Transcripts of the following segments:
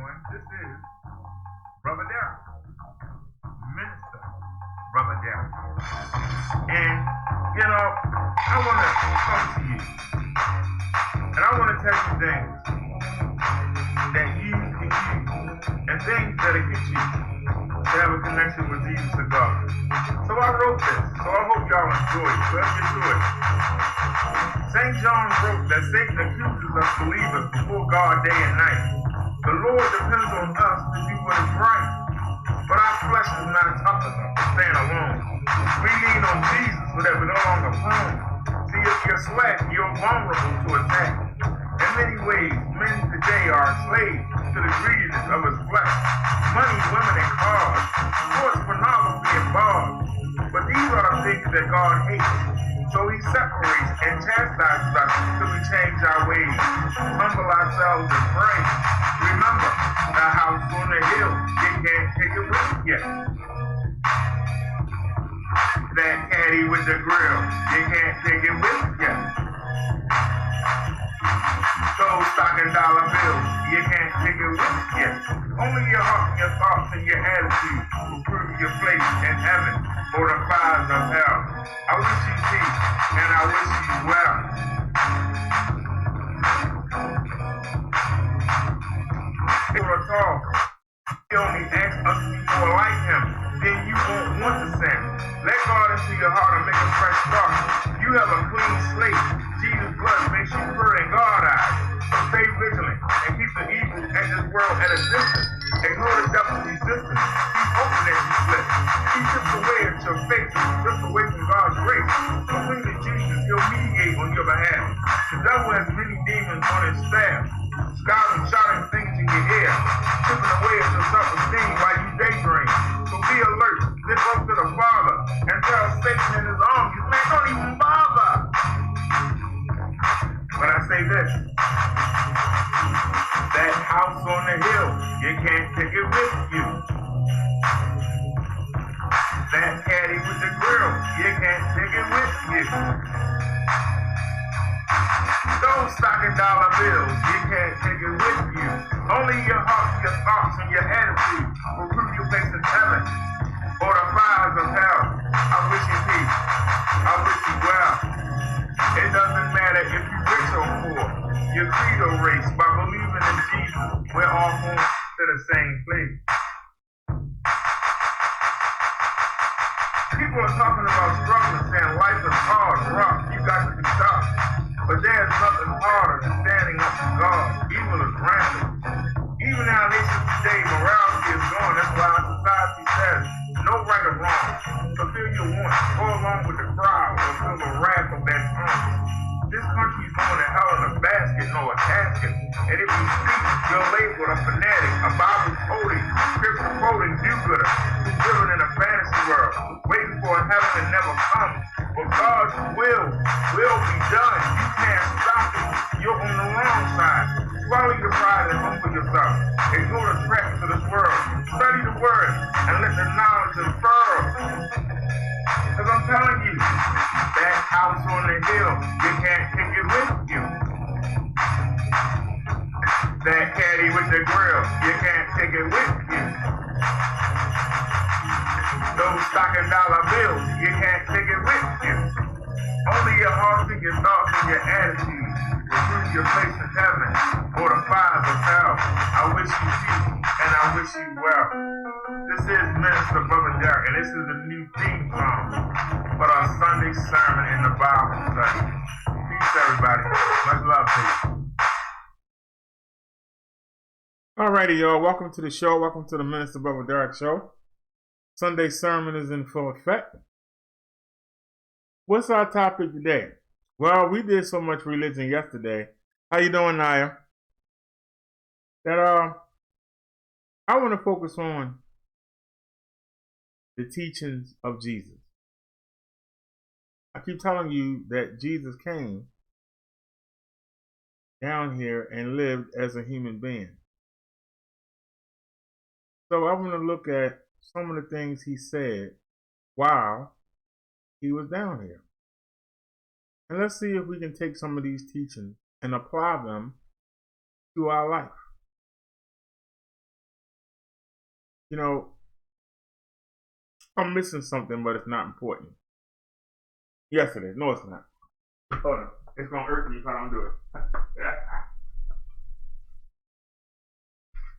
doing? This is Brother Derrick, Minister Brother Derrick. And, I want to come to you. And I want to tell you things that you can use and things that'll get you to have a connection with Jesus and God. So I wrote this. So I hope y'all enjoy it. So let's get to it. St. John wrote that Satan accuses us believers before God day and night. The Lord depends on us to do what is right. But our flesh is not tough enough to stand alone. We lean on Jesus so that we're no longer prone. See, if you're slack, you're vulnerable to attack. In many ways, men today are slaves to the greediness of his flesh. Money, women, and cars, sports, pornography, and bars. But these are the things that God hates. So he separates and chastises us till we change our ways, humble ourselves and pray. Remember, the house on the hill, you can't take it with you. That caddy with the grill, you can't take it with you. Those stocking dollar bills, you can't take it with you. Only your heart and your thoughts and your attitude will prove your place in heaven or the fires of hell. I wish you peace, and I wish you well. People are tall. He only asks us to be more like him. Then you won't want to sin. Let God into your heart and make a fresh start. You have a clean slate. Jesus' blood makes you pure in God's eyes. So stay vigilant and keep the evil and this world at a distance. Ignore the devil's resistance. He's hoping that you slip. He chips away at your faith and strips away from God's grace. So cling to Jesus. He'll mediate on your behalf. The devil has many demons on his staff, scouting, shouting things in your ear, chipping away at your self-esteem while you daydream. So be alert. Live up to the Father and tell Satan and his armies, man, don't even bother. But I say this, that house on the hill, you can't take it with you. That caddy with the grill, you can't take it with you. Those stocking dollar bills, you can't take it with you. Only your heart, your thoughts, and your attitude will prove your place in heaven or the fires of hell. I wish you peace. I wish you well. It doesn't matter if you're rich or poor. Your credo race by believing in Jesus. We're all going to the same place. People are talking about struggling, saying life is hard, rough, you got to be tough. But there's nothing harder than standing up to God. Evil is rampant. Even in our nation today, morality is gone. That's why our society says no right or wrong. Fulfill your wants, go along with the crowd, or feel the wrath of that tongue. This country's going to hell in a basket, no a casket. And if you speak, you're labeled a fanatic, a Bible quoting, scripture quoting do-gooder, who's living in a fantasy world, waiting for a heaven that never comes. But God's will be done. You can't stop it. You're on the wrong side. Swallow your pride and humble yourself. Ignore the traps of this world. Study the word and let the knowledge unfurl. Because I'm telling you, that house on the hill, you can't take it with you. That caddy with the grill, you can't take it with you. Those stocking dollar bills, you can't take it with you. Only your heart and your thoughts and your attitude will prove your place in heaven or the fires of hell. I wish you peace and I wish you well. This is Minister Brother Derrick, and this is a new theme song for our Sunday sermon in the Bible study. Peace, everybody. Much love to you. Alrighty, y'all. Welcome to the show. Welcome to the Minister Brother Derrick show. Sunday sermon is in full effect. What's our topic today? Well, we did so much religion yesterday. How you doing, Naya? That I want to focus on the teachings of Jesus. I keep telling you that Jesus came down here and lived as a human being. So I want to look at some of the things he said while he was down here. And let's see if we can take some of these teachings and apply them to our life. you know, I'm missing something, but it's not important. Yes, it is. No, it's not. Hold on. It's going to hurt me if I don't do it.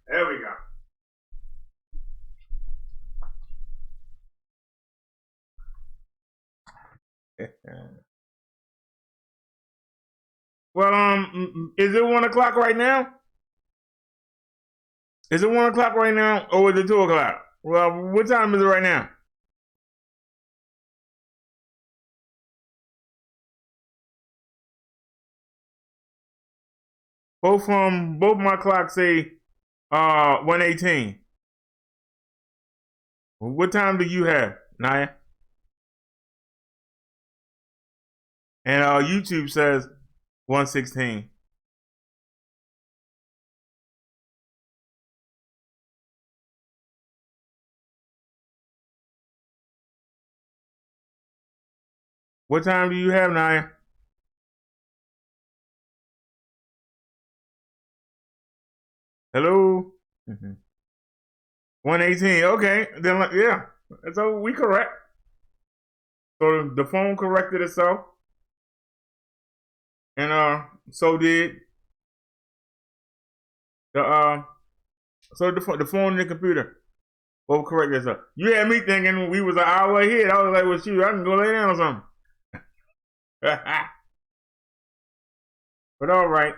There we go. Well, is it 1 o'clock right now? Is it 1 o'clock right now, or is it 2 o'clock? Well, what time is it right now? Both my clocks say 1:18. What time do you have, Naya? And YouTube says 1:16. What time do you have, Naya? Hello? 1:18. Okay, then yeah. So we correct. So the phone corrected itself. And so did the the phone and the computer both correct itself. You had me thinking we was an hour ahead. I was like, well, shoot, I can go lay down or something. But all right.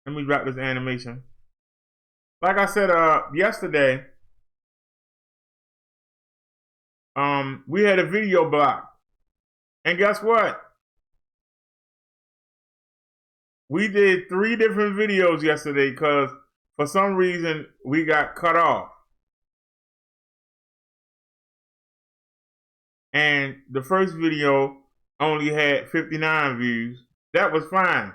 Let me drop this animation. Like I said yesterday, we had a video block. And guess what? We did 3 different videos yesterday because for some reason we got cut off. And the first video only had 59 views. That was fine.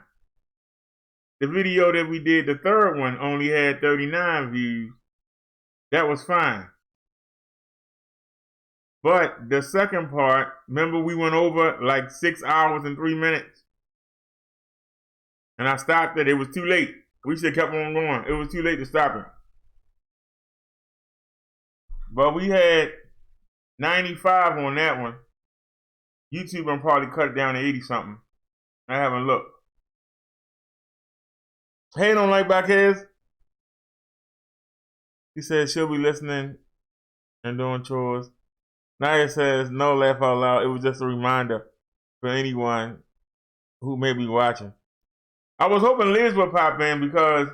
The video that we did, the third one, only had 39 views. That was fine. But the second part, remember we went over like 6 hours and 3 minutes? And I stopped it. It was too late. We should have kept on going. It was too late to stop it. But we had 95 on that one. YouTube will probably cut it down to 80 something. I haven't looked. Hey, don't like backheads. He said she'll be listening and doing chores. Naya says, no, laugh out loud. It was just a reminder for anyone who may be watching. I was hoping Liz would pop in because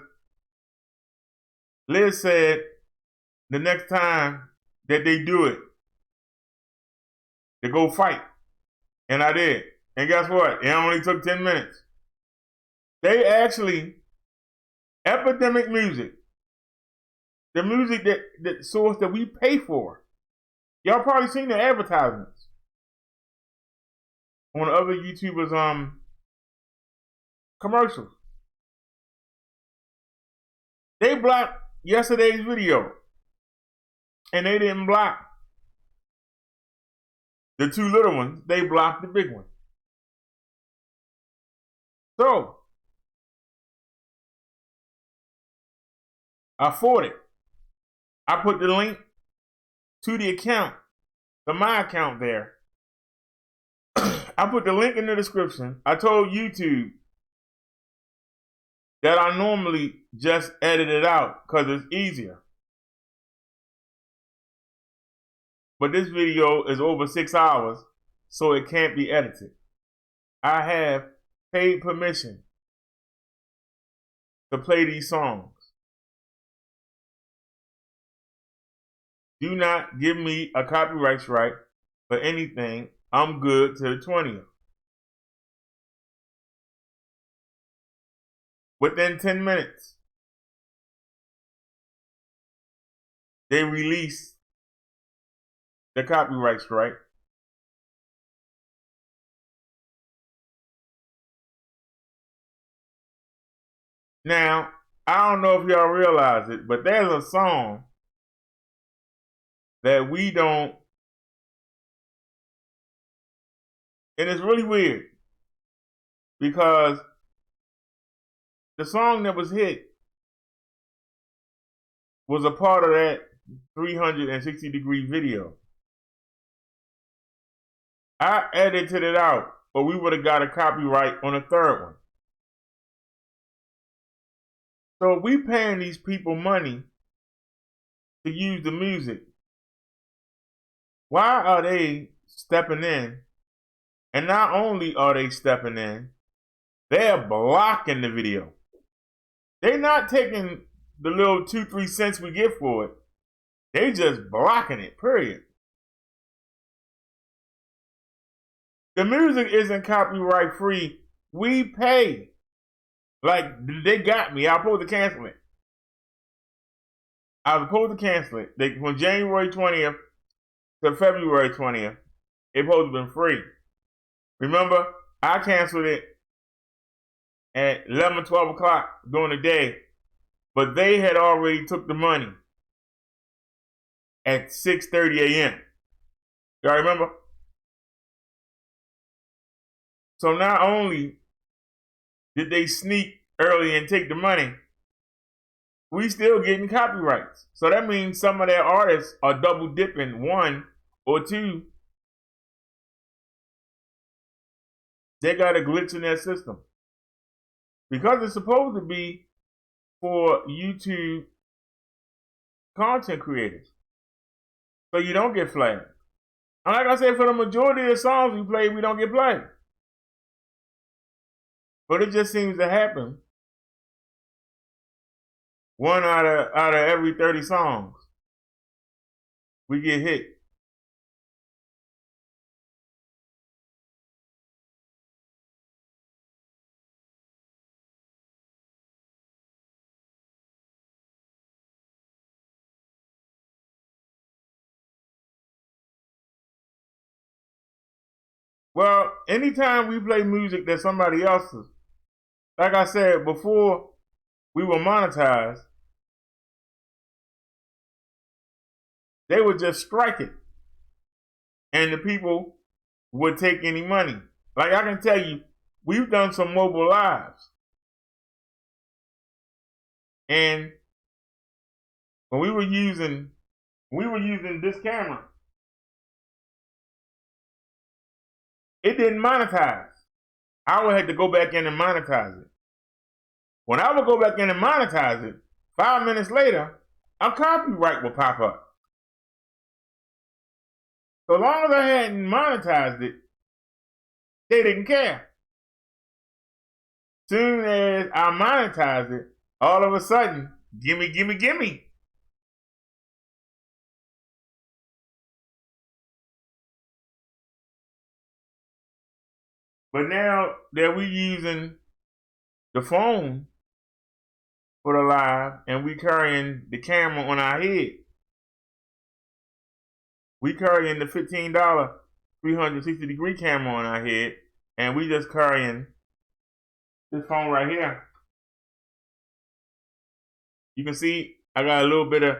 Liz said the next time that they do it, they go fight. And I did. And guess what? It only took 10 minutes. They actually, epidemic music, the music that source that we pay for. Y'all probably seen the advertisements on other YouTubers' commercials. They blocked yesterday's video, and they didn't block the 2 little ones. They blocked the big one. So I fought it. I put the link to the account, to my account there. I put the link in the description. I told YouTube that I normally just edit it out because it's easier. But this video is over 6 hours, so it can't be edited. I have paid permission to play these songs. Do not give me a copyright strike for anything. I'm good to the 20th. Within 10 minutes, they release the copyright strike. Now, I don't know if y'all realize it, but there's a song that we don't, and it's really weird because the song that was hit was a part of that 360-degree video. I edited it out, but we would have got a copyright on a third one. So we paying these people money to use the music. Why are they stepping in? And not only are they stepping in, they're blocking the video. They're not taking the little 2-3 cents we get for it. They just blocking it, period. The music isn't copyright free. We pay. Like, they got me. I was supposed to cancel it. From January 20th to February 20th, it supposed to have been free. Remember, I canceled it at 11, 12 o'clock during the day, but they had already took the money at 6:30 a.m. Y'all remember? So not only did they sneak early and take the money, we still getting copyrights. So that means some of their artists are double dipping, one or two. They got a glitch in their system. Because it's supposed to be for YouTube content creators. So you don't get flagged. And like I said, for the majority of the songs we play, we don't get flagged. But it just seems to happen. One out of every 30 songs, we get hit. Well, anytime we play music that's somebody else's, like I said, before we were monetized, they would just strike it. And the people would take any money. Like I can tell you, we've done some mobile lives. And when we were using this camera, it didn't monetize. I would have to go back in and monetize it. When I would go back in and monetize it, 5 minutes later, a copyright would pop up. So long as I hadn't monetized it, they didn't care. Soon as I monetized it, all of a sudden, gimme, gimme, gimme. But now that we're using the phone for the live and we carrying the camera on our head, we carrying the $15 360-degree camera on our head, and we just carrying this phone right here. You can see I got a little bit of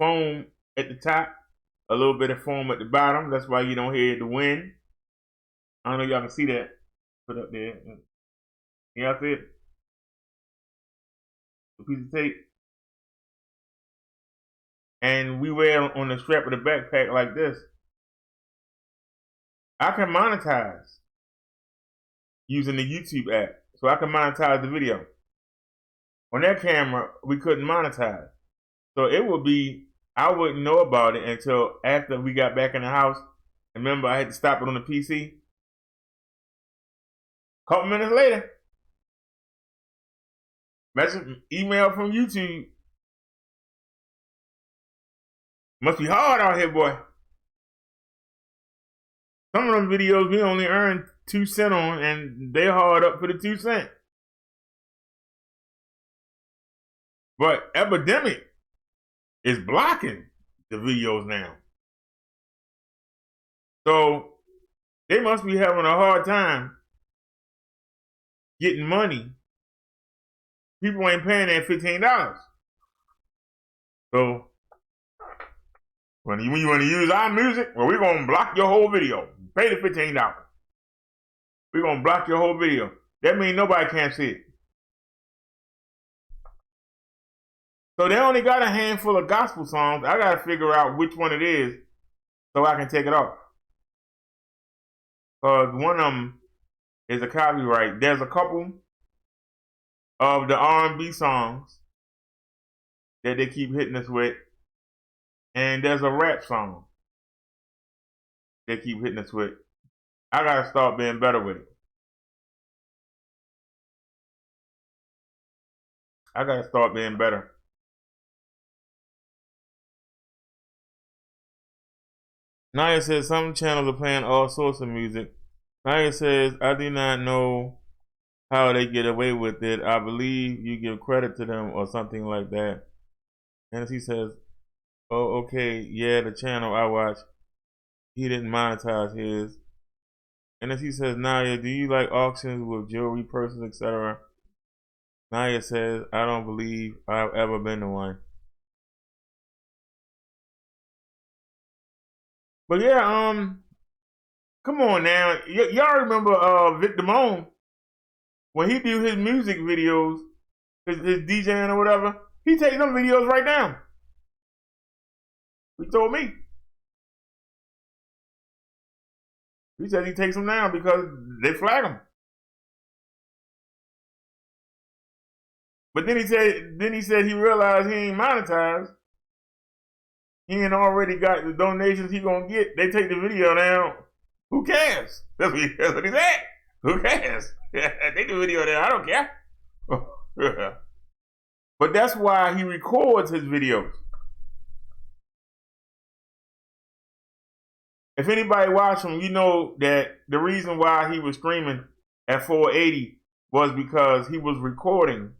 foam at the top, a little bit of foam at the bottom. That's why you don't hear the wind. I don't know if y'all can see that. Put up there. Yeah, that's it. A piece of tape. And we wear on the strap of the backpack like this. I can monetize using the YouTube app. So I can monetize the video. On that camera, we couldn't monetize. So it would be, I wouldn't know about it until after we got back in the house. Remember, I had to stop it on the PC. Couple minutes later, message, email from YouTube. Must be hard out here, boy. Some of them videos we only earn 2 cents on, and they're hard up for the 2 cents. But Epidemic is blocking the videos now. So they must be having a hard time getting money. People ain't paying that $15. So when you want to use our music, well, we're going to block your whole video. Pay the $15. We're going to block your whole video. That means nobody can see it. So they only got a handful of gospel songs. I got to figure out which one it is so I can take it off. Because one of them is a copyright. There's a couple of the R&B songs that they keep hitting us with. And there's a rap song they keep hitting us with. I got to start being better with it. I got to start being better. Naya says some channels are playing all sorts of music. Naya says, I do not know how they get away with it. I believe you give credit to them or something like that. And he says, oh, okay, yeah, the channel I watch, he didn't monetize his. And as he says, Naya, do you like auctions with jewelry, purses, etc.? Naya says, I don't believe I've ever been to one. But yeah, come on now. Y'all remember Vic Damone? When he do his music videos, his DJing or whatever, he takes them videos right down. He told me. He said he takes them down because they flag him. But then he said he realized he ain't monetized. He ain't already got the donations he gonna get. They take the video down. Who cares? That's what he said. Who cares? Take the video down. I don't care. But that's why he records his videos. If anybody watched him, you know that the reason why he was streaming at 480 was because he was recording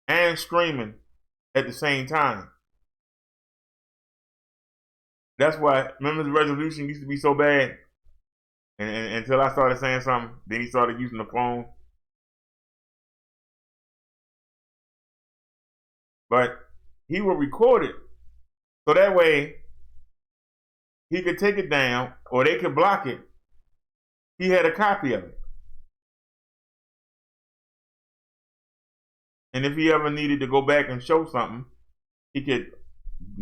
and streaming at the same time. That's why, remember the resolution used to be so bad? And until I started saying something, then he started using the phone. But he would record it so that way he could take it down or they could block it. He had a copy of it. And if he ever needed to go back and show something, he could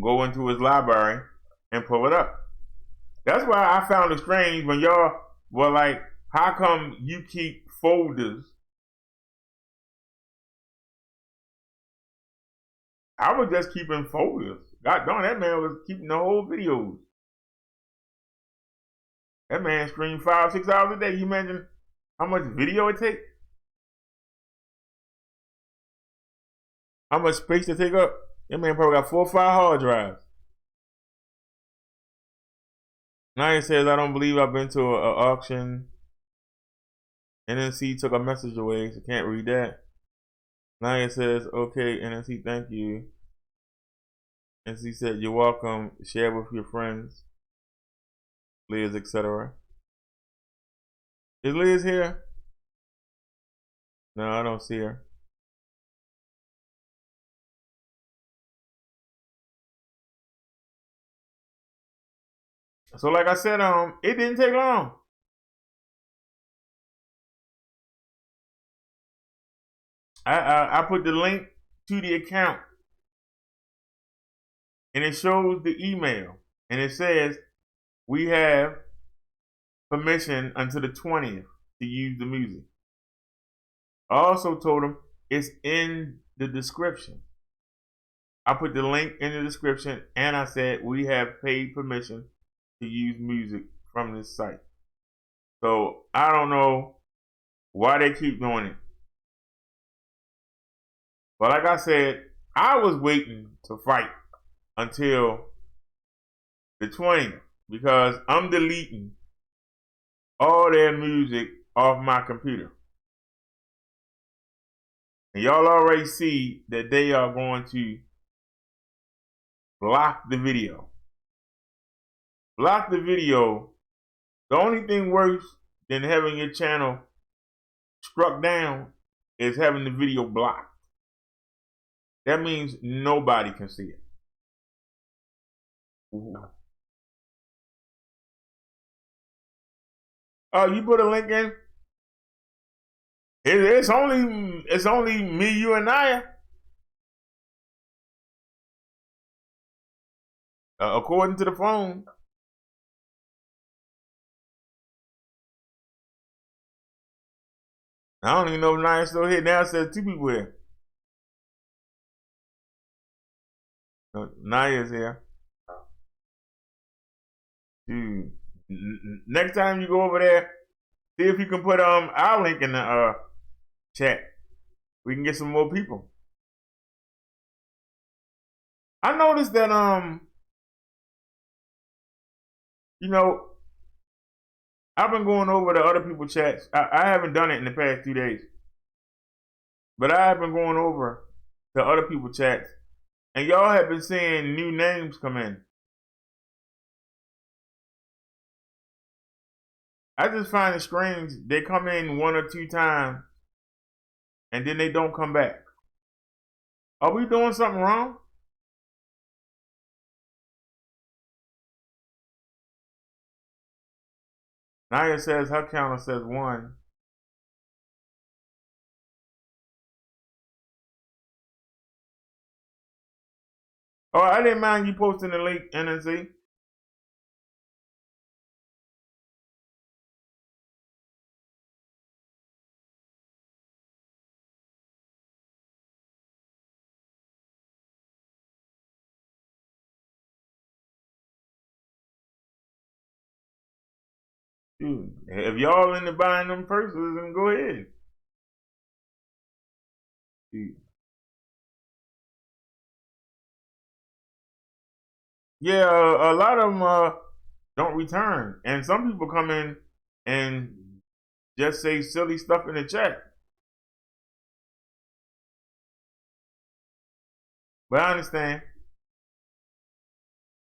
go into his library and pull it up. That's why I found it strange when y'all were like, how come you keep folders? I was just keeping folders. God darn, that man was keeping the whole videos. That man streamed 5-6 hours a day. You imagine how much video it takes? How much space to take up? That man probably got 4 or 5 hard drives. Naya says, I don't believe I've been to an auction. NNC took a message away, so can't read that. Naya says, okay, NNC, thank you. NNC said, you're welcome. Share with your friends. Liz, etc. Is Liz here? No, I don't see her. So like I said, it didn't take long. I put the link to the account and it shows the email and it says we have permission until the 20th to use the music. I also told them it's in the description. I put the link in the description and I said we have paid permission to use music from this site. So I don't know why they keep doing it. But like I said, I was waiting to fight until the 20th because I'm deleting all their music off my computer. And y'all already see that they are going to block the video. Block the video. The only thing worse than having your channel struck down is having the video blocked. That means nobody can see it. Oh, you put a link in? It's only me, you, and Naya. according to the phone. I don't even know if Naya's still here. Now it says 2 people here. Naya's here. Dude. Next time you go over there, see if you can put our link in the chat. We can get some more people. I noticed that you know, I've been going over the other people's chats. I haven't done it in the past 2 days, but I have been going over the other people's chats, and y'all have been seeing new names come in. I just find it strange. They come in 1 or 2 times, and then they don't come back. Are we doing something wrong? Naya says her counter says 1. Oh, I didn't mind you posting the link, NNC. Dude, if y'all into buying them purses, then go ahead. Dude. Yeah, a lot of them don't return, and some people come in and just say silly stuff in the chat. But I understand.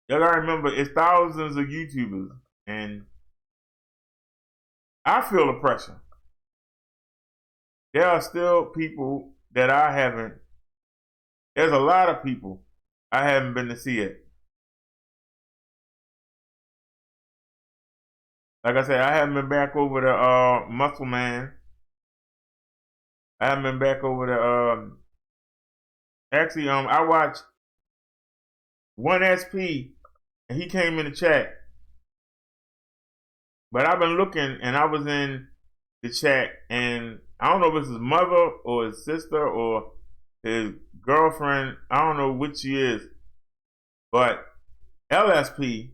You gotta remember, it's thousands of YouTubers, and I feel the pressure. There are still people that I haven't. There's a lot of people I haven't been to see it. Like I said, I haven't been back over to Muscle Man. I haven't been back over to actually I watched 1SP and he came in the chat. But I've been looking and I was in the chat and I don't know if it's his mother or his sister or his girlfriend. I don't know which she is. But LSP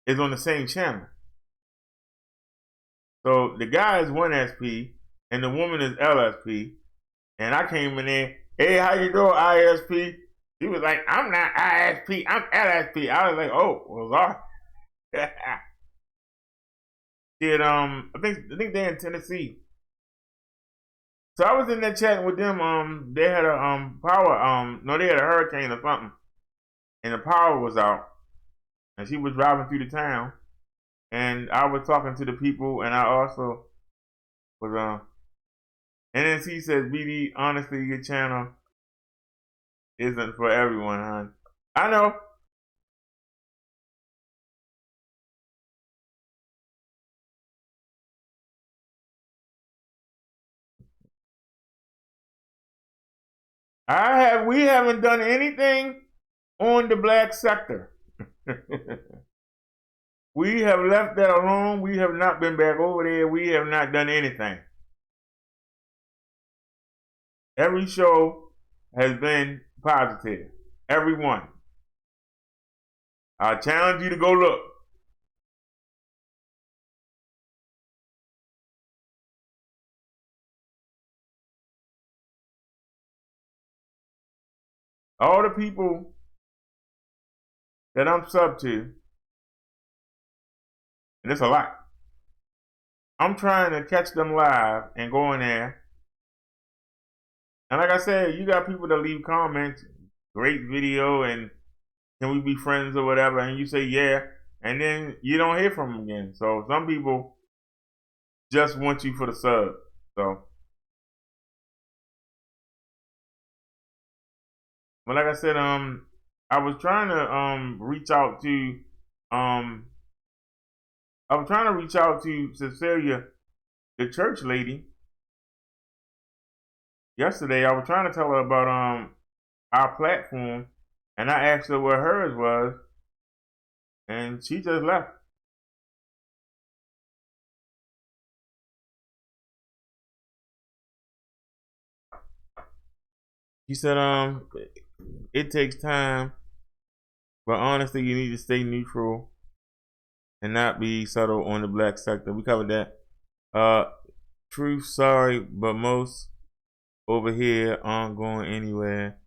is on the same channel. So the guy is 1SP and the woman is LSP. And I came in there, hey, how you doing, ISP? He was like, I'm not ISP, I'm LSP. I was like, oh, well, sorry. I think they're in Tennessee. So I was in there chatting with them. They had a power, they had a hurricane or something. And the power was out. And she was driving through the town. And I was talking to the people, and I also was NNC says, BD, honestly, your channel isn't for everyone, hon. I know. We haven't done anything on the black sector. We have left that alone. We have not been back over there. We have not done anything. Every show has been positive. Every one. I challenge you to go look. All the people that I'm sub to, and it's a lot. I'm trying to catch them live and go in there. And like I said, you got people that leave comments, great video, and can we be friends or whatever, and you say yeah, and then you don't hear from them again. So some people just want you for the sub. So, but like I said, I was trying to reach out to Cecilia, the church lady. Yesterday, I was trying to tell her about our platform, and I asked her what hers was, and she just left. She said, it takes time, but honestly, you need to stay neutral and not be subtle on the black sector. We covered that. Truth, sorry, but most over here aren't going anywhere,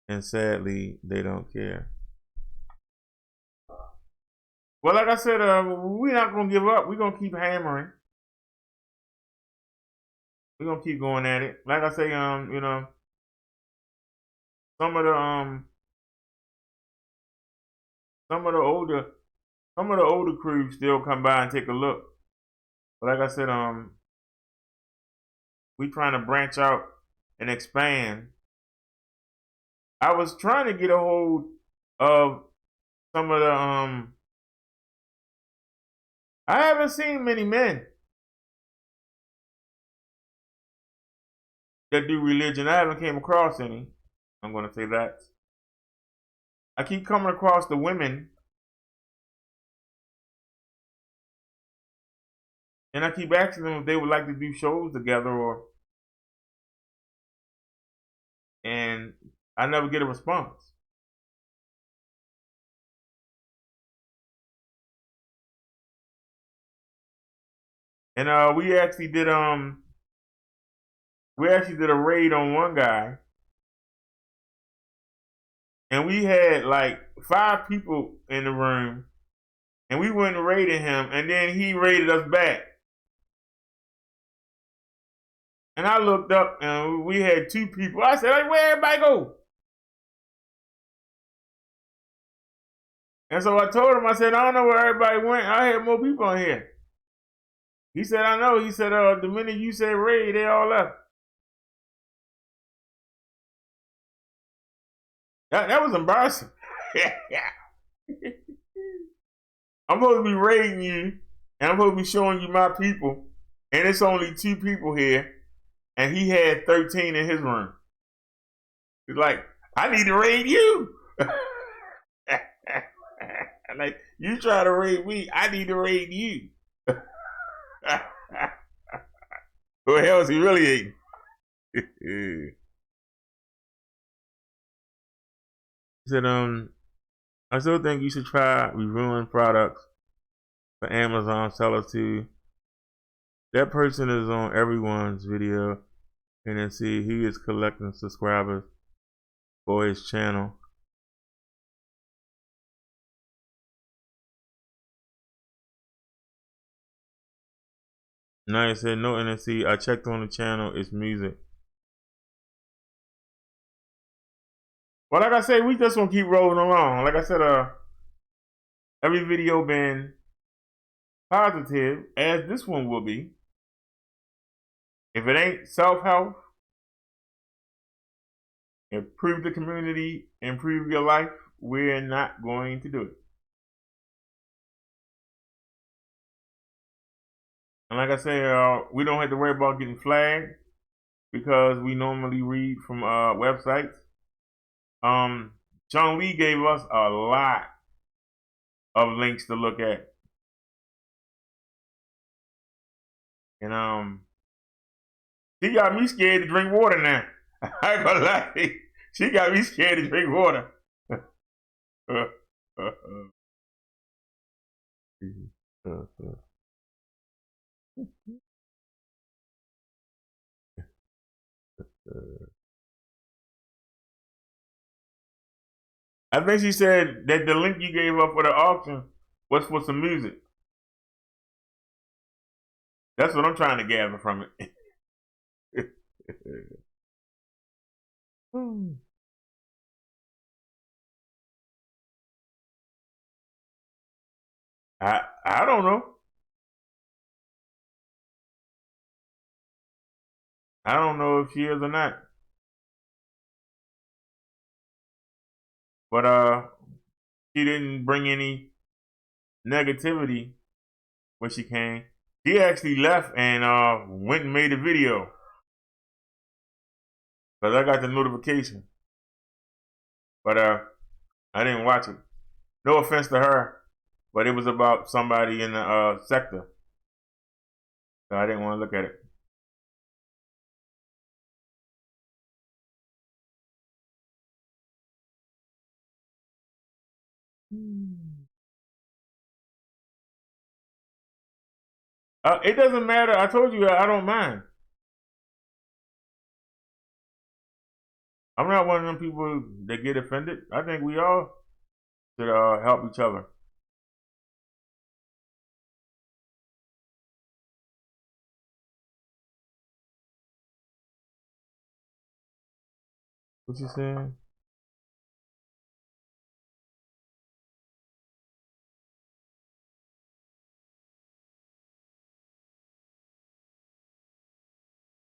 and sadly, they don't care. Well, like I said, we're not gonna give up. We're gonna keep hammering. We're gonna keep going at it. Like I say, you know, some of the older crews still come by and take a look. But like I said, we trying to branch out and expand. I was trying to get a hold of some of the I haven't seen many men that do religion. I haven't came across any. I'm gonna say that. I keep coming across the women, and I keep asking them if they would like to do shows together, and I never get a response. And we actually did a raid on one guy, and we had like 5 people in the room, and we went and raided him, and then he raided us back. And I looked up, and we had 2 people. I said, like, where everybody go? And so I told him, I said, I don't know where everybody went. I had more people in here. He said, I know. He said, the minute you said raid, they all left. That was embarrassing. I'm supposed to be raiding you, and I'm supposed to be showing you my people, and it's only 2 people here, and he had 13 in his room. He's like, I need to raid you. Like, you try to raid me, I need to raid you. Who the hell is he really eating? He said, I still think you should try reviewing products for Amazon sellers too. That person is on everyone's video, and then see he is collecting subscribers for his channel. Now he said, no NSC. I checked on the channel. It's music. Well, like I said, we just gonna keep rolling along. Like I said, every video been positive, as this one will be. If it ain't self-help, improve the community, improve your life, we're not going to do it. And like I say, we don't have to worry about getting flagged because we normally read from websites. John Lee gave us a lot of links to look at. And she got me scared to drink water now. I ain't gonna lie. She got me scared to drink water. I think she said that the link you gave up for the auction was for some music. That's what I'm trying to gather from it. I don't know. I don't know if she is or not. But she didn't bring any negativity when she came. She actually left and went and made a video. Cause I got the notification. But I didn't watch it. No offense to her. but it was about somebody in the sector, so I didn't want to look at it. It doesn't matter. I told you I don't mind. I'm not one of them people that get offended. I think we all should help each other. What you saying?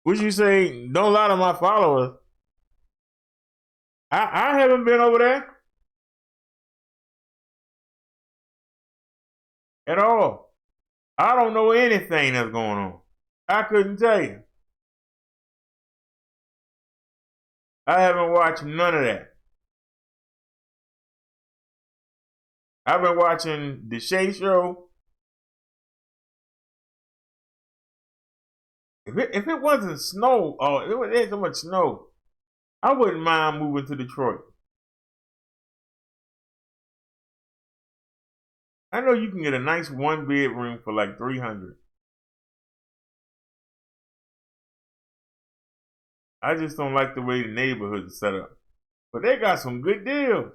What you say? Don't lie to my followers. I haven't been over there at all. I don't know anything that's going on. I couldn't tell you. I haven't watched none of that. I've been watching the Shay Show. If it wasn't snow, or there's so much snow, I wouldn't mind moving to Detroit. I know you can get a nice 1-bedroom for like $300. I just don't like the way the neighborhood is set up. But they got some good deals.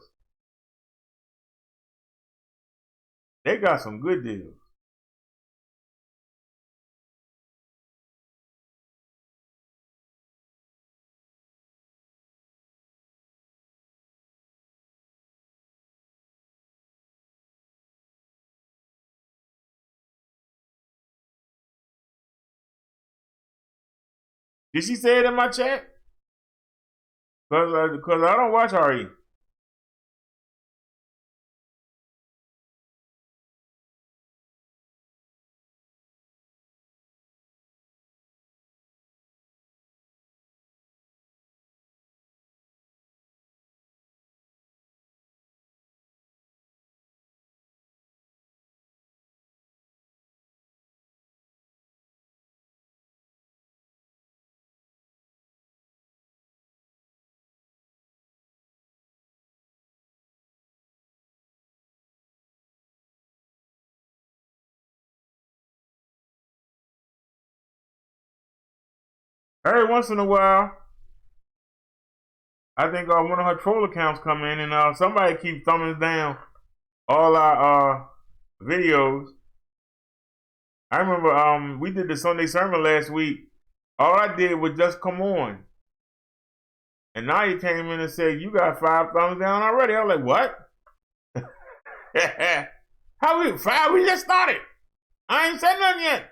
They got some good deals. Did she say it in my chat? Cause I don't watch RE. Every once in a while, I think one of her troll accounts come in and somebody keeps thumbing down all our videos. I remember we did the Sunday sermon last week. All I did was just come on. And now he came in and said, you got 5 thumbs down already. I was like, what? How we 5? We just started. I ain't said nothing yet.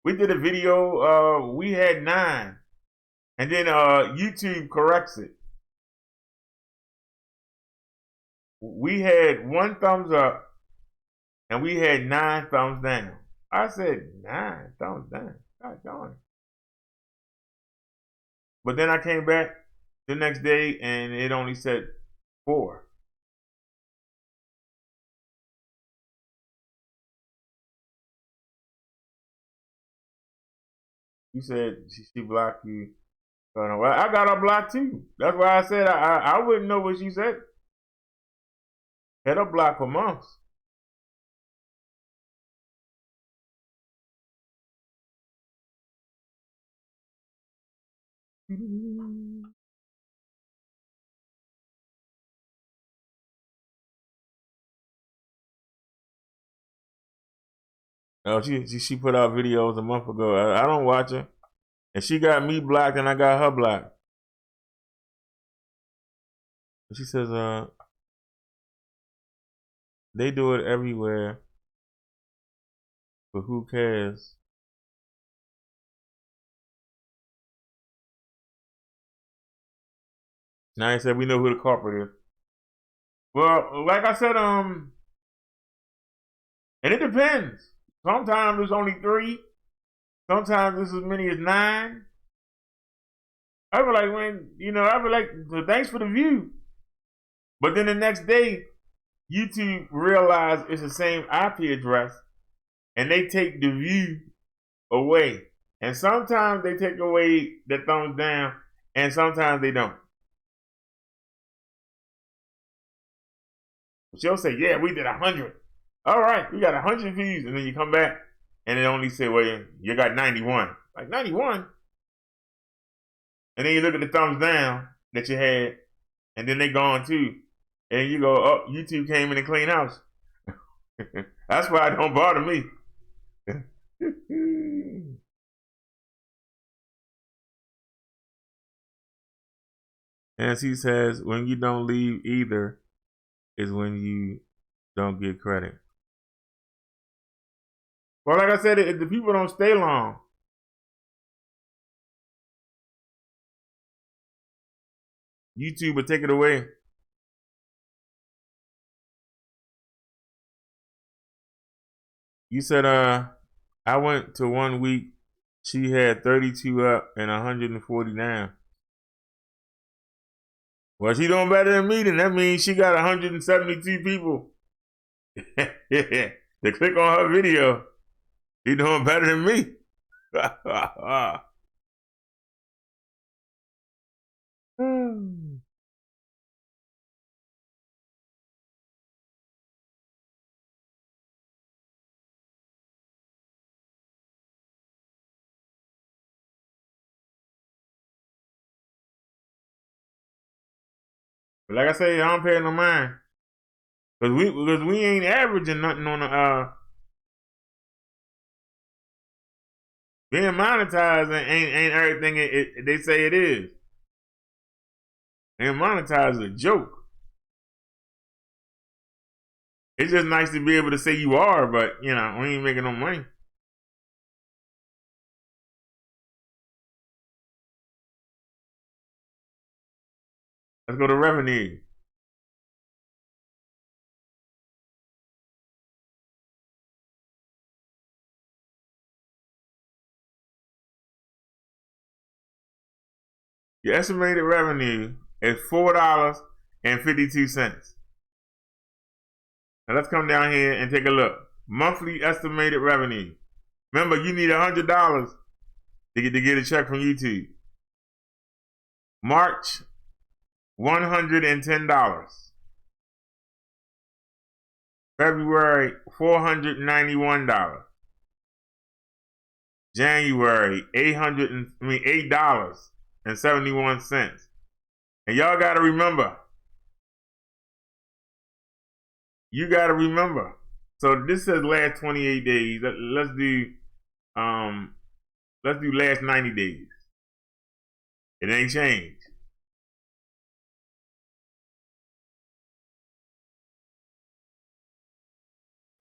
We did a video, we had 9. And then YouTube corrects it. We had 1 thumbs up and we had 9 thumbs down. I said 9 thumbs down. God darn. But then I came back the next day and it only said 4. You said she blocked you. Well, I got her blocked too. That's why I said I wouldn't know what she said. Had her blocked for months. Oh, she put out videos a month ago. I don't watch her. And she got me blocked and I got her blocked. She says, they do it everywhere. But who cares? Now he said we know who the culprit is. Well, like I said, and it depends. Sometimes there's only 3. Sometimes there's as many as 9. I be like, man, I be like, thanks for the view. But then the next day, YouTube realized it's the same IP address, and they take the view away. And sometimes they take away the thumbs down, and sometimes they don't. She'll say, yeah, we did 100. All right, we got 100 views. And then you come back, and it only say, well, you got 91. Like, 91? And then you look at the thumbs down that you had, and then they gone too. And you go, oh, YouTube came in and cleaned house. That's why it don't bother me. As he says, when you don't leave either is when you don't get credit. Well, like I said, if the people don't stay long, YouTube will take it away. You said, I went to 1 week. She had 32 up and 140 down. Well, she doing better than me, then that means she got 172 people to click on her video. She doing better than me. But like I say, I don't pay no mind. Because we ain't averaging nothing on the being monetized ain't everything they say it is. And monetized is a joke. It's just nice to be able to say you are, but you know, we ain't making no money. Let's go to revenue. Your estimated revenue is $4.52. Now let's come down here and take a look. Monthly estimated revenue. Remember, you need $100 to get a check from YouTube. March, $110. February, $491. January, $8.71. And y'all gotta remember. You gotta remember. So this says last 28 days. Let's do last 90 days. It ain't changed.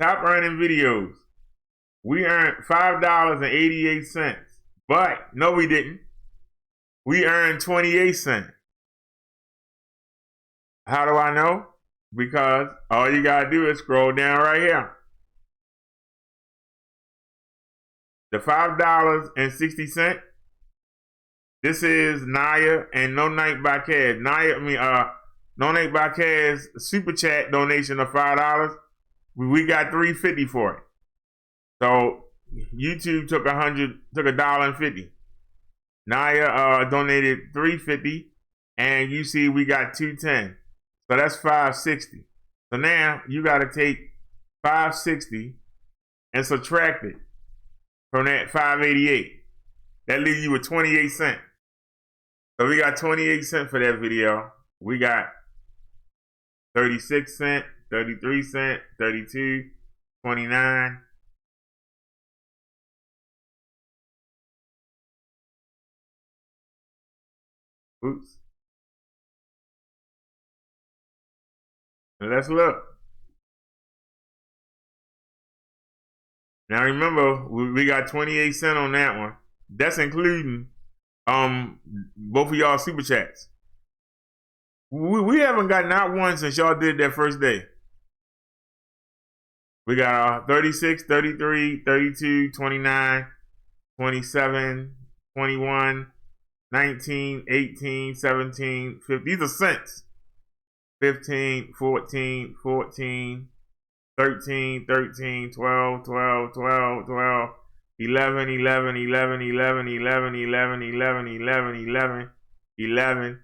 Top earning videos. We earned $5.88. But no, we didn't. We earned 28 cents. How do I know? Because all you gotta do is scroll down right here. The $5.60. This is Naya and No Night by Kaz. No Night by Kaz super chat donation of $5. We got $3.50 for it. So YouTube took $1.50. Naya donated $3.50, and you see we got $2.10. So that's $5.60. So now you got to take $5.60 and subtract it from that $5.88. That leaves you with 28 cents. So we got 28 cents for that video. We got 36 cents, 33 cents, 32, 29. Oops. Let's look. Now remember, we got 28 cents on that one. That's including both of y'all super chats. We haven't got not one since y'all did that first day. We got 36, 33, 32, 29, 27, 21, 19, 18, 17, 50. These are cents. 15, 14, 14, 13, 13, 12, 12, 12, 12, 11, 11, 11, 11, 11, 11, 11, 11, 11, 11,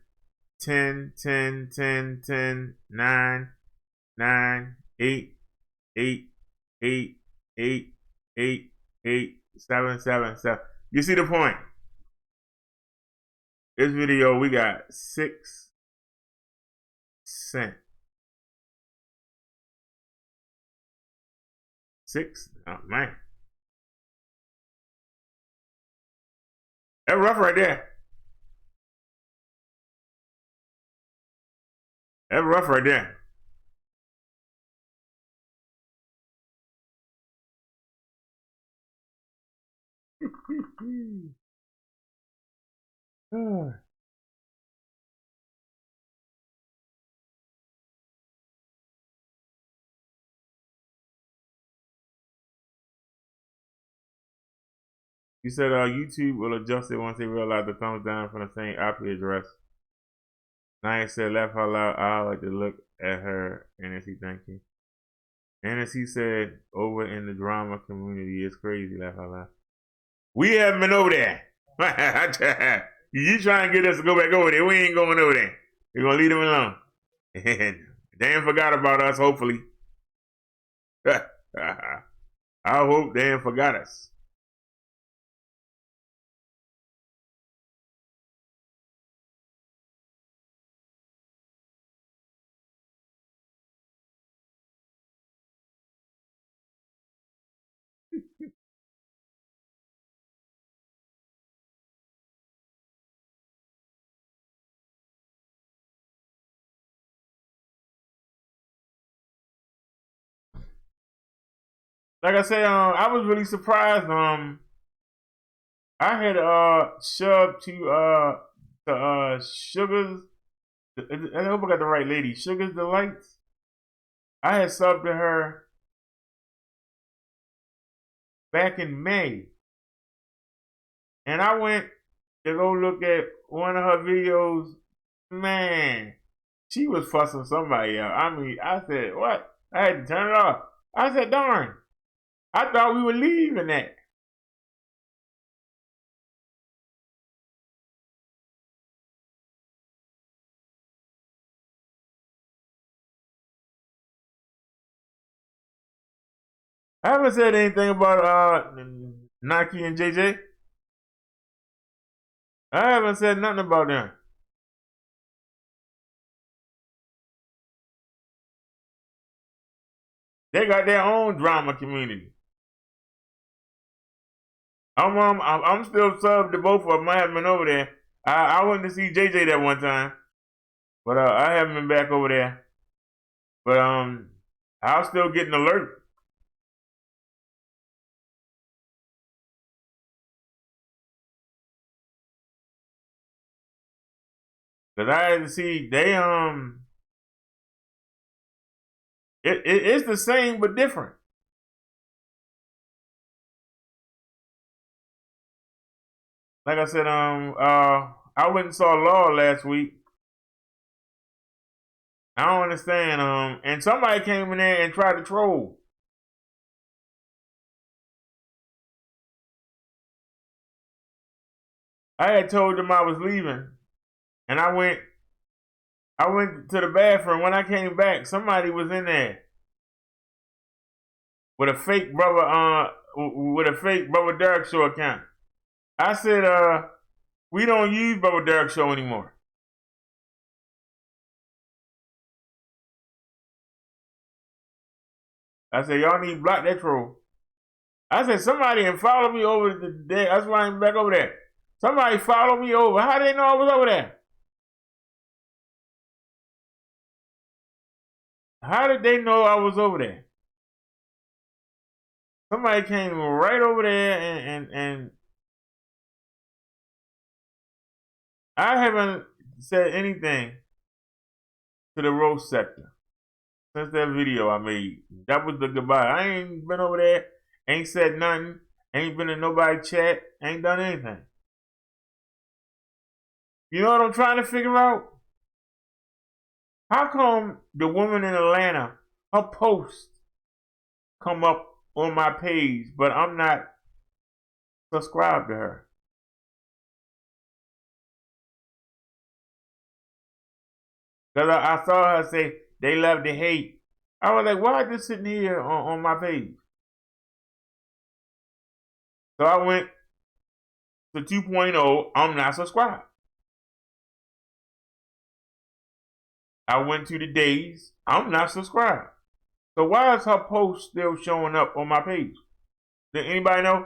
10, 10, 10, 10, 9, 9, 8, 8, 8, 8, 8, 8, 7, 7, 7. You see the point? This video, we got 6 cents. 6? Oh, man. That's rough right there. That's rough right there. You said YouTube will adjust it once they realize the thumbs down from the same IP address. Naya said, laugh out loud. I like to look at her. NSC, thank you. NSC said, over in the drama community, it's crazy. Laugh out loud. We haven't been over there. You trying to get us to go back over there. We ain't going over there. We're going to leave them alone. They ain't forgot about us, hopefully. I hope they ain't forgot us. Like I said, I was really surprised. I had shoved to Sugars. I hope I got the right lady. Sugars Delights. I had subbed to her back in May, and I went to go look at one of her videos. Man, she was fussing somebody out. I mean, I said, what? I had to turn it off. I said, darn. I thought we were leaving that. I haven't said anything about Nike and JJ. I haven't said nothing about them. They got their own drama community. I'm still subbed to both of them. I haven't been over there. I went to see JJ that one time, but I haven't been back over there. But I'll still get an alert. Cause I had to see they it's the same but different. Like I said, I went and saw Law last week. I don't understand. And somebody came in there and tried to troll. I had told them I was leaving, and I went to the bathroom. When I came back, somebody was in there with a fake brother Derrick Show account. I said, we don't use Brother Derrick Show anymore. I said, y'all need to block that troll. I said, somebody and follow me over the day. That's why I'm back over there. Somebody followed me over. How did they know I was over there? How did they know I was over there? Somebody came right over there and I haven't said anything to the roast sector since that video I made. That was the goodbye. I ain't been over there, ain't said nothing, ain't been in nobody chat, ain't done anything. You know what I'm trying to figure out? How come the woman in Atlanta, her posts come up on my page, but I'm not subscribed to her? Because I saw her say they love to hate. I was like, why is this sitting here on my page? So I went to 2.0, I'm not subscribed. I went to the days, I'm not subscribed. So why is her post still showing up on my page? Did anybody know?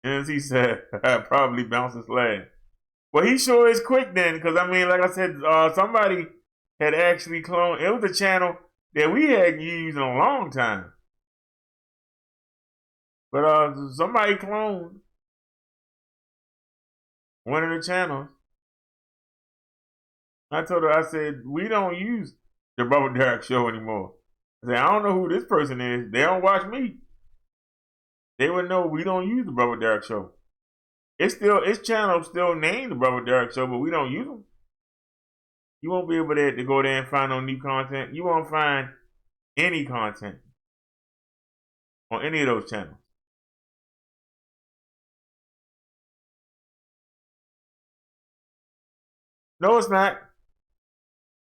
And he said, probably bounces last. Well, he sure is quick then, because I mean, like I said, somebody had actually cloned. It was a channel that we hadn't used in a long time. But somebody cloned one of the channels. I told her, I said, we don't use the Brother Derrick show anymore. I said, I don't know who this person is. They don't watch me. They would know we don't use the Brother Derrick show. Its channel still named the Brother Derrick show, but we don't use them. You won't be able to go there and find no new content. You won't find any content on any of those channels. No, it's not.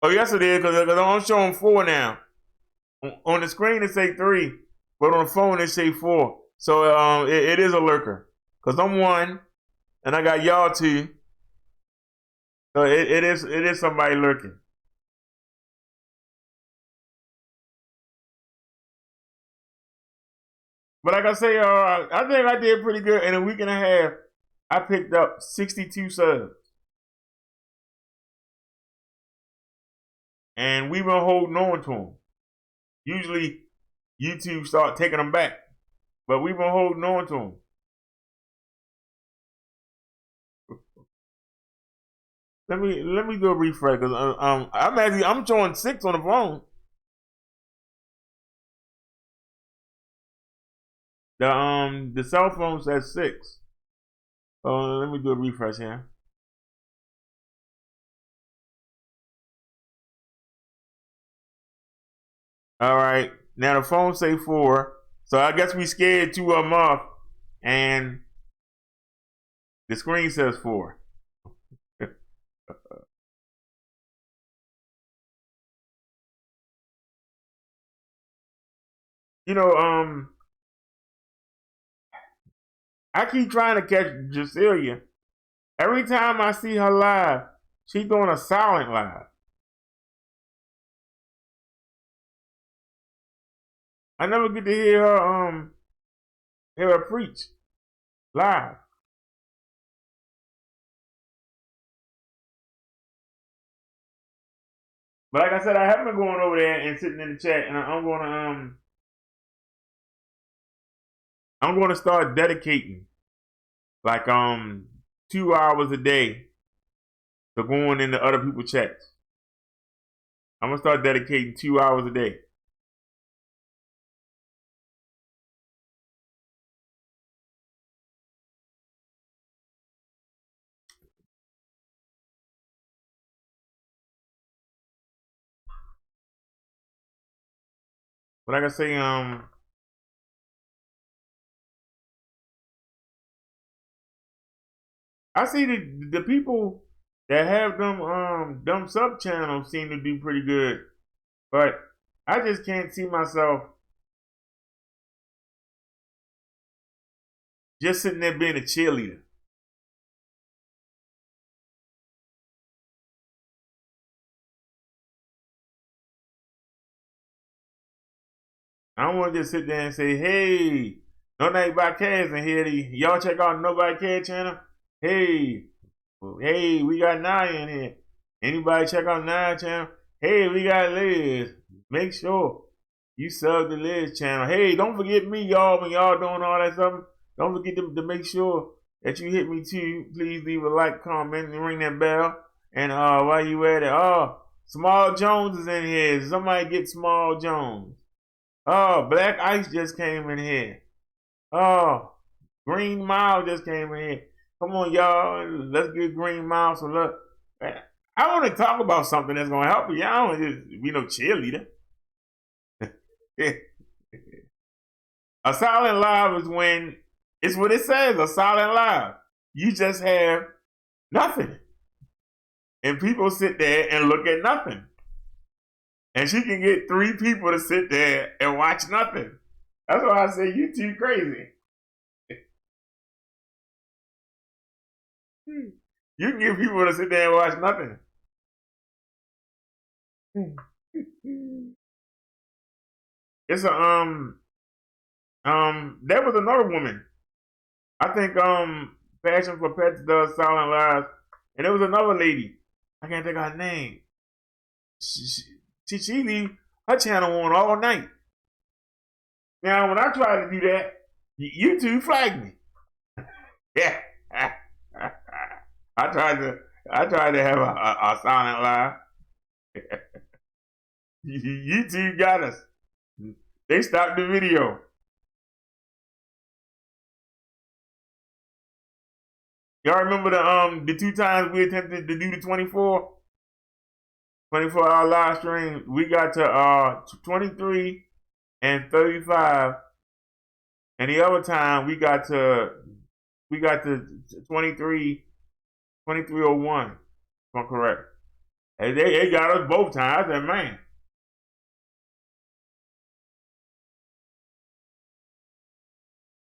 Oh, yes, it is, because I'm showing 4 now. On the screen, it say 3, but on the phone, it say 4. So it is a lurker. Because I'm 1, and I got y'all 2. So it is somebody lurking. But like I say, I think I did pretty good. In a week and a half, I picked up 62 subs. And we've been holding on to them. Usually, YouTube start taking them back. But we've been holding on to them. Let me do a refresh, because I'm showing 6 on the phone. The cell phone says 6. So let me do a refresh here. All right, now the phone say 4, so I guess we scared 2 of them off, and the screen says 4. You know, I keep trying to catch Jacilia. Every time I see her live, she's doing a silent live. I never get to hear her preach live. But like I said, I haven't been going over there and sitting in the chat, and I'm going to start dedicating like 2 hours a day to going into other people's chats. I'm gonna start dedicating 2 hours a day. But like I say, I see the people that have them sub channels seem to do pretty good, but I just can't see myself just sitting there being a cheerleader. I don't want to just sit there and say, hey, Nobody Cares in here. Y'all check out Nobody Cares channel. Hey, we got Naya in here. Anybody check out Naya channel? Hey, we got Liz. Make sure you sub the Liz channel. Hey, don't forget me, y'all, when y'all doing all that stuff. Don't forget to make sure that you hit me too. Please leave a like, comment, and ring that bell. And while you at it, Small Jones is in here. Somebody get Small Jones. Oh, Black Ice just came in here. Oh, Green Mile just came in here. Come on, y'all. Let's get Green Mile some love. I want to talk about something that's going to help you. I don't want to just be no cheerleader. A silent live is when, it's what it says, a silent live. You just have nothing. And people sit there and look at nothing. And she can get 3 people to sit there and watch nothing. That's why I say you too crazy. You can get people to sit there and watch nothing. It's a there was another woman. I think Passion for Pets does silent lives, and there was another lady. I can't think of her name. She leave her channel on all night. Now, when I try to do that, YouTube flagged me. Yeah, I tried to have a silent live. YouTube got us. They stopped the video. Y'all remember the 2 times we attempted to do the 24-hour live stream? We got to 23 and 35, and the other time we got to 2301. If I'm correct. And they got us both times. I said, man.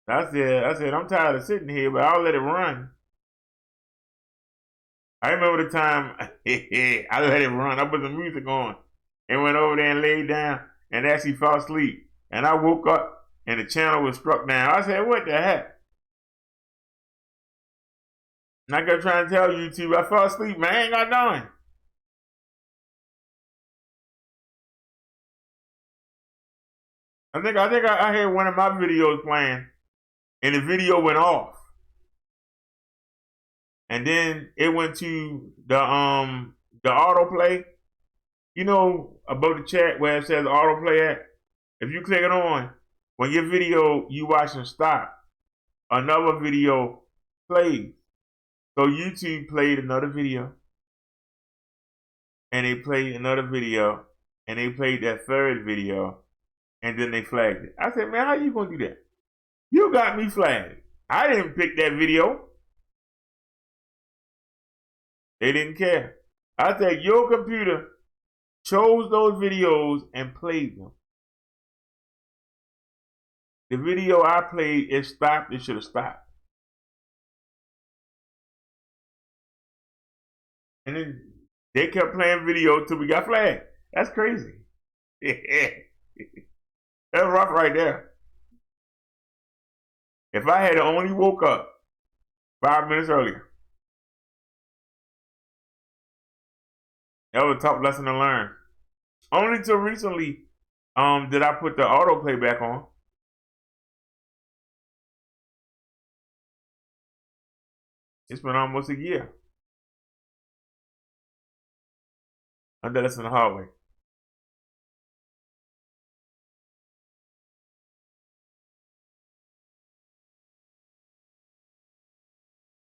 I said, I'm tired of sitting here, but I'll let it run. I remember the time I let it run. I put the music on and went over there and laid down and actually fell asleep. And I woke up and the channel was struck down. I said, what the heck? And I kept trying to tell YouTube, I fell asleep, man. I ain't got done. I think I had one of my videos playing and the video went off. And then it went to the autoplay. You know about the chat where it says autoplay at? If you click it on, when your video you watching stop, another video plays. So YouTube played another video. And they played another video. And they played that 3rd video. And then they flagged it. I said, man, how you gonna do that? You got me flagged. I didn't pick that video. They didn't care. I said, your computer chose those videos and played them. The video I played, it stopped. It should have stopped. And then they kept playing video till we got flagged. That's crazy. That's rough right there. If I had only woke up 5 minutes earlier, that was a tough lesson to learn. Only till recently did I put the autoplay back on. It's been almost a year. I did this in the hard way.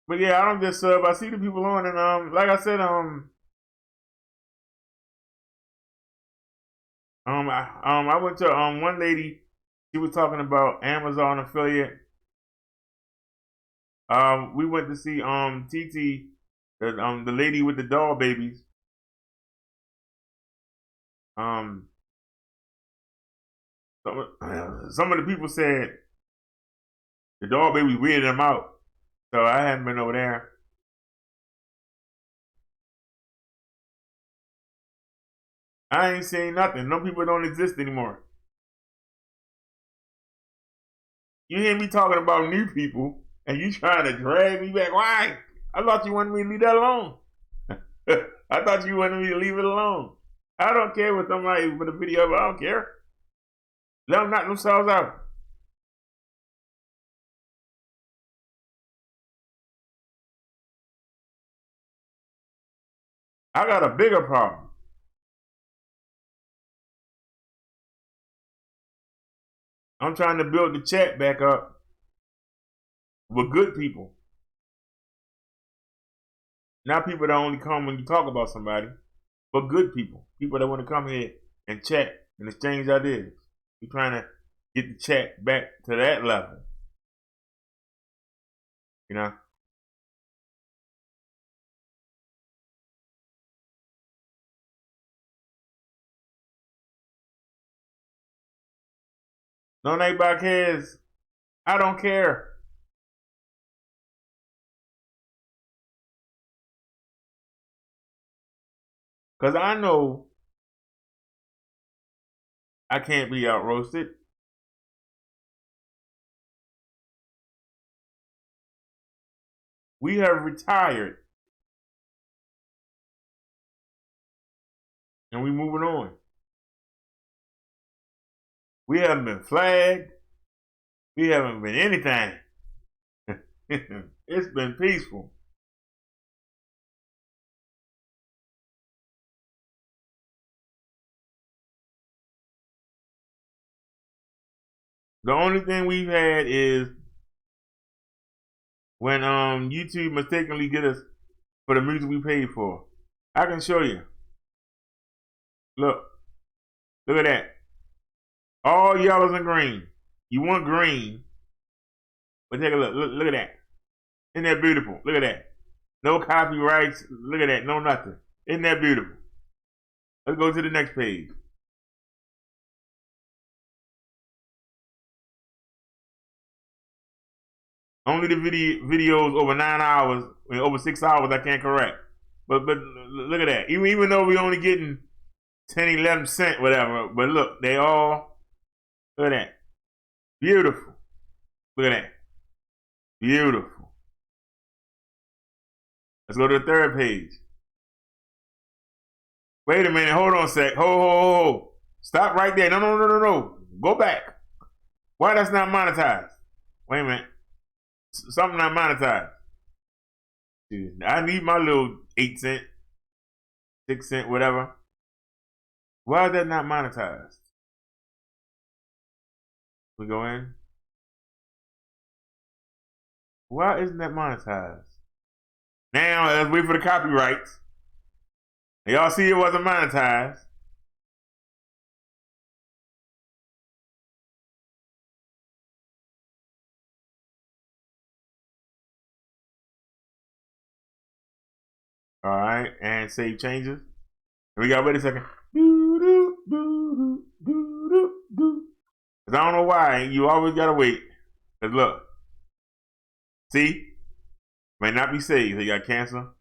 But yeah, I don't just sub. I see the people on, and like I said, I went to one lady. She was talking about Amazon affiliate. We went to see TT, the lady with the doll babies. Some of the people said the doll babies weirded them out, so I haven't been over there. I ain't saying nothing. No people don't exist anymore. You hear me talking about new people, and you trying to drag me back. Why? I thought you wanted me to leave that alone. I thought you wanted me to leave it alone. I don't care what somebody put a video up. I don't care. Let them knock themselves out. I got a bigger problem. I'm trying to build the chat back up. But good people. Not people that only come when you talk about somebody, but good people. People that want to come here and chat and exchange ideas. We're trying to get the chat back to that level. You know? No nobody cares. I don't care. Because I know I can't be out roasted. We have retired and we moving on. We haven't been flagged. We haven't been anything. It's been peaceful. The only thing we've had is when YouTube mistakenly get us for the music we paid for. I can show you. Look at that. All yellows and green. You want green, but take a look. Look at that. Isn't that beautiful? Look at that. No copyrights. Look at that. No nothing. Isn't that beautiful? Let's go to the next page. Only the videos over 9 hours, over 6 hours I can't correct. But look at that. Even though we only getting 10, 11 cent, whatever. But look, they all, look at that. Beautiful. Look at that. Beautiful. Let's go to the third page. Wait a minute. Hold on a sec. Hold. Stop right there. No. Go back. Why that's not monetized? Wait a minute. Something not monetized. I need my little 8 cent, 6 cent, whatever. Why is that not monetized? We go in. Why isn't that monetized? Now, let's wait for the copyrights. Y'all see it wasn't monetized. All right, and save changes. And we got, wait a second. Cause I don't know why you always gotta wait. Cause look, see, may not be saved. So you got cancel.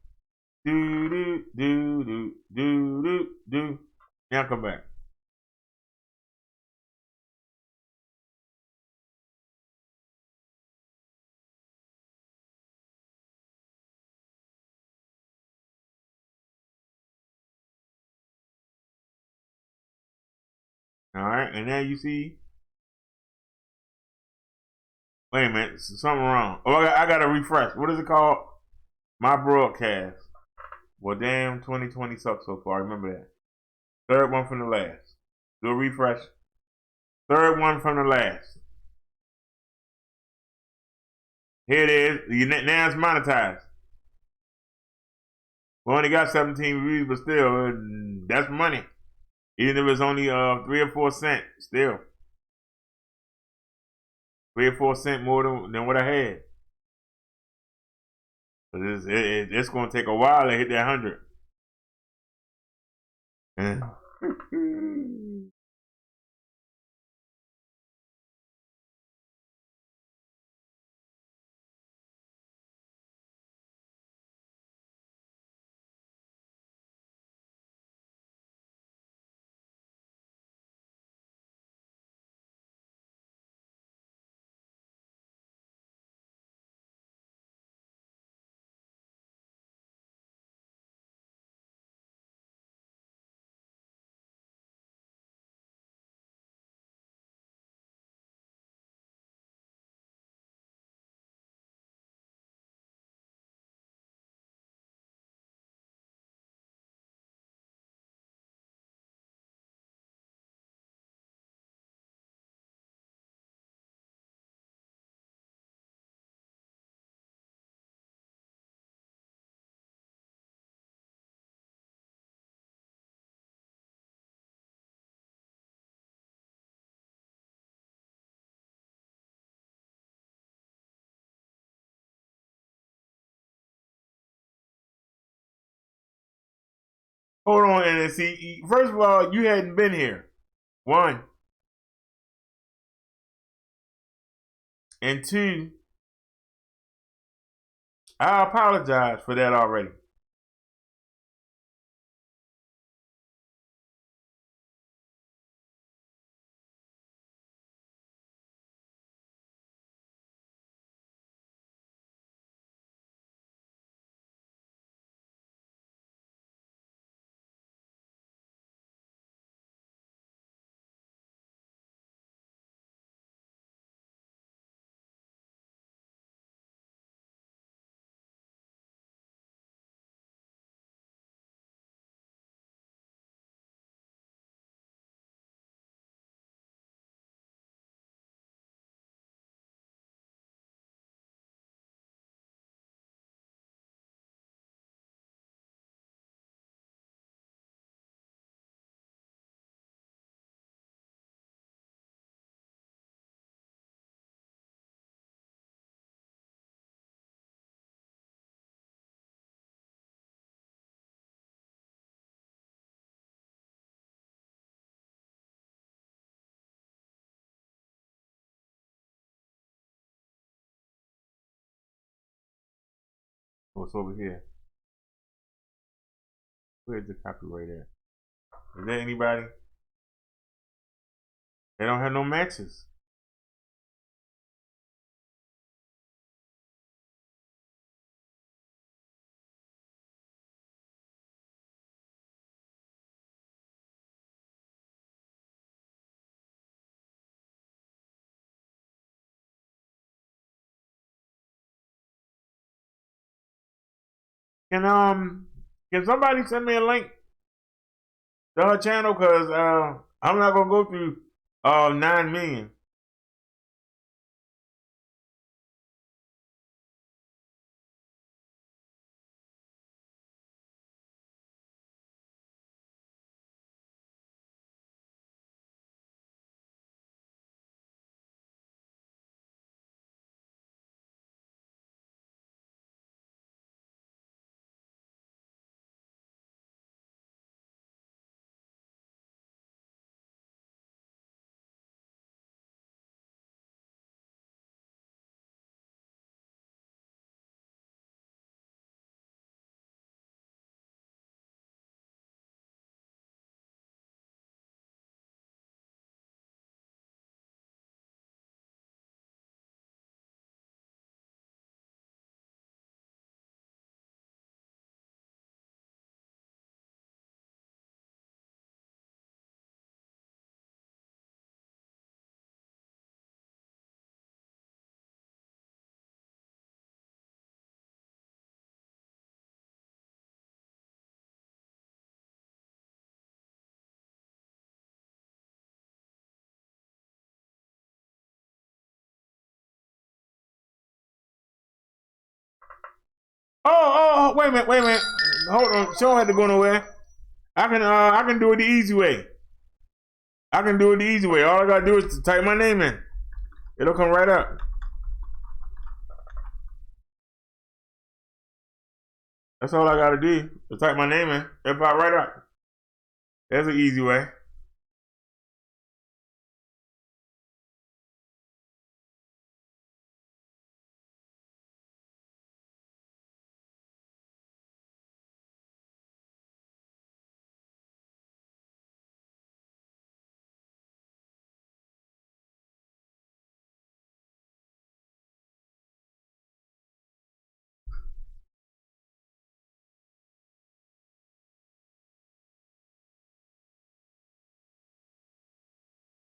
Now come back. All right, and now you see. Wait a minute, something wrong. Oh, I got to refresh. What is it called? My broadcast. Well, damn, 2020 sucks so far. Remember that. Third one from the last. Do a refresh. Third one from the last. Here it is. Now it's monetized. We only got 17 views, but still, that's money. Even if it's only 3 or 4 cents, still 3 or 4 cents more than what I had. But it's going to take a while to hit that 100. Hold on, and see. First of all, you hadn't been here. 1. And 2, I apologize for that already. What's over here? Where's the copyright at? Is there anybody? They don't have no matches. Can somebody send me a link to her channel? Cause I'm not gonna go through 9 million. Oh, wait a minute. Hold on. She don't have to go nowhere. I can do it the easy way. I can do it the easy way. All I gotta do is to type my name in. It'll come right up. That's all I gotta do. To type my name in. It'll pop right up. That's an easy way.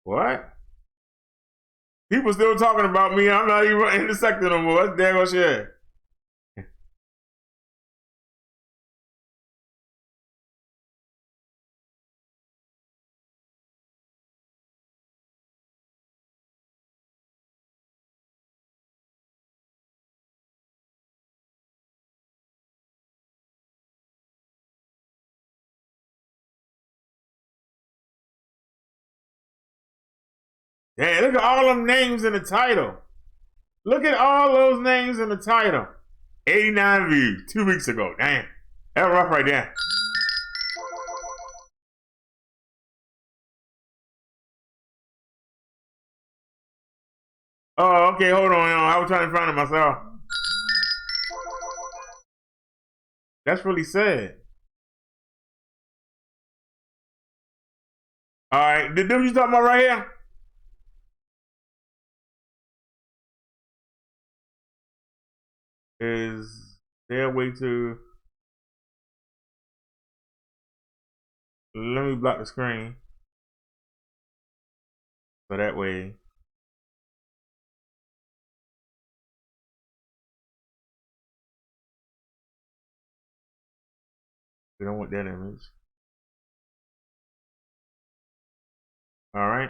What? People still talking about me. I'm not even in the sector no more. That's daggone shit. Hey, look at all them names in the title. Look at all those names in the title. 89 views 2 weeks ago. Damn. That's rough right there. Oh, okay, hold on. I was trying to find it myself. That's really sad. All right, the dude you talking about right here? Is there a way to? Let me block the screen so that way. We don't want that image. All right.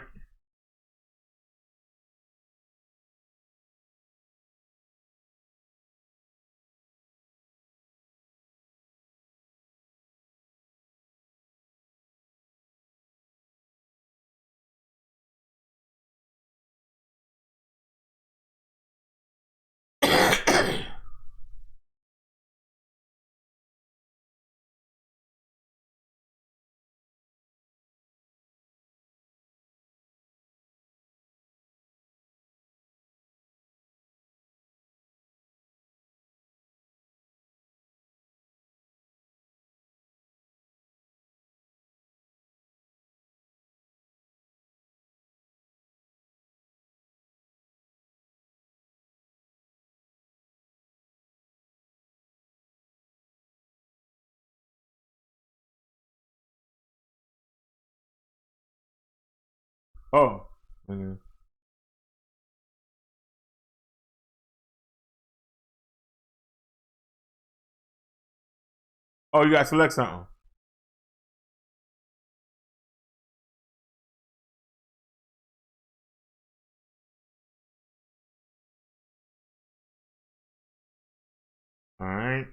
Oh. Mhm. Oh, you got to select something. All right.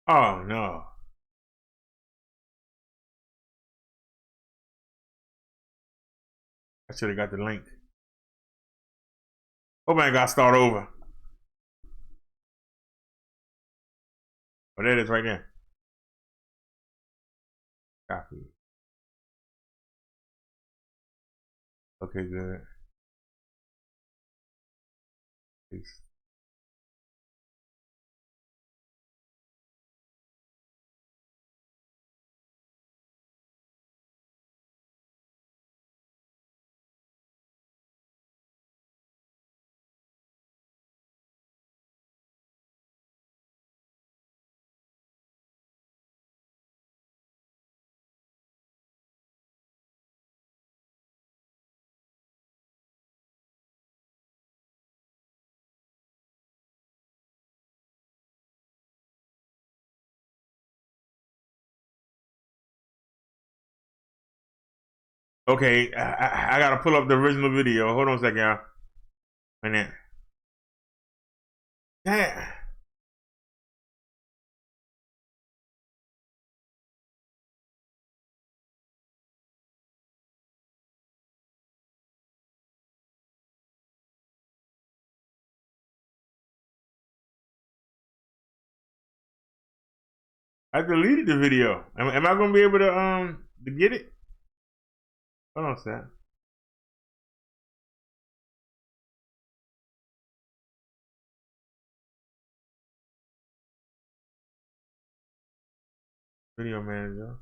Oh no. I should have got the link. Oh man, got to start over. Oh, there it is right there. Copy. Okay, good. Peace. Okay, I gotta pull up the original video. Hold on a second, y'all. And then, damn. I deleted the video. Am I gonna be able to get it? Hold on a sec. Video manager.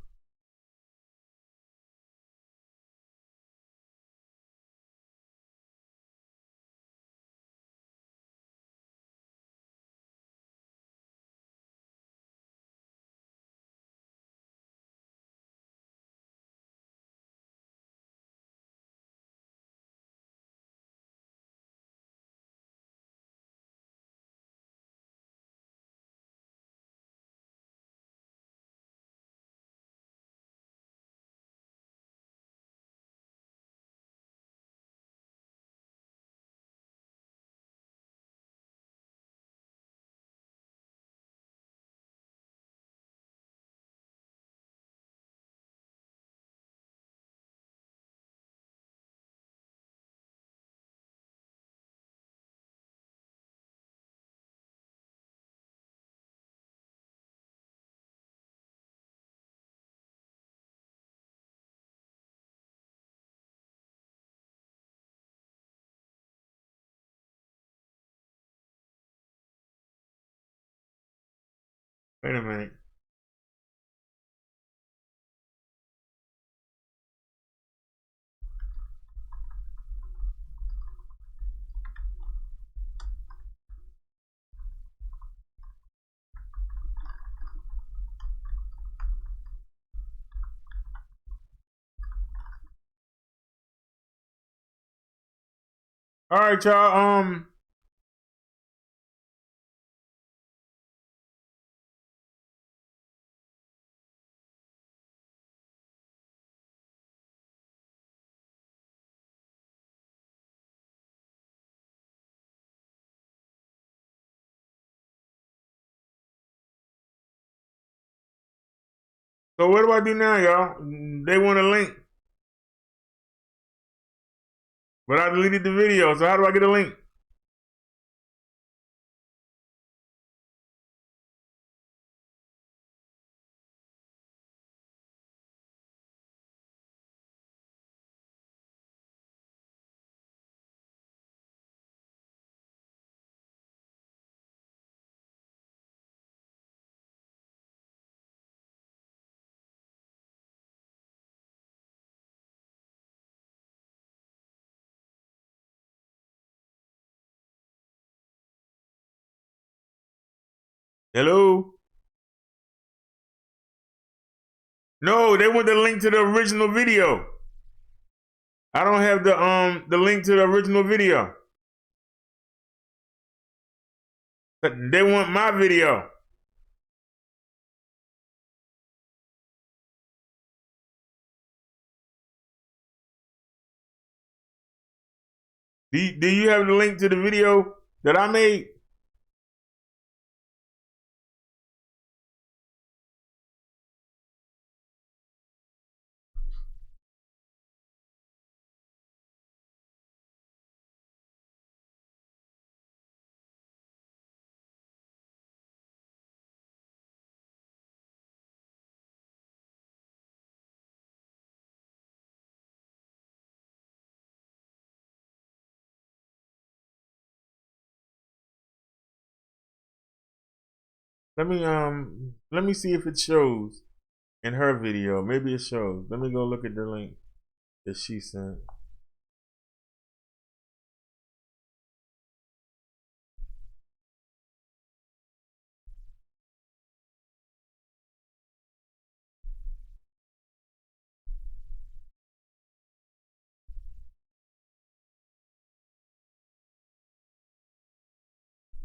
Wait a minute. All right, y'all. So what do I do now, y'all? They want a link, but I deleted the video. So how do I get a link? Hello? No, they want the link to the original video. I don't have the link to the original video. They want my video. Do you have the link to the video that I made? Let me see if it shows in her video. Maybe it shows. Let me go look at the link that she sent.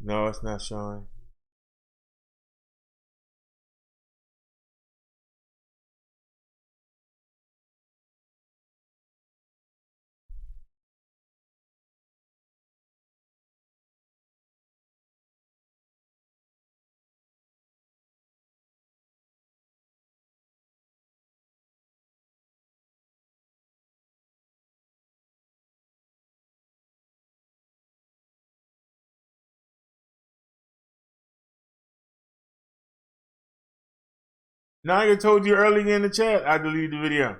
No, it's not showing. Now I told you earlier in the chat I deleted the video.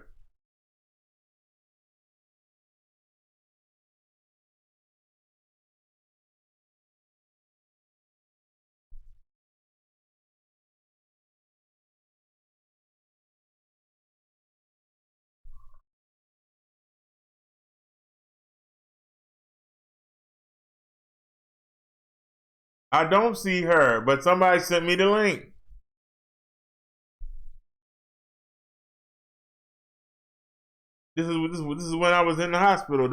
I don't see her, but somebody sent me the link. This is when I was in the hospital.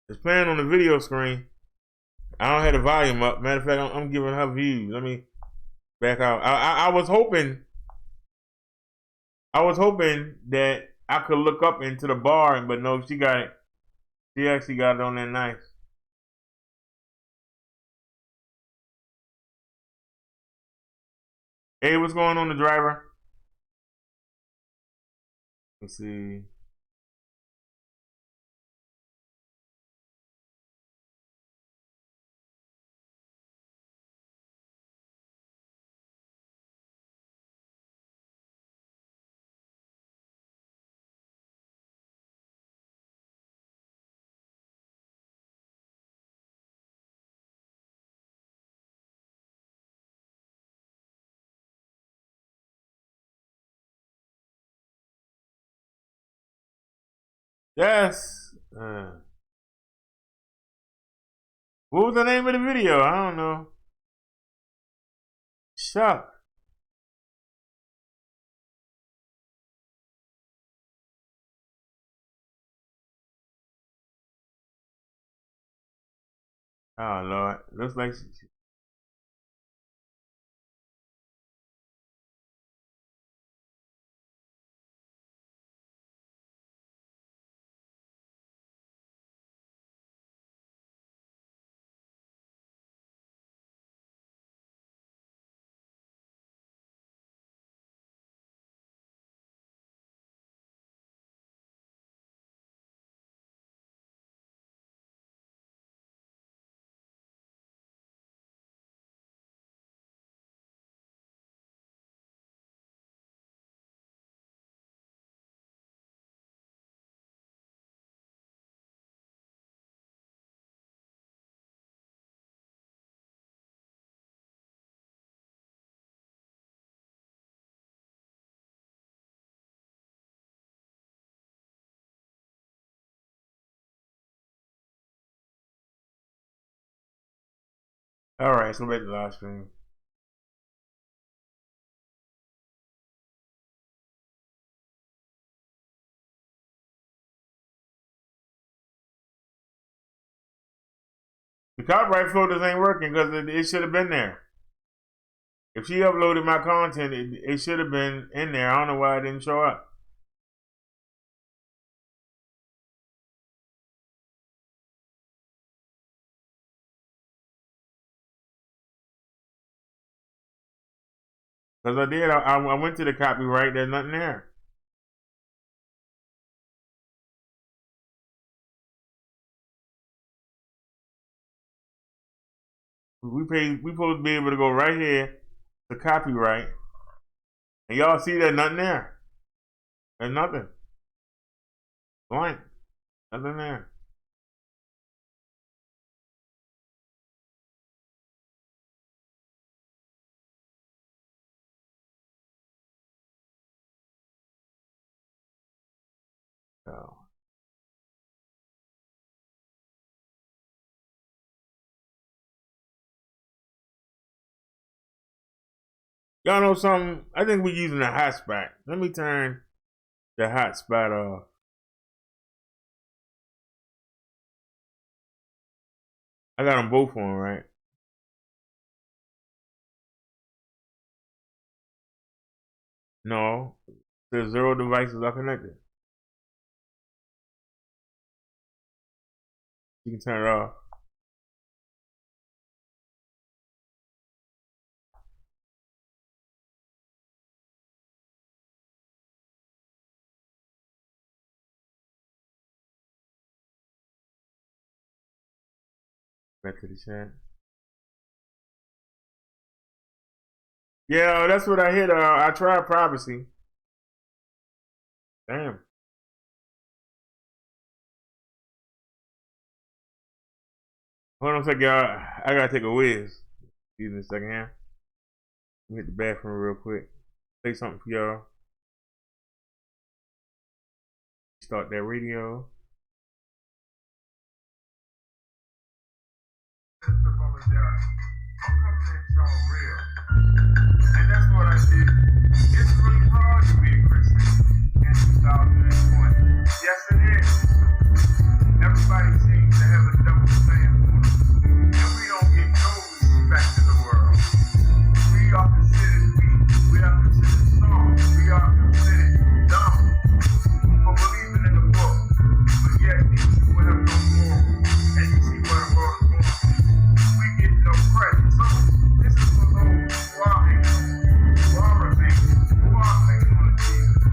It's playing on the video screen. I don't have the volume up. Matter of fact, I'm giving her views. Let me back out. I was hoping that I could look up into the bar, but no, she got it. She actually got it on that nice. Hey, what's going on, the driver? Let's see. Yes. What was the name of the video? I don't know. Shuck. Oh Lord, looks like all right. So back to the live stream. The copyright filters ain't working because it should have been there. If she uploaded my content, it should have been in there. I don't know why it didn't show up. Because I did. I went to the copyright. There's nothing there. We supposed to be able to go right here to copyright. And y'all see there's nothing there. There's nothing. Blank. Nothing there. So. Y'all know something? I think we're using a hotspot. Let me turn the hotspot off. I got them both on, right? No. There's 0 devices are connected. You can turn it off. Back to the chat. Yeah, that's what I hit. I tried privacy. Damn. Hold on a second, y'all. I gotta take a whiz. Excuse me a second here. Let me hit the bathroom real quick. Say something for y'all. Start that radio. I'm coming at y'all real. And that's what I did. It's really hard to be a Christian in 2020. Yes, it is. Everybody seems to have a double standard. And we don't get no respect in the world. We are considered weak. We are considered strong. We are considered dumb for believing in the book. But yet these people have no moral. And you see what the world is going to. We get no credit. So this is for those who are ignorant, who are remain, who are thinking on the Jesus.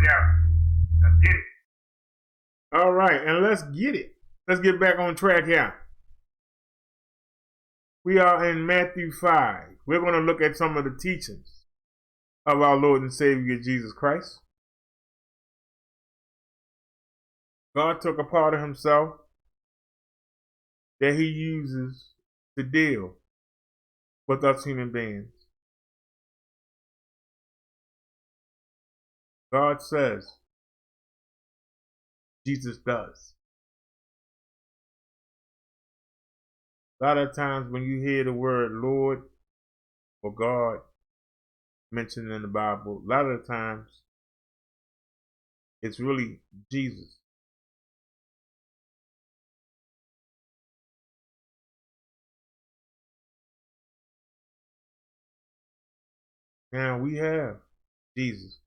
Derrick. Let's get it. All right, and let's get it. Let's get back on track here. We are in Matthew 5. We're going to look at some of the teachings of our Lord and Savior Jesus Christ. God took a part of himself that he uses to deal with us human beings. God says, Jesus does. A lot of times when you hear the word Lord or God mentioned in the Bible, a lot of the times it's really Jesus. Now we have Jesus,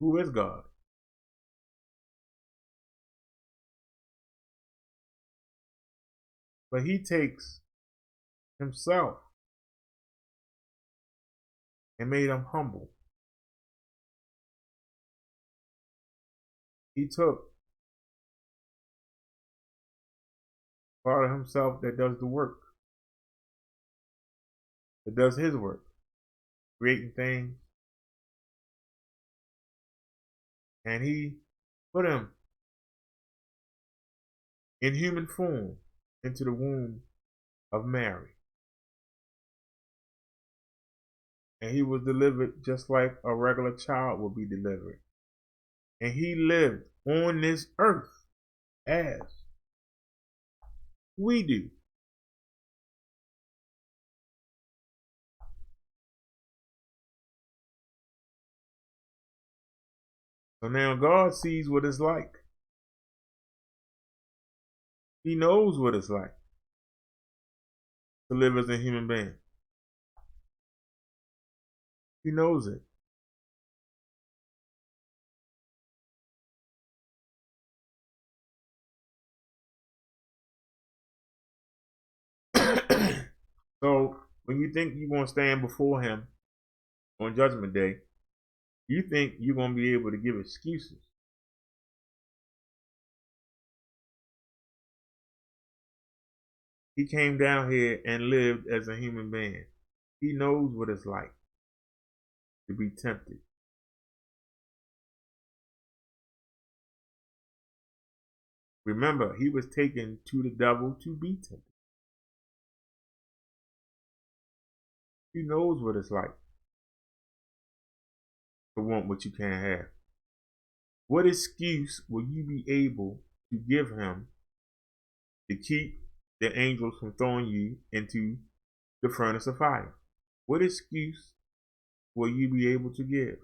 who is God. But he takes himself and made him humble. He took part of himself that does the work, that does his work, creating things, and he put him in human form into the womb of Mary. And he was delivered just like a regular child would be delivered. And he lived on this earth as we do. So now God sees what it's like. He knows what it's like to live as a human being. He knows it. So when you think you're going to stand before him on Judgment Day, you think you're going to be able to give excuses. He came down here and lived as a human being. He knows what it's like to be tempted. Remember, he was taken to the devil to be tempted. He knows what it's like to want what you can't have. What excuse will you be able to give him to keep the angels from throwing you into the furnace of fire? What excuse will you be able to give?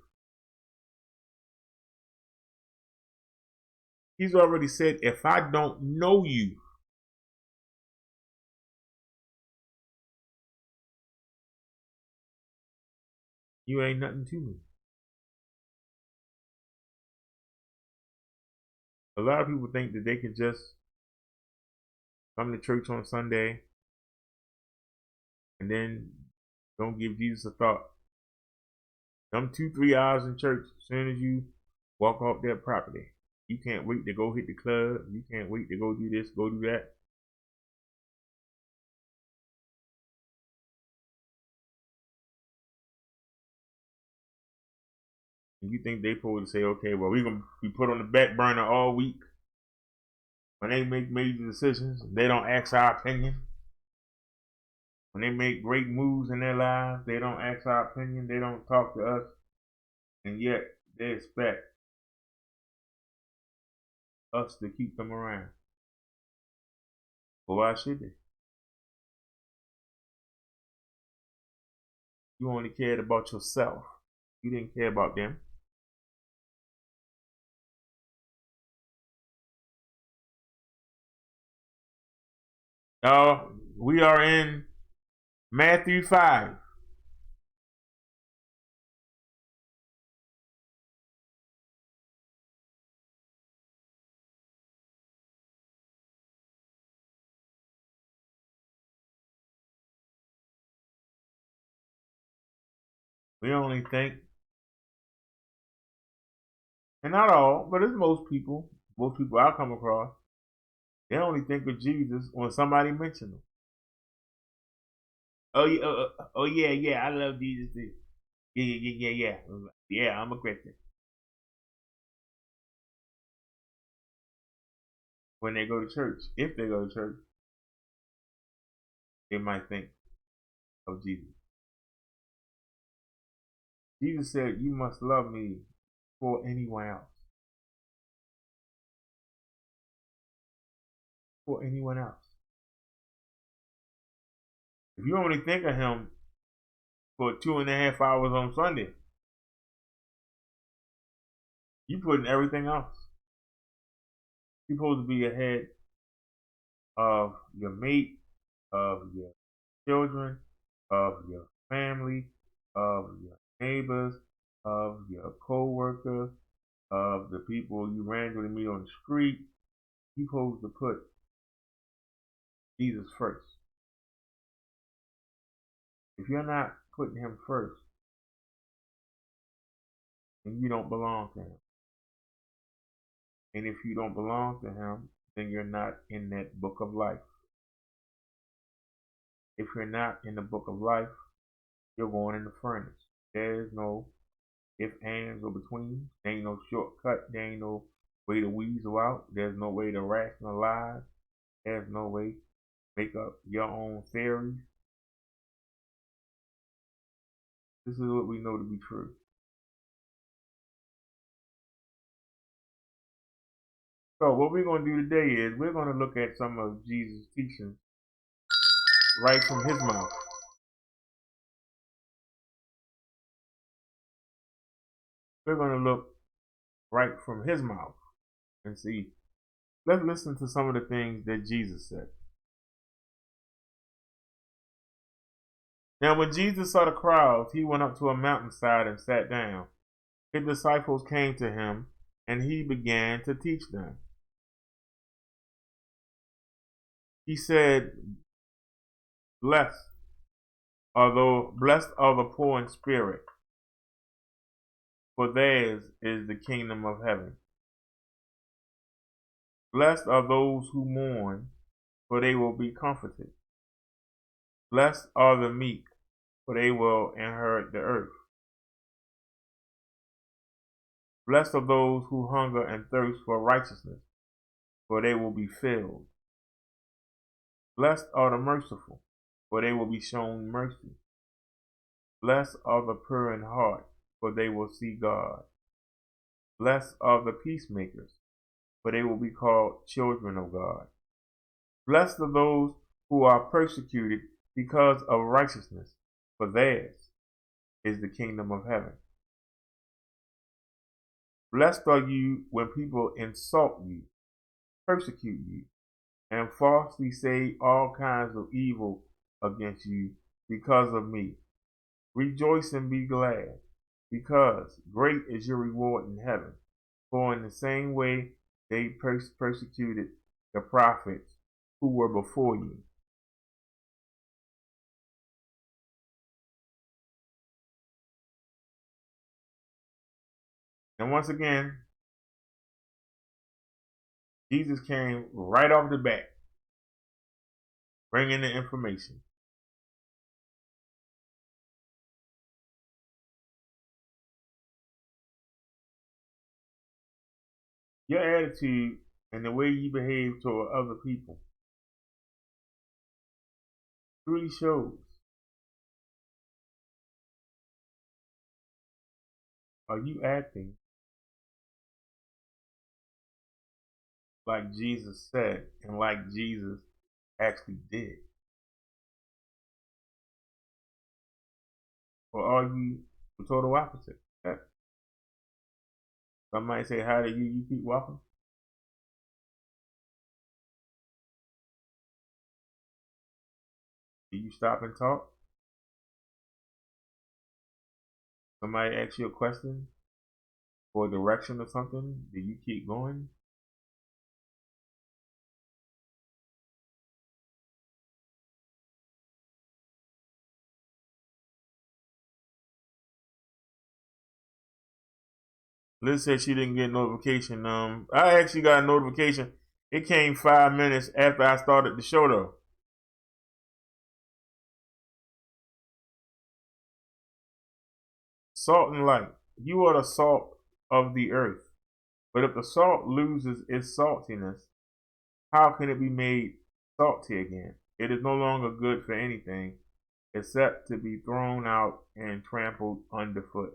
He's already said, if I don't know you, you ain't nothing to me. A lot of people think that they can just come to church on Sunday and then don't give Jesus a thought. Them 2-3 hours in church, as soon as you walk off that property, you can't wait to go hit the club. You can't wait to go do this, go do that. And you think they supposed to say, okay, well, we're going to be put on the back burner all week. When they make major decisions, they don't ask our opinion. When they make great moves in their lives, they don't ask our opinion. They don't talk to us. And yet, they expect us to keep them around. But why should they? You only cared about yourself. You didn't care about them. We are in Matthew 5. We only think, and not all, but it's most people I come across, they only think of Jesus when somebody mentions him. Oh yeah, yeah, I love Jesus too. Yeah, yeah, yeah, yeah, yeah. Yeah, I'm a Christian. When they go to church, if they go to church, they might think of Jesus. Jesus said, "You must love me before anyone else." For anyone else. If you only think of him for 2.5 hours on Sunday, you putting everything else. You're supposed to be ahead of your mate, of your children, of your family, of your neighbors, of your co-workers, of the people you randomly meet on the street. You're supposed to put Jesus first. If you're not putting him first, then you don't belong to him. And if you don't belong to him, then you're not in that book of life. If you're not in the book of life, you're going in the furnace. There's no if, ands, or between. There ain't no shortcut. There ain't no way to weasel out. There's no way to rationalize. There's no way to make up your own theories. This is what we know to be true. So what we're going to do today is we're going to look at some of Jesus' teachings right from his mouth. We're going to look right from his mouth and see. Let's listen to some of the things that Jesus said. Now when Jesus saw the crowds, he went up to a mountainside and sat down. His disciples came to him, and he began to teach them. He said, Blessed are the poor in spirit, for theirs is the kingdom of heaven. Blessed are those who mourn, for they will be comforted. Blessed are the meek, for they will inherit the earth. Blessed are those who hunger and thirst for righteousness, for they will be filled. Blessed are the merciful, for they will be shown mercy. Blessed are the pure in heart, for they will see God. Blessed are the peacemakers, for they will be called children of God. Blessed are those who are persecuted because of righteousness, for theirs is the kingdom of heaven. Blessed are you when people insult you, persecute you, and falsely say all kinds of evil against you because of me. Rejoice and be glad, because great is your reward in heaven. For in the same way they persecuted the prophets who were before you. And once again, Jesus came right off the bat, bringing the information. Your attitude and the way you behave toward other people truly shows, are you acting like Jesus said and like Jesus actually did? Or are you the total opposite? Somebody say hi to you, you keep walking. Do you stop and talk? Somebody asks you a question for a direction or something, do you keep going? Liz said she didn't get a notification. I actually got a notification. It came 5 minutes after I started the show, though. Salt and light. You are the salt of the earth. But if the salt loses its saltiness, how can it be made salty again? It is no longer good for anything except to be thrown out and trampled underfoot.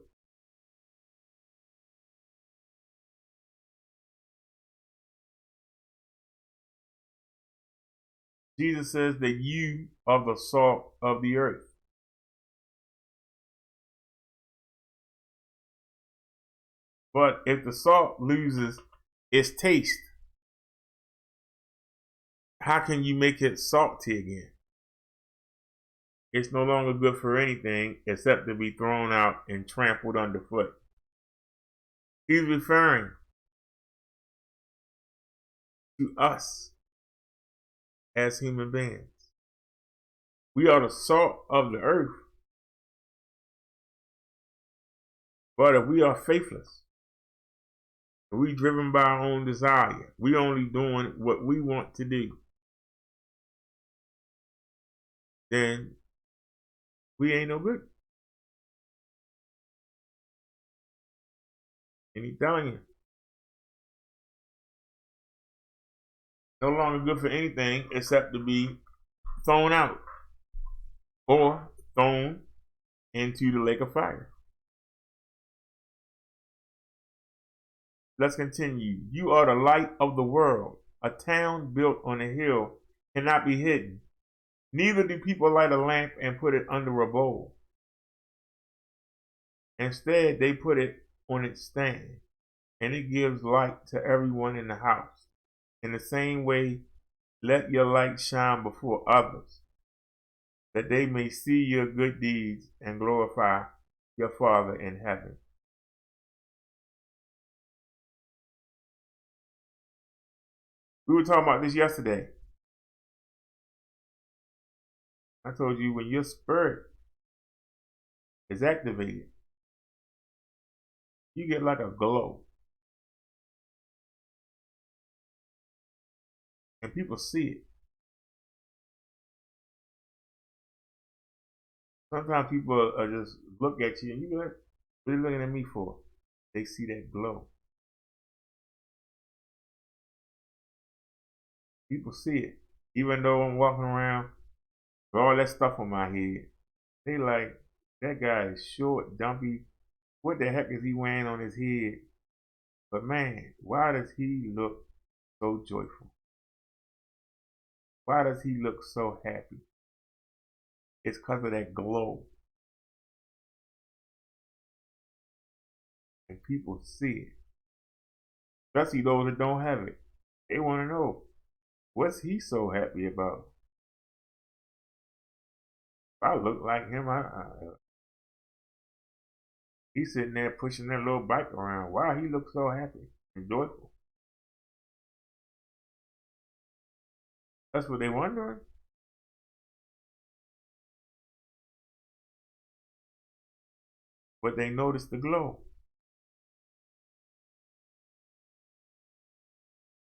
Jesus says that you are the salt of the earth. But if the salt loses its taste, how can you make it salty again? It's no longer good for anything except to be thrown out and trampled underfoot. He's referring to us as human beings. We are the salt of the earth. But if we are faithless, if we driven by our own desire, we only doing what we want to do, then we ain't no good. And he's telling you, no longer good for anything except to be thrown out or thrown into the lake of fire. Let's continue. You are the light of the world. A town built on a hill cannot be hidden. Neither do people light a lamp and put it under a bowl. Instead, they put it on its stand, and it gives light to everyone in the house. In the same way, let your light shine before others, that they may see your good deeds and glorify your Father in heaven. We were talking about this yesterday. I told you when your spirit is activated, you get like a glow. And people see it. Sometimes people just look at you and you go, what are you looking at me for? They see that glow. People see it. Even though I'm walking around with all that stuff on my head, they like, that guy is short, dumpy. What the heck is he wearing on his head? But man, why does he look so joyful? Why does he look so happy? It's because of that glow. And people see it. Especially those that don't have it. They want to know, what's he so happy about? If I look like him, he's sitting there pushing that little bike around. Why he looks so happy and joyful? That's what they're wondering. But they notice the glow.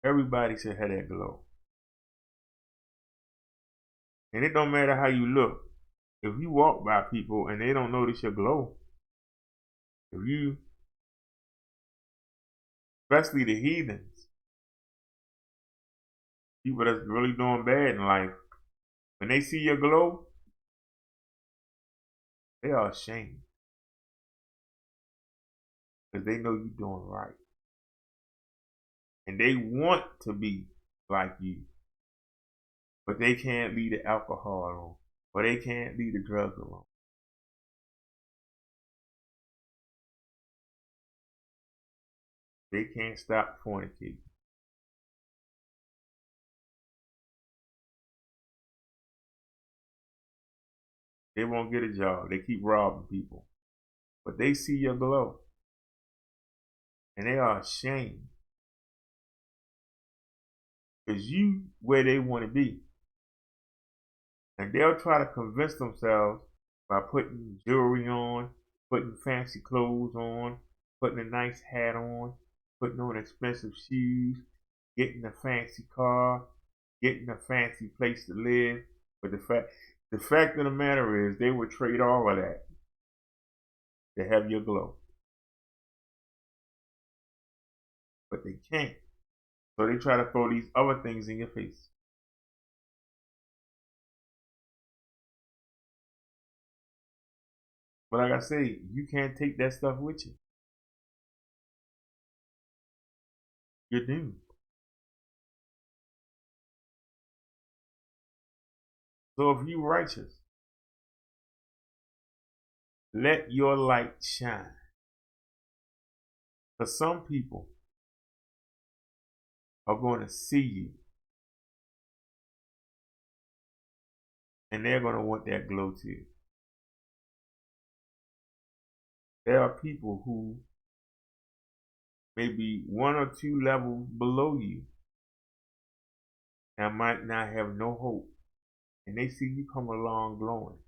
Everybody should have that glow. And it don't matter how you look. If you walk by people and they don't notice your glow, if you, especially the heathens, people that's really doing bad in life, when they see your glow, they are ashamed. Because they know you're doing right. And they want to be like you. But they can't leave the alcohol alone. Or they can't leave the drugs alone. They can't stop fornicating. They won't get a job. They keep robbing people. But they see your glow. And they are ashamed. Because you where they want to be. And they'll try to convince themselves by putting jewelry on, putting fancy clothes on, putting a nice hat on, putting on expensive shoes, getting a fancy car, getting a fancy place to live. But the fact of the matter is, they would trade all of that to have your glow. But they can't. So they try to throw these other things in your face. But like I say, you can't take that stuff with you. You're doomed. So if you're righteous, let your light shine. For some people are going to see you, and they're going to want that glow too. There are people who may be 1 or 2 levels below you and might not have no hope, and they see you come along glowing.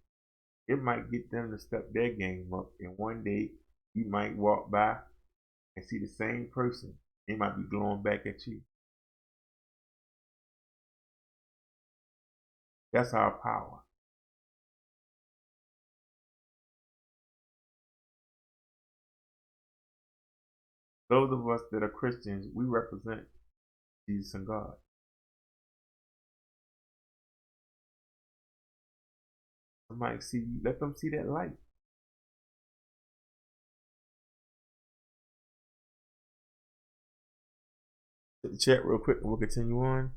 It might get them to step their game up, and one day you might walk by and see the same person. They might be glowing back at you. That's our power. Those of us that are Christians, we represent Jesus and God. Somebody see you, let them see that light. Hit the chat real quick and we'll continue on.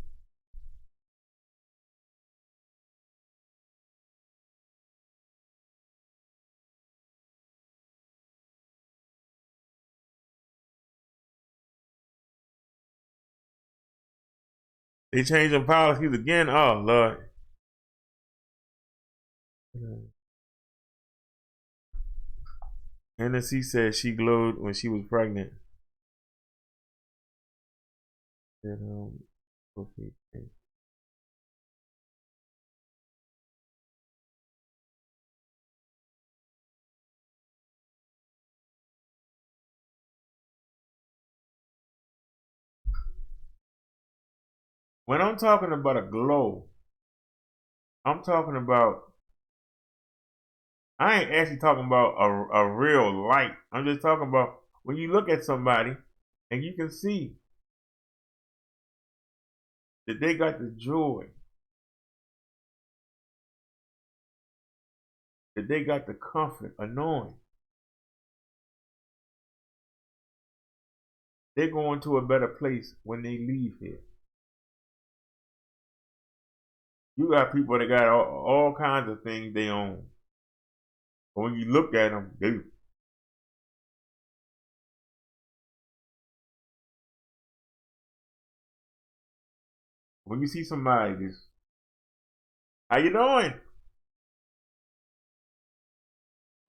They changing policies again. Oh Lord. Hennessy said she glowed when she was pregnant. And, okay. When I'm talking about a glow, I'm talking about, I ain't actually talking about a real light. I'm just talking about when you look at somebody and you can see that they got the joy, that they got the comfort of knowing they're going to a better place when they leave here. You got people that got all kinds of things they own. But when you look at them, when you see somebody just, how you doing?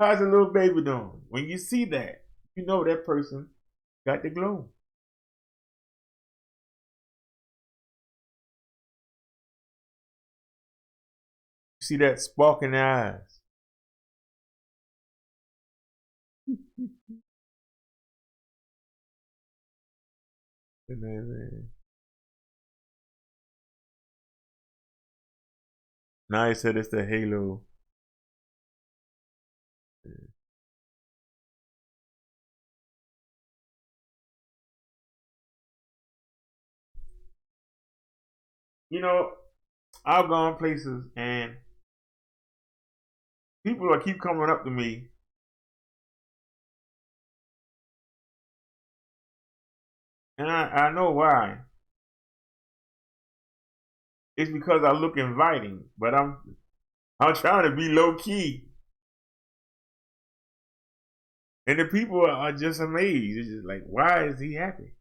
How's the little baby doing? When you see that, you know that person got the glow. You see that spark in their eyes. Now he said it's the halo. You know, I've gone places and people will keep coming up to me and I know why. It's because I look inviting, but I'm trying to be low key. And the people are just amazed. It's just like, why is he happy?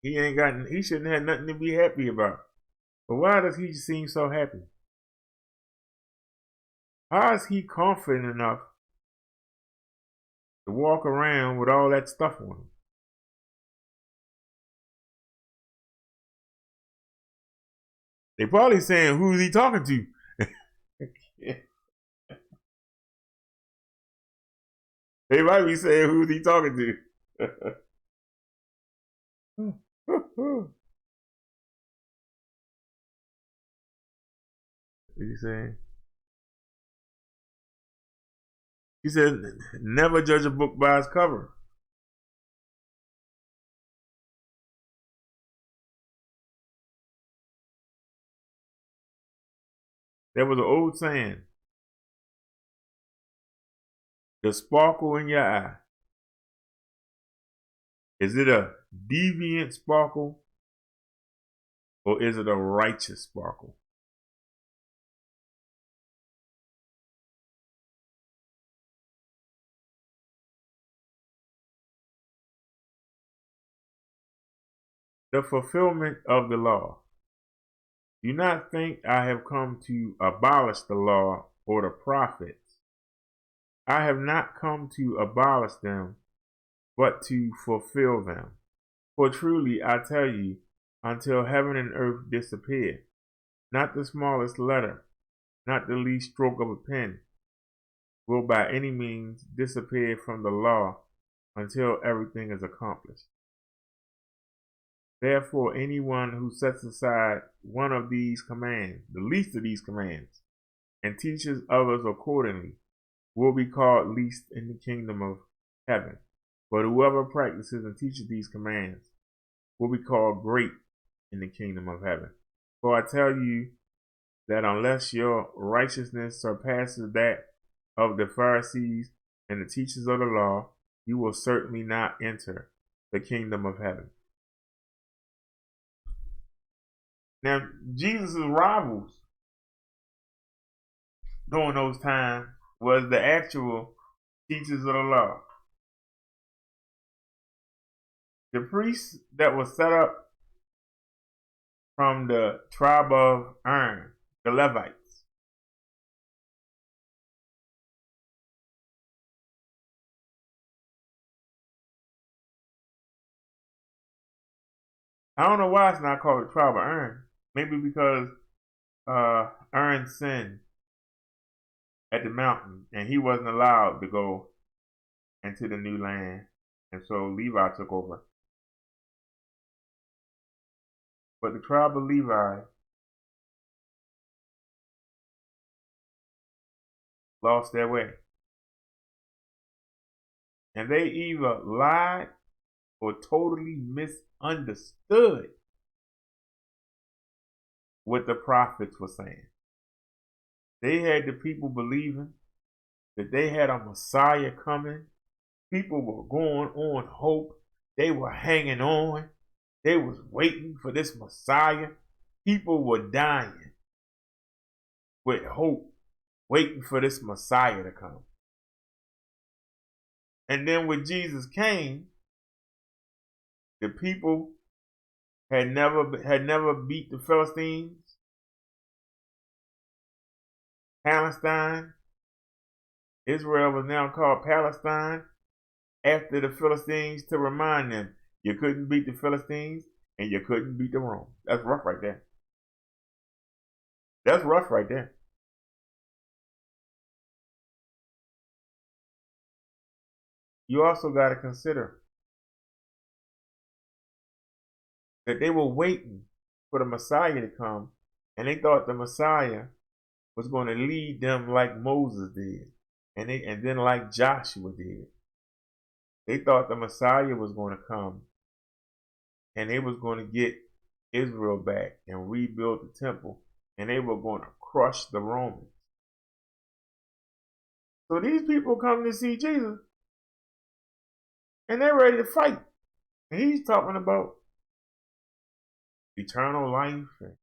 He shouldn't have nothing to be happy about. But why does he seem so happy? How is he confident enough to walk around with all that stuff on him? They probably saying, who's he talking to? They might be saying, who's he talking to? What he saying? He said, never judge a book by its cover. There was an old saying, the sparkle in your eye, is it a deviant sparkle or is it a righteous sparkle? The fulfillment of the law. Do not think I have come to abolish the law or the prophets. I have not come to abolish them, but to fulfill them. For truly I tell you, until heaven and earth disappear, not the smallest letter, not the least stroke of a pen, will by any means disappear from the law until everything is accomplished. Therefore, anyone who sets aside one of these commands, the least of these commands, and teaches others accordingly, will be called least in the kingdom of heaven. But whoever practices and teaches these commands will be called great in the kingdom of heaven. For I tell you that unless your righteousness surpasses that of the Pharisees and the teachers of the law, you will certainly not enter the kingdom of heaven. Now, Jesus' rivals during those times was the actual teachers of the law. The priests that were set up from the tribe of Aaron, the Levites. I don't know why it's not called the tribe of Aaron. Maybe because Aaron sinned at the mountain and he wasn't allowed to go into the new land. And so Levi took over. But the tribe of Levi lost their way. And they either lied or totally misunderstood what the prophets were saying. They had the people believing that they had a Messiah coming. People were going on hope. They were hanging on. They was waiting for this Messiah. People were dying with hope, waiting for this Messiah to come. And then when Jesus came, the people had never beat the Philistines. Palestine, Israel was now called Palestine after the Philistines, to remind them you couldn't beat the Philistines and you couldn't beat the Romans. That's rough right there. That's rough right there. You also got to consider that they were waiting for the Messiah to come, and they thought the Messiah was going to lead them like Moses did, and then like Joshua did. They thought the Messiah was going to come, and they was going to get Israel back and rebuild the temple, and they were going to crush the Romans. So these people come to see Jesus, and they're ready to fight. And he's talking about eternal life and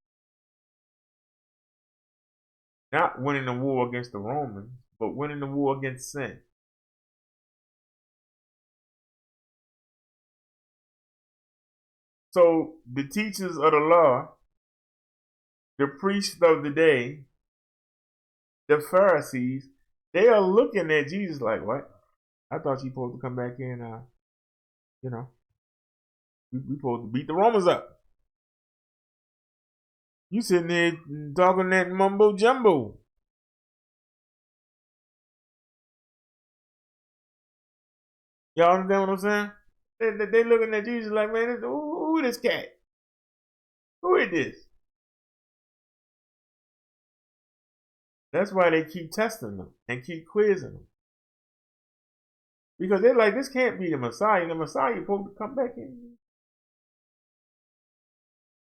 not winning the war against the Romans, but winning the war against sin. So the teachers of the law, the priests of the day, the Pharisees, they are looking at Jesus like, what? I thought you supposed to come back in, we supposed to beat the Romans up. You sitting there talking that mumbo jumbo. Y'all understand what I'm saying? They looking at Jesus like, man, who is this cat? Who is this? That's why they keep testing them and keep quizzing them. Because they're like, this can't be the Messiah. The Messiah is supposed to come back in.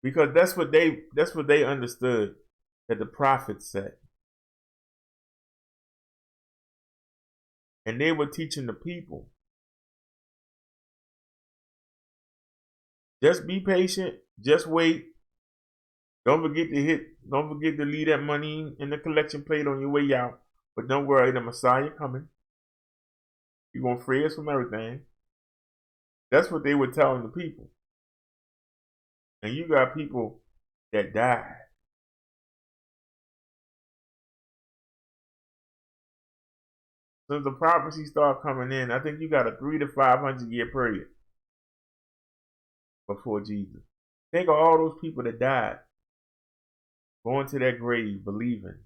Because that's what they understood that the prophets said. And they were teaching the people. Just be patient. Just wait. Don't forget to leave that money in the collection plate on your way out. But don't worry, the Messiah coming. You're going to free us from everything. That's what they were telling the people. And you got people that died. Since the prophecy started coming in, I think you got a 300 to 500 year period before Jesus. Think of all those people that died, going to their grave believing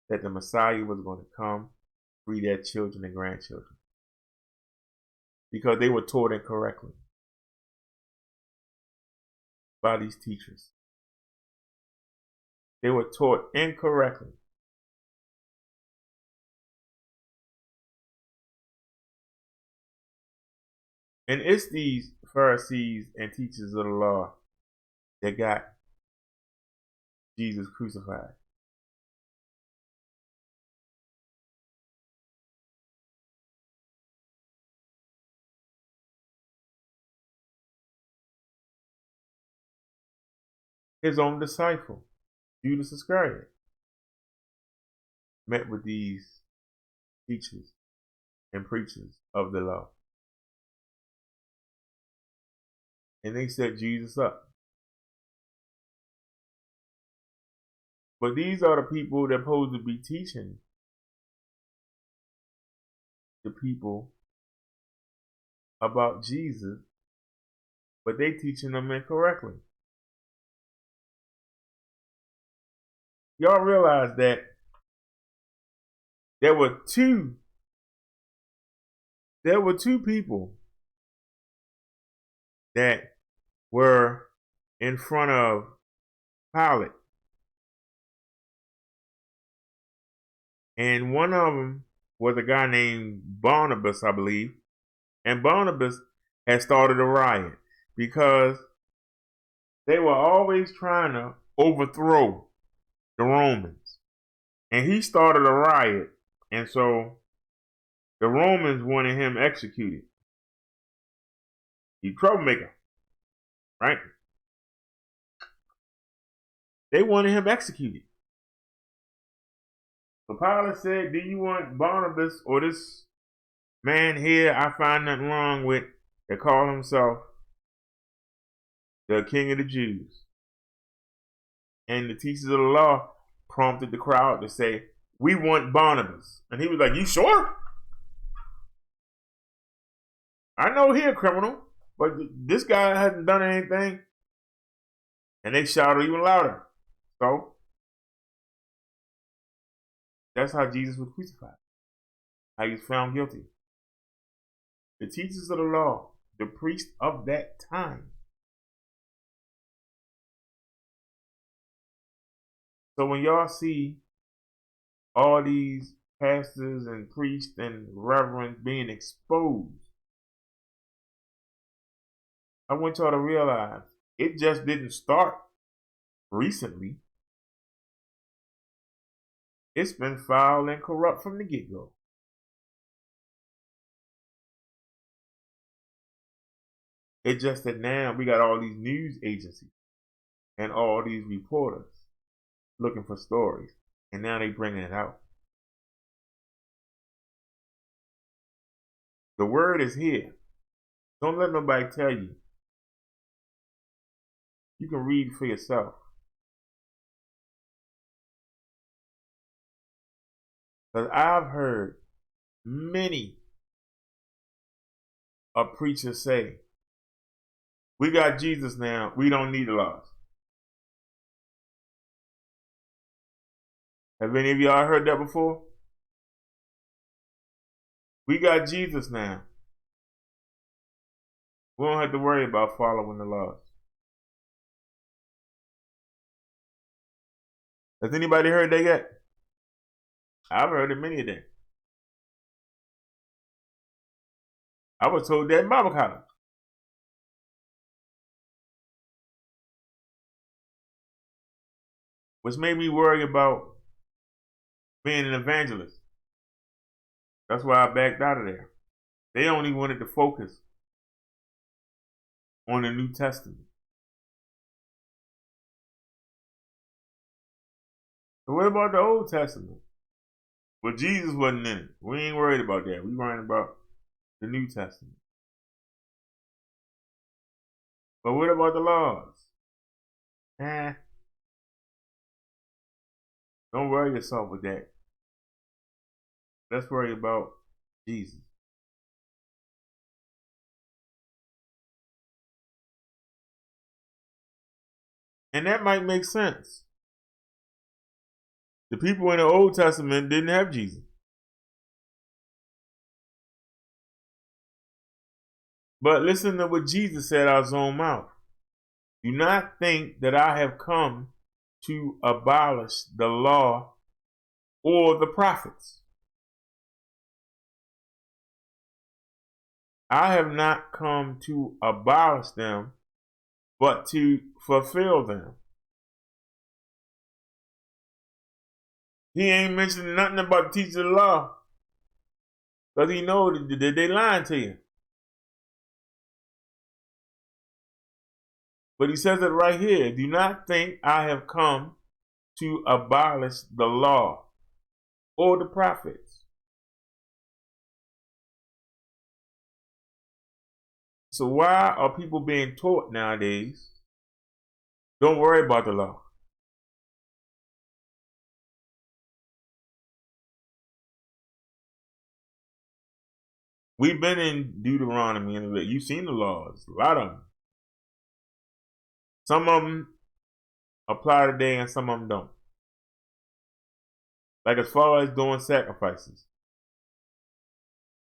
that the Messiah was going to come, free their children and grandchildren. Because they were taught incorrectly by these teachers. They were taught incorrectly. And it's these Pharisees and teachers of the law that got Jesus crucified. His own disciple, Judas Iscariot, met with these teachers and preachers of the law. And they set Jesus up. But these are the people that are supposed to be teaching the people about Jesus, but they teaching them incorrectly. Y'all realize that there were two people that were in front of Pilate. And one of them was a guy named Barnabas, I believe. And Barnabas had started a riot because they were always trying to overthrow the Romans. And he started a riot. And so the Romans wanted him executed. He's a troublemaker, right? They wanted him executed. So Pilate said, do you want Barnabas or this man here I find nothing wrong with that call himself the King of the Jews? And the teachers of the law prompted the crowd to say, we want Barnabas. And he was like, you sure? I know he's a criminal, but this guy hasn't done anything. And they shouted even louder. So that's how Jesus was crucified. How he was found guilty. The teachers of the law, the priests of that time. So when y'all see all these pastors and priests and reverends being exposed, I want y'all to realize it just didn't start recently. It's been foul and corrupt from the get-go. It's just that now we got all these news agencies and all these reporters looking for stories, and now they bringing it out. The word is here. Don't let nobody tell you. You can read for yourself. Because I've heard many a preacher say, we got Jesus now, we don't need the laws. Have any of y'all heard that before? We got Jesus now. We don't have to worry about following the laws. Has anybody heard that yet? I've heard it many a day. I was told that in Bible college. Which made me worry about being an evangelist. That's why I backed out of there. They only wanted to focus on the New Testament. So what about the Old Testament? Well, Jesus wasn't in it. We ain't worried about that. We worried about the New Testament. But what about the laws? Don't worry yourself with that. Let's worry about Jesus. And that might make sense. The people in the Old Testament didn't have Jesus. But listen to what Jesus said out of his own mouth. Do not think that I have come to abolish the law or the prophets. I have not come to abolish them, but to fulfill them. He ain't mentioning nothing about teaching the law, because he knows that they lying to you. But he says it right here. Do not think I have come to abolish the law or the prophets. So why are people being taught nowadays, don't worry about the law? We've been in Deuteronomy, and you've seen the laws, a lot of them. Some of them apply today and some of them don't. Like as far as doing sacrifices,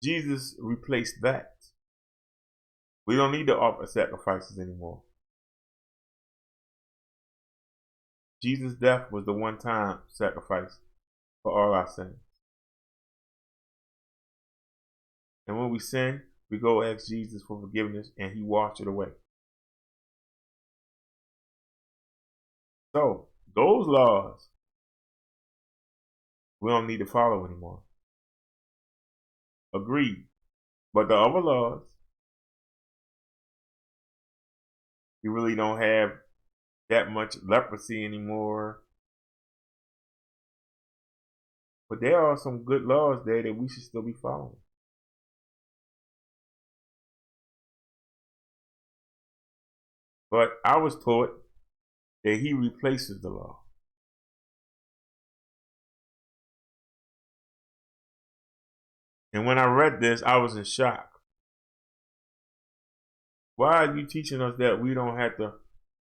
Jesus replaced that. We don't need to offer sacrifices anymore. Jesus' death was the one-time sacrifice for all our sins. And when we sin, we go ask Jesus for forgiveness and he washes it away. So, those laws, we don't need to follow anymore. Agreed. But the other laws, you really don't have that much leprosy anymore. But there are some good laws there that we should still be following. But I was taught that he replaces the law. And when I read this, I was in shock. Why are you teaching us that we don't have to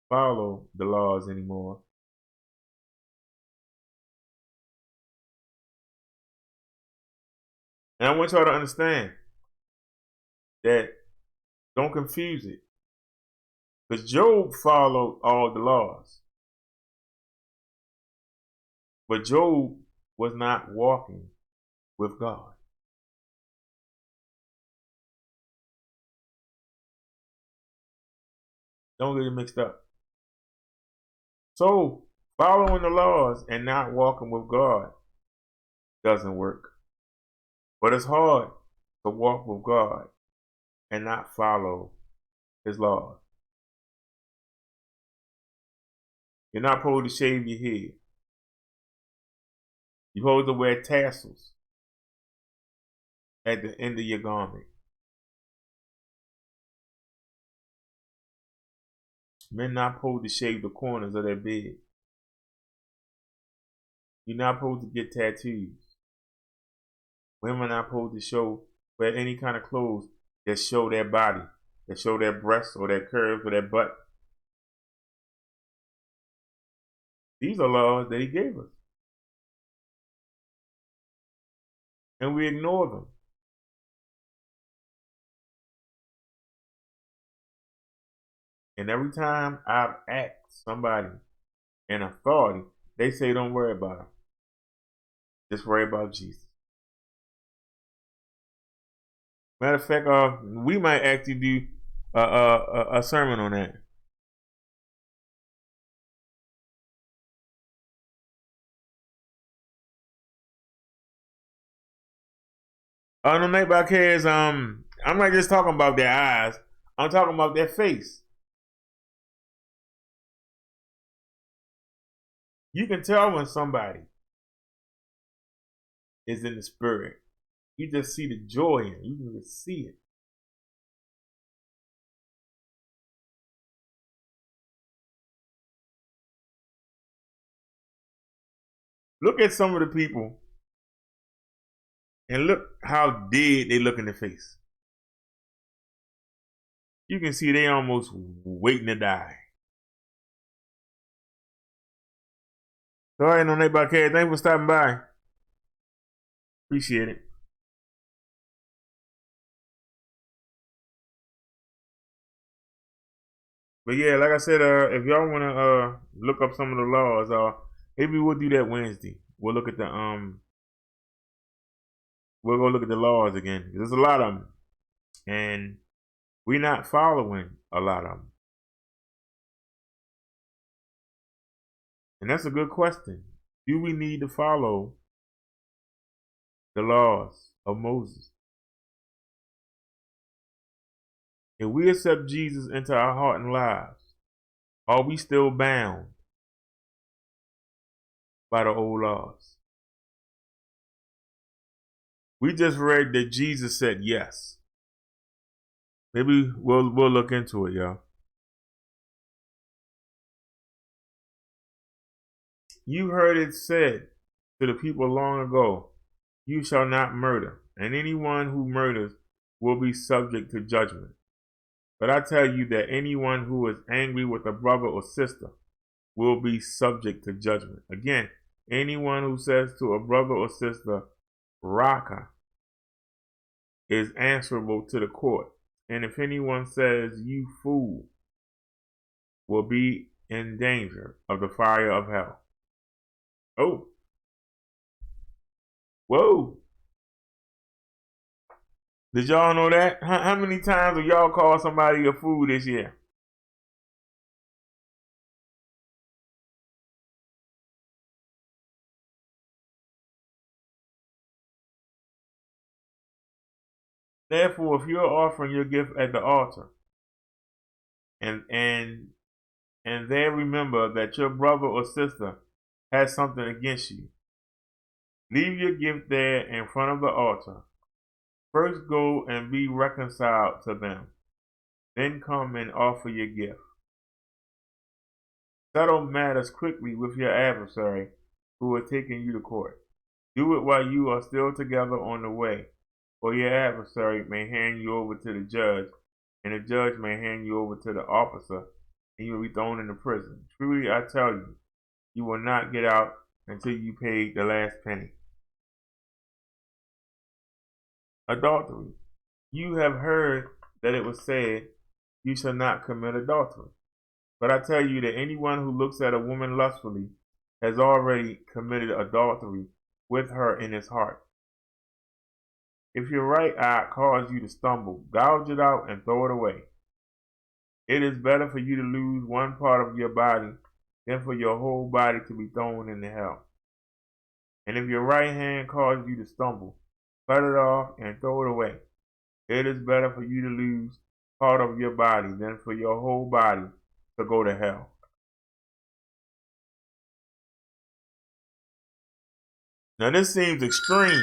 follow the laws anymore? And I want y'all to understand that don't confuse it. Because Job followed all the laws. But Job was not walking with God. Don't get it mixed up. So, following the laws and not walking with God doesn't work. But it's hard to walk with God and not follow his laws. You're not supposed to shave your head. You're supposed to wear tassels at the end of your garment. Men not supposed to shave the corners of their bed. You're not supposed to get tattoos. Women not supposed to wear any kind of clothes that show their body, that show their breasts or their curves or their butt. These are laws that he gave us. And we ignore them. And every time I've asked somebody in authority, they say, don't worry about him. Just worry about Jesus. Matter of fact, we might actually do a sermon on that. On the night by cares, I'm not just talking about their eyes. I'm talking about their face. You can tell when somebody is in the spirit. You just see the joy in it. You can just see it. Look at some of the people and look how dead they look in the face. You can see they almost waiting to die. So, all right, no neighbor care. Thanks for stopping by. Appreciate it. But yeah, like I said, if y'all wanna look up some of the laws, maybe we'll do that Wednesday. We'll look at we'll go look at the laws again. There's a lot of them, and we're not following a lot of them. And that's a good question. Do we need to follow the laws of Moses? If we accept Jesus into our heart and lives, are we still bound by the old laws? We just read that Jesus said yes. Maybe we'll look into it, y'all. You heard it said to the people long ago, you shall not murder, and anyone who murders will be subject to judgment. But I tell you that anyone who is angry with a brother or sister will be subject to judgment. Again, anyone who says to a brother or sister, Raka, is answerable to the court. And if anyone says, you fool, will be in danger of the fire of hell. Oh. Whoa. Did y'all know that? How many times have y'all called somebody a fool this year? Therefore, if you're offering your gift at the altar, and there remember that your brother or sister has something against you, leave your gift there in front of the altar. First go and be reconciled to them. Then come and offer your gift. Settle matters quickly with your adversary who is taking you to court. Do it while you are still together on the way, or your adversary may hand you over to the judge, and the judge may hand you over to the officer, and you will be thrown into prison. Truly, I tell you, you will not get out until you pay the last penny. Adultery. You have heard that it was said, you shall not commit adultery. But I tell you that anyone who looks at a woman lustfully has already committed adultery with her in his heart. If your right eye causes you to stumble, gouge it out and throw it away. It is better for you to lose one part of your body than for your whole body to be thrown into hell. And if your right hand causes you to stumble, cut it off and throw it away. It is better for you to lose part of your body than for your whole body to go to hell. Now this seems extreme.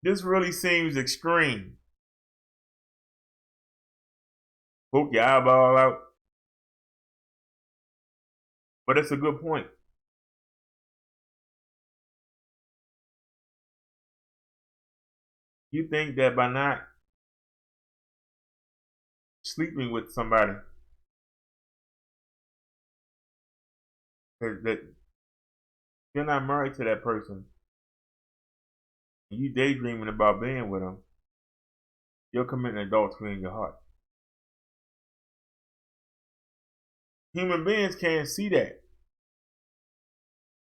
This really seems extreme. Poke your eyeball out. But it's a good point. You think that by not sleeping with somebody, that you're not married to that person, and you daydreaming about being with them, you're committing adultery in your heart. Human beings can't see that,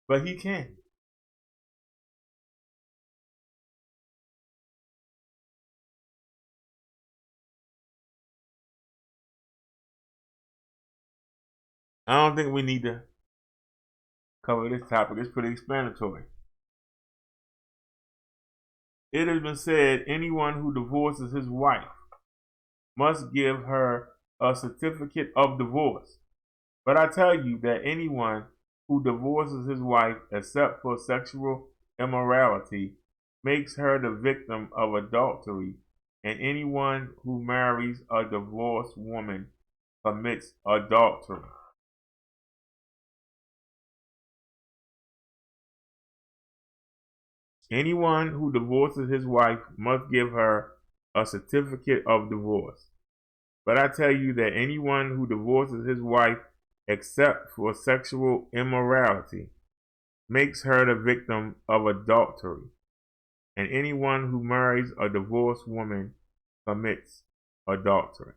but he can. I don't think we need to cover this topic. It's pretty explanatory. It has been said anyone who divorces his wife must give her a certificate of divorce. But I tell you that anyone who divorces his wife except for sexual immorality makes her the victim of adultery, and anyone who marries a divorced woman commits adultery. Anyone who divorces his wife must give her a certificate of divorce. But I tell you that anyone who divorces his wife except for sexual immorality makes her the victim of adultery, and anyone who marries a divorced woman commits adultery.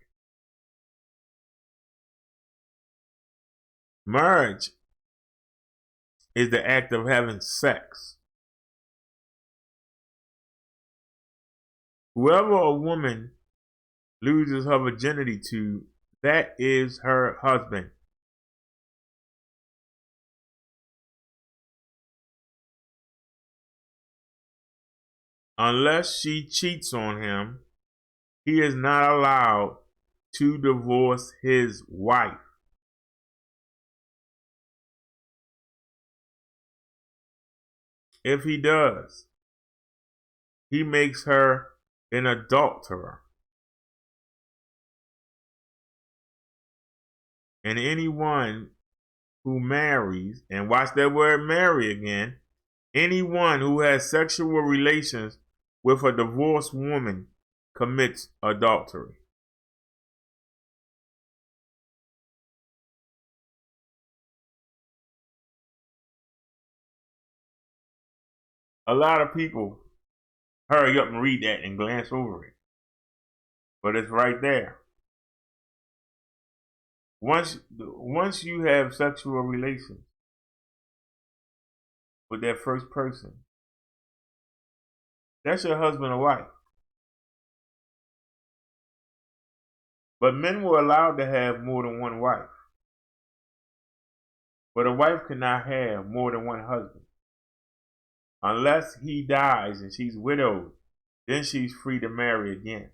Marriage is the act of having sex. Whoever a woman loses her virginity to, that is her husband. Unless she cheats on him, he is not allowed to divorce his wife. If he does, he makes her an adulterer. And anyone who marries, and watch that word marry again, anyone who has sexual relations with a divorced woman commits adultery. A lot of people hurry up and read that and glance over it, but it's right there. Once you have sexual relations with that first person, that's your husband or wife. But men were allowed to have more than one wife. But a wife cannot have more than one husband. Unless he dies and she's widowed, then she's free to marry again.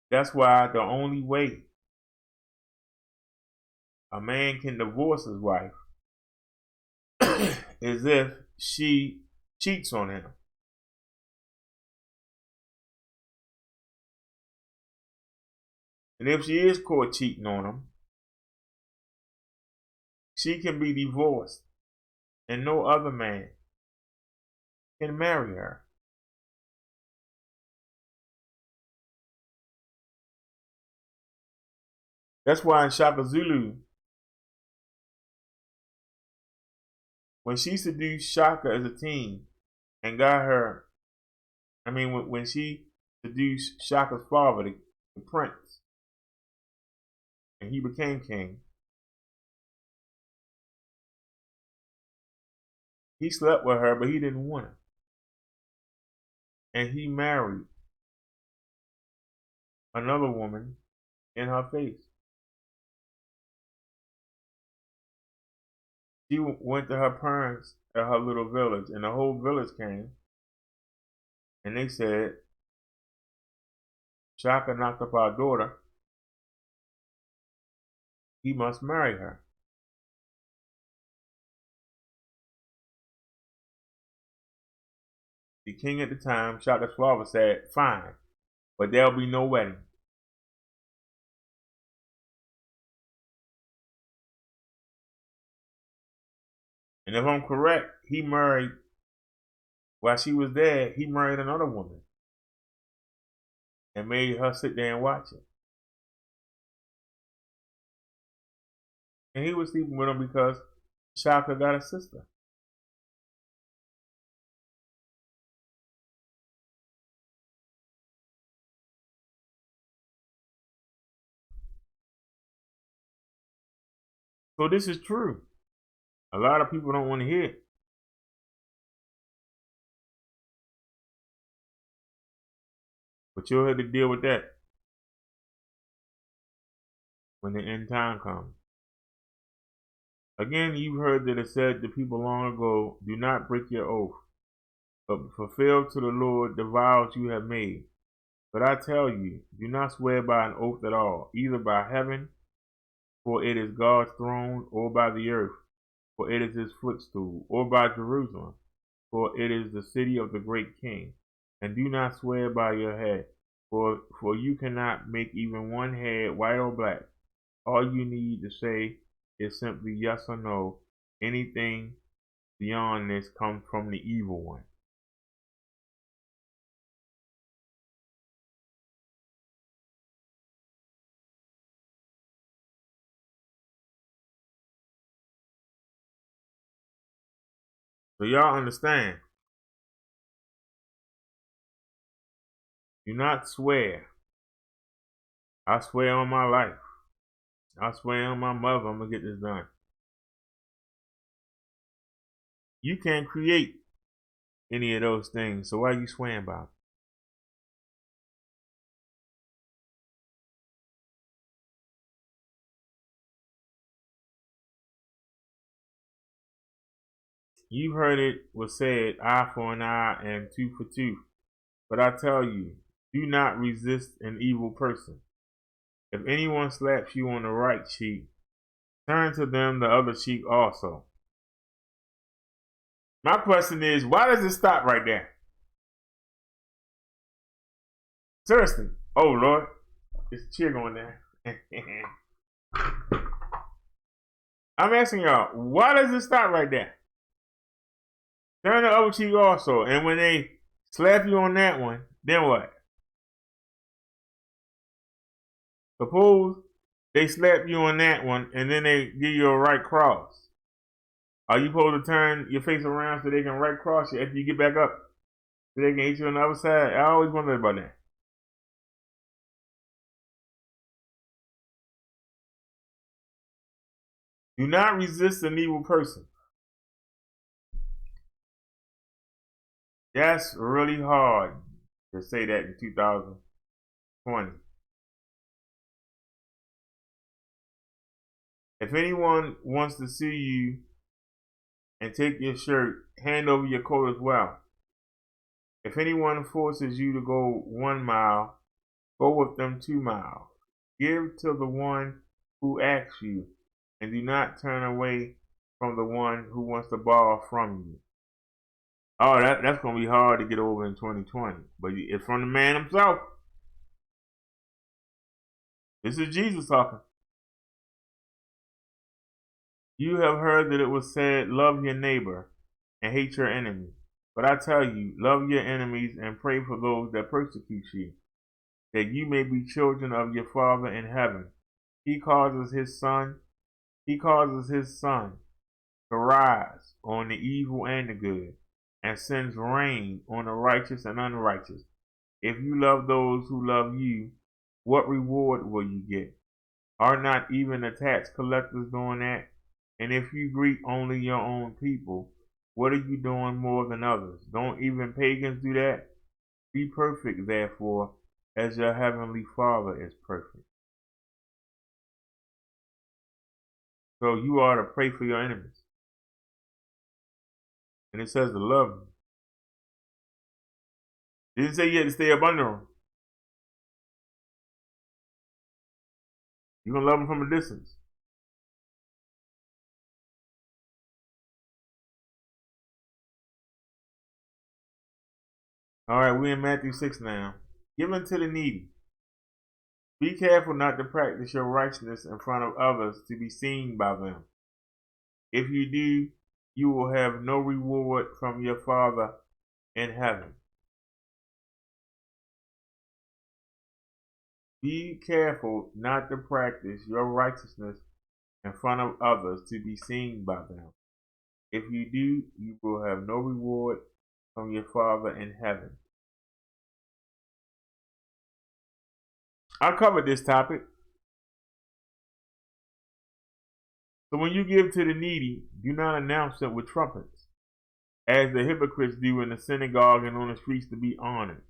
That's why the only way a man can divorce his wife is if she cheats on him. And if she is caught cheating on him, she can be divorced and no other man can marry her. That's why in Shaka Zulu, when she seduced Shaka as a teen and got her, when she seduced Shaka's father, the prince, and he became king, he slept with her, but he didn't want her. And he married another woman in her face. She went to her parents at her little village, and the whole village came, and they said, Shaka knocked up our daughter. He must marry her. The king at the time, Shaka's father, said, fine, but there'll be no wedding. And if I'm correct, he married, while she was there, he married another woman and made her sit there and watch it. And he was sleeping with him because Shaka got a sister. So this is true. A lot of people don't want to hear it. But you'll have to deal with that when the end time comes. Again, you've heard that it said to people long ago, do not break your oath, but fulfill to the Lord the vows you have made. But I tell you, do not swear by an oath at all, either by heaven, for it is God's throne, or by the earth, for it is his footstool, or by Jerusalem, for it is the city of the great king. And do not swear by your head, for you cannot make even one hair white or black. All you need to say is simply yes or no. Anything beyond this comes from the evil one. So y'all understand. Do not swear. I swear on my life. I swear on my mother, I'm going to get this done. You can't create any of those things, so why are you swearing about it? You've heard it was said, eye for an eye and tooth for tooth. But I tell you, do not resist an evil person. If anyone slaps you on the right cheek, turn to them the other cheek also. My question is, why does it stop right there? Seriously. Oh, Lord. It's a cheer going there. I'm asking y'all, why does it stop right there? Turn the other cheek also. And when they slap you on that one, then what? Suppose they slap you on that one and then they give you a right cross. Are you supposed to turn your face around so they can right cross you after you get back up? So they can hit you on the other side? I always wondered about that. Do not resist an evil person. That's really hard to say that in 2020. If anyone wants to sue you and take your shirt, hand over your coat as well. If anyone forces you to go 1 mile, go with them 2 miles. Give to the one who asks you, and do not turn away from the one who wants to borrow from you. Oh, that's going to be hard to get over in 2020. But it's from the man himself. This is Jesus talking. You have heard that it was said, love your neighbor and hate your enemy. But I tell you, love your enemies and pray for those that persecute you, that you may be children of your Father in heaven. He causes his sun to rise on the evil and the good, and sends rain on the righteous and unrighteous. If you love those who love you, what reward will you get? Are not even the tax collectors doing that? And if you greet only your own people, what are you doing more than others? Don't even pagans do that? Be perfect, therefore, as your heavenly Father is perfect. So you are to pray for your enemies. And it says to love them. It didn't say you had to stay up under them. You're going to love them from a distance. All right, we're in Matthew 6 now. Give unto the needy. Be careful not to practice your righteousness in front of others to be seen by them. If you do, you will have no reward from your Father in heaven. Be careful not to practice your righteousness in front of others to be seen by them. If you do, you will have no reward from your Father in heaven. I covered this topic. So when you give to the needy, do not announce it with trumpets, as the hypocrites do in the synagogue and on the streets to be honored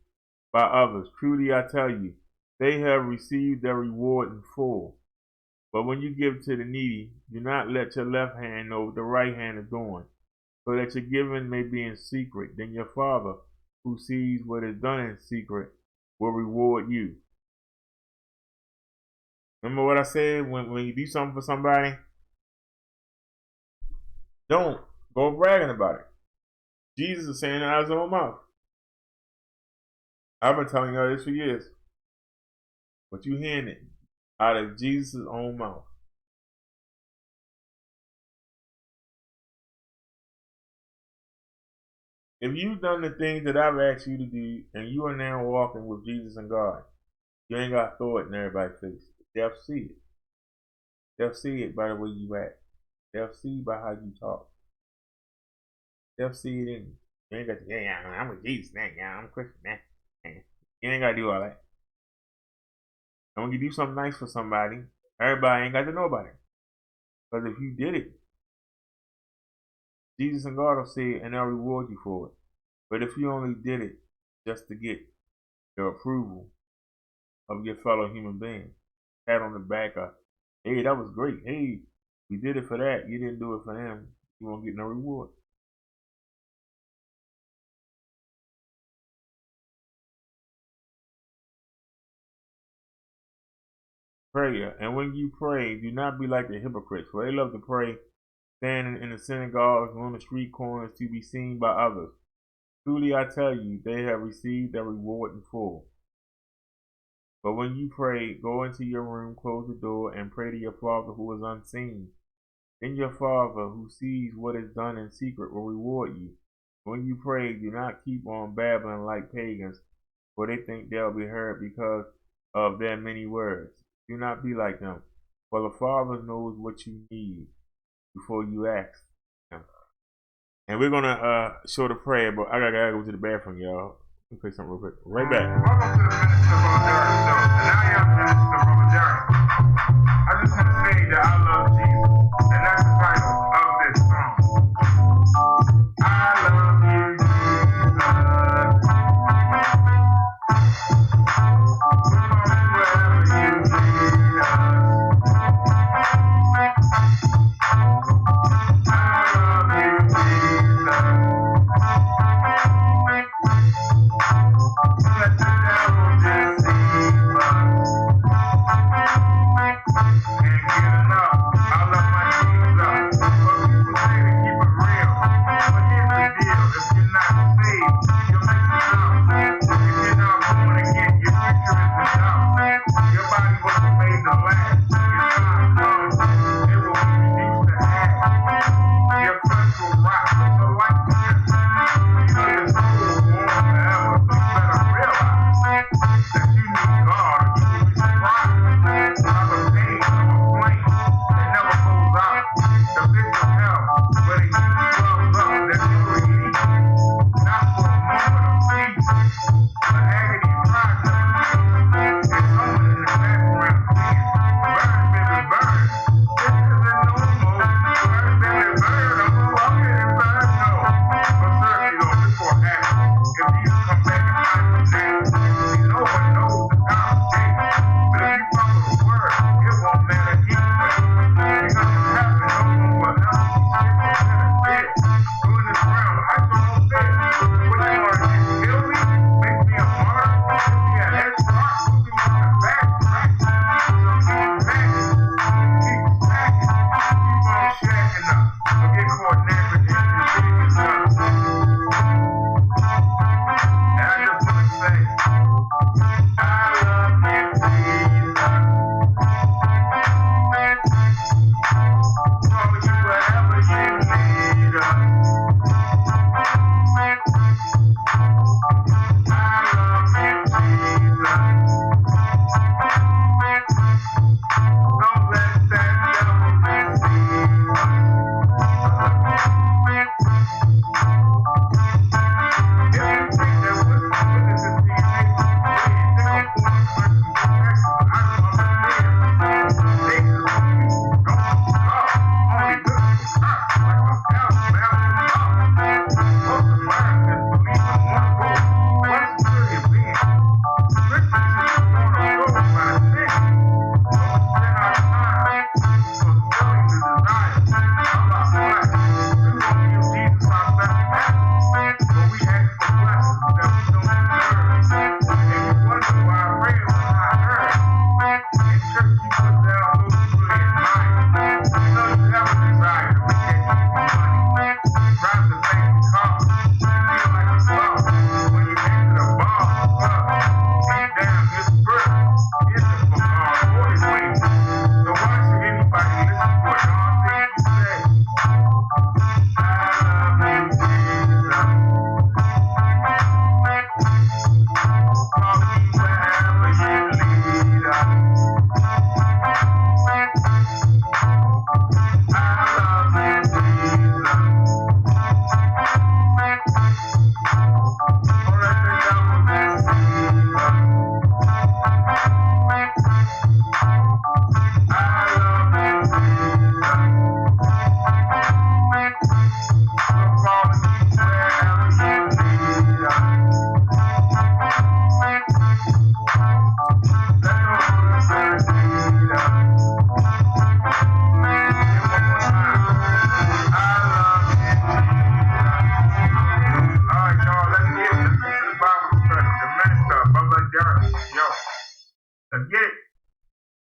by others. Truly I tell you, they have received their reward in full. But when you give to the needy, do not let your left hand know what the right hand is doing, so that your giving may be in secret. Then your Father, who sees what is done in secret, will reward you. Remember what I said? When you do something for somebody, don't go bragging about it. Jesus is saying it out of his own mouth. I've been telling y'all this for years, but you hearing it out of Jesus' own mouth. If you've done the things that I've asked you to do, and you are now walking with Jesus and God, you ain't got to throw it in everybody's face. They'll see it. They'll see it by the way you act. They'll see by how you talk. They'll see it in you. You ain't got to, yeah, I'm with Jesus, man. Yeah, I'm a Christian, man. You ain't got to do all that. And when you do something nice for somebody, everybody ain't got to know about it. Because if you did it, Jesus and God will see it and they'll reward you for it. But if you only did it just to get the approval of your fellow human being, pat on the back of, hey, that was great. Hey, you did it for that. You didn't do it for them. You won't get no reward. Prayer. And when you pray, do not be like the hypocrites, for they love to pray standing in the synagogues and on the street corners to be seen by others. Truly I tell you, they have received their reward in full. But when you pray, go into your room, close the door, and pray to your Father who is unseen. Then your Father who sees what is done in secret will reward you. When you pray, do not keep on babbling like pagans, for they think they'll be heard because of their many words. Do not be like them, for the Father knows what you need before you ask him. And we're gonna show the prayer, but I gotta go to the bathroom, y'all. Let me play something real quick. Right back. Welcome to the Minister Brother Derrick Show, and I am Minister Brother Derrick. I just want to say that I love Jesus, and that's the title of this song. I love you, Jesus.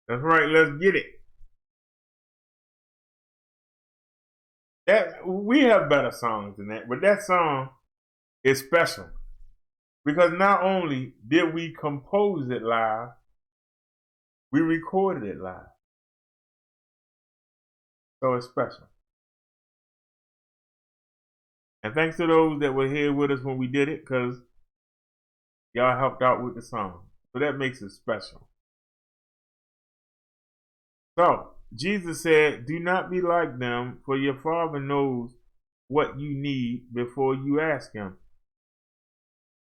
That's right. Let's get it. That we have better songs than that, but that song is special because not only did we compose it live, we recorded it live. So it's special. And thanks to those that were here with us when we did it, because y'all helped out with the song. So that makes it special. So Jesus said, do not be like them, for your Father knows what you need before you ask him.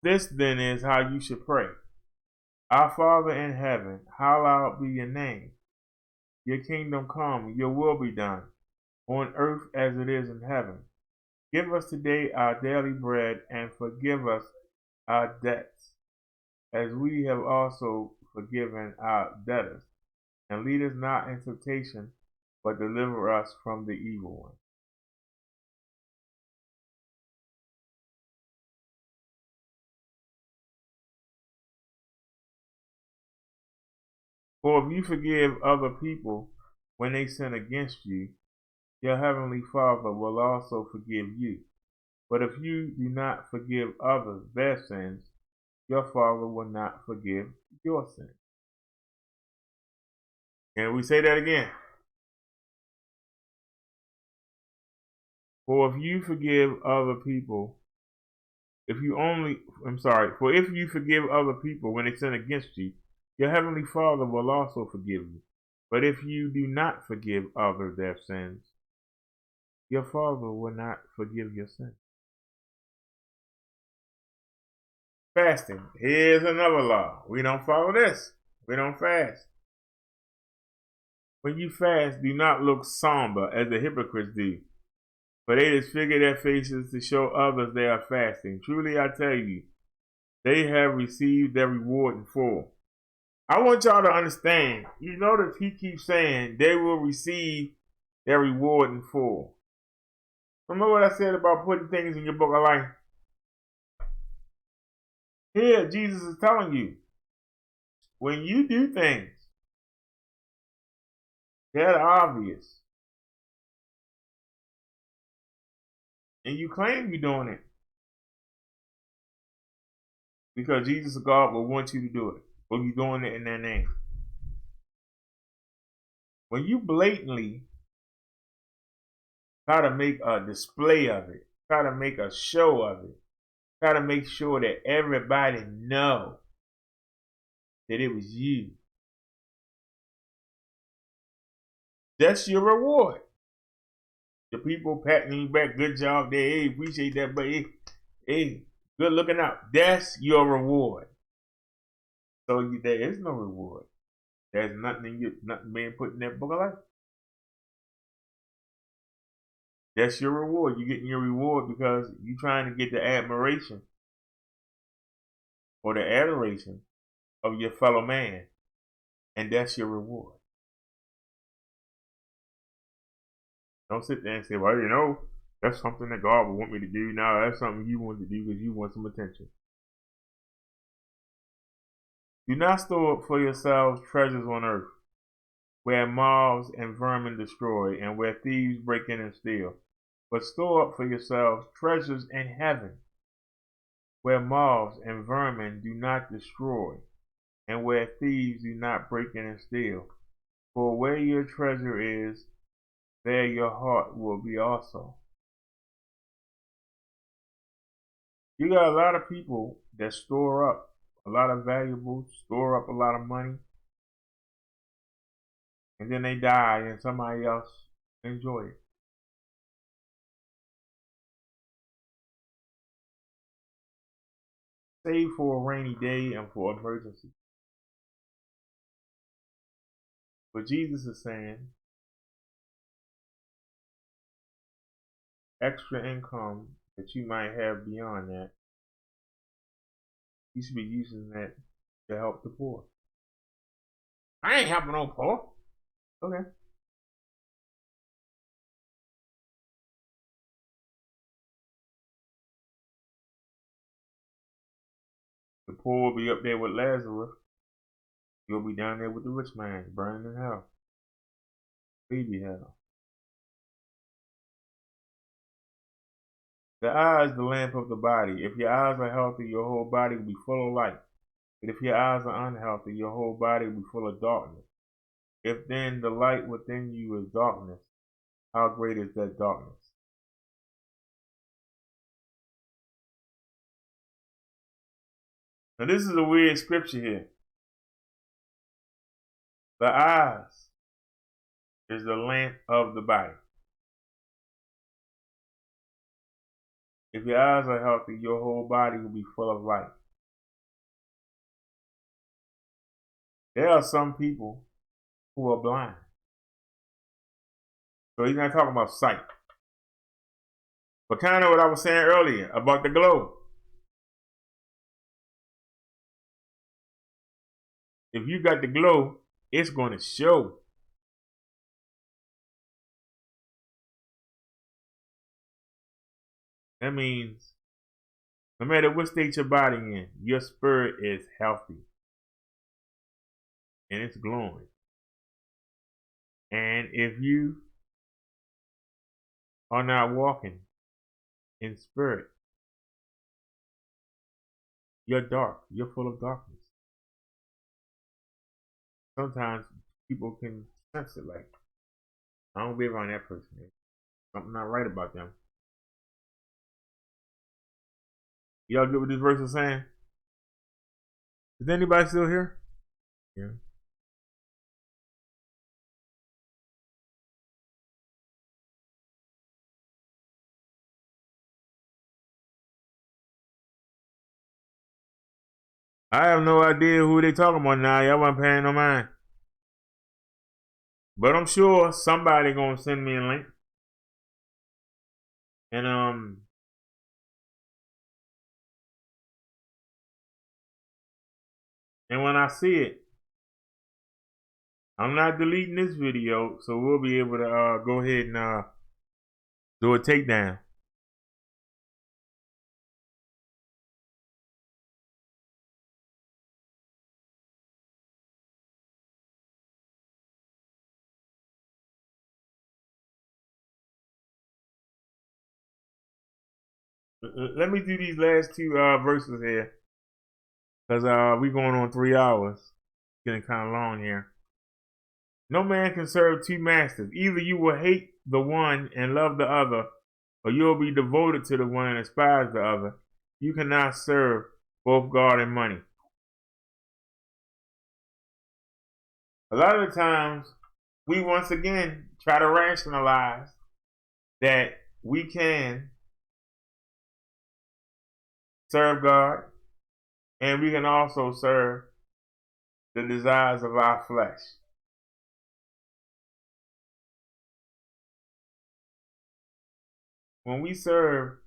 This then is how you should pray. Our Father in heaven, hallowed be your name. Your kingdom come, your will be done, on earth as it is in heaven. Give us today our daily bread, and forgive us our debts, as we have also forgiven our debtors. And lead us not into temptation, but deliver us from the evil one. For if you forgive other people when they sin against you, your heavenly Father will also forgive you. But if you do not forgive others their sins, your Father will not forgive your sins. Can we say that again? For if you forgive other people, for if you forgive other people when they sin against you, your heavenly Father will also forgive you. But if you do not forgive others their sins, your Father will not forgive your sins. Fasting. Here's another law. We don't follow this. We don't fast. When you fast, do not look somber as the hypocrites do, for they disfigure their faces to show others they are fasting. Truly I tell you, they have received their reward in full. I want y'all to understand, you notice he keeps saying they will receive their reward in full. Remember what I said about putting things in your book of life? Here, Jesus is telling you, when you do things that are obvious, and you claim you're doing it, because Jesus God will want you to do it, or you're doing it in their name. When you blatantly try to make a display of it, try to make a show of it, try to make sure that everybody know that it was you, that's your reward. The people patting you back, good job there, hey, appreciate that, but hey, good looking out. That's your reward. So there is no reward. There's nothing being put in that book of life. That's your reward. You're getting your reward because you're trying to get the admiration or the adoration of your fellow man. And that's your reward. Don't sit there and say, well, you know, that's something that God would want me to do. Now that's something you want to do because you want some attention. Do not store up for yourselves treasures on earth, where moths and vermin destroy, and where thieves break in and steal. But store up for yourselves treasures in heaven, where moths and vermin do not destroy, and where thieves do not break in and steal. For where your treasure is, there your heart will be also. You got a lot of people that store up a lot of valuables, store up a lot of money, and then they die and somebody else enjoy it. Save for a rainy day and for emergency. But Jesus is saying, extra income that you might have beyond that, you should be using that to help the poor. I ain't helping no poor. Okay. The poor will be up there with Lazarus. You'll be down there with the rich man, burning in hell. Baby hell. The eye is the lamp of the body. If your eyes are healthy, your whole body will be full of light. But if your eyes are unhealthy, your whole body will be full of darkness. If then the light within you is darkness, how great is that darkness? Now this is a weird scripture here. The eyes is the lamp of the body. If your eyes are healthy, your whole body will be full of light. There are some people who are blind. So he's not talking about sight. But kind of what I was saying earlier about the glow. If you got the glow, it's going to show. That means no matter what state your body in, your spirit is healthy. And it's glowing. And if you are not walking in spirit, you're dark. You're full of darkness. Sometimes people can sense it, like, I don't be around that person. Something not right about them. Y'all good with this verse is saying? Is anybody still here? Yeah. I have no idea who they talking about now. Y'all wasn't paying no mind. But I'm sure somebody gonna send me a link. And when I see it, I'm not deleting this video, so we'll be able to go ahead and do a takedown. Let me do these last two verses here, because we going on 3 hours. Getting kind of long here. No man can serve two masters. Either you will hate the one and love the other, or you'll be devoted to the one and despise the other. You cannot serve both God and money. A lot of the times, we once again try to rationalize that we can serve God and we can also serve the desires of our flesh. When we serve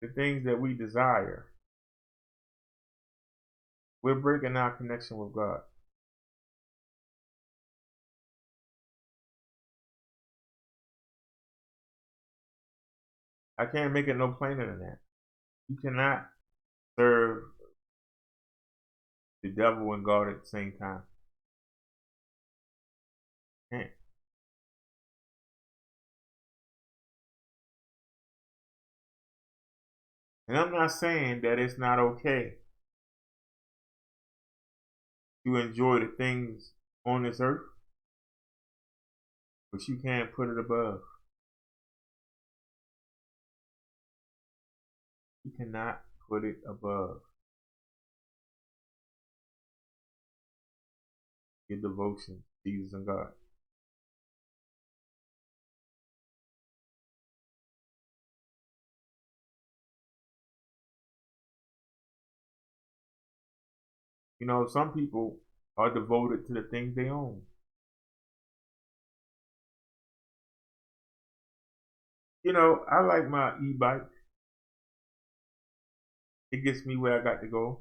the things that we desire, we're breaking our connection with God. I can't make it no plainer than that. You cannot serve the devil and God at the same time. Can't. And I'm not saying that it's not okay to enjoy the things on this earth, but you can't put it above. You cannot put it above your devotion to Jesus and God. You know, some people are devoted to the things they own. You know, I like my e-bike. It gets me where I got to go.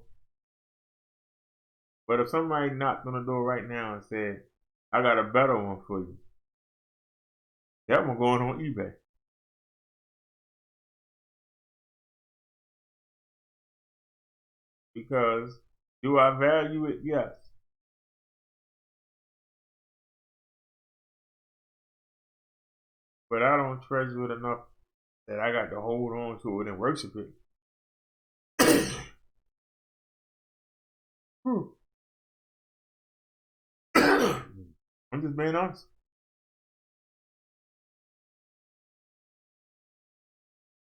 But if somebody knocked on the door right now and said, I got a better one for you, that one going on eBay. Because do I value it? Yes. but I don't treasure it enough that I got to hold on to it and worship it. I'm just being honest.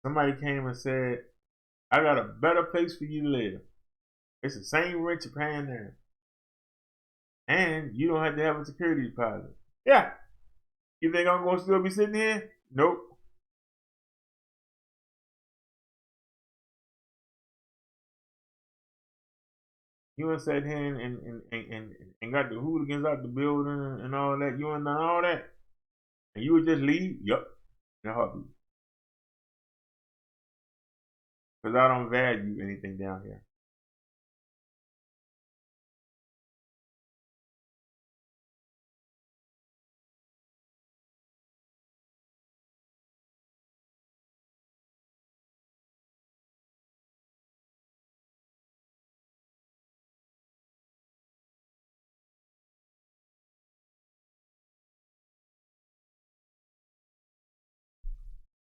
Somebody came and said, I got a better place for you to live. It's the same rent you're paying there. And you don't have to have a security deposit. Yeah. You think I'm going to still be sitting here? Nope. You done sat here and got the hooligans out the building and all that. You done done all that. And you would just leave? Yup. In a heartbeat. Because I don't value anything down here.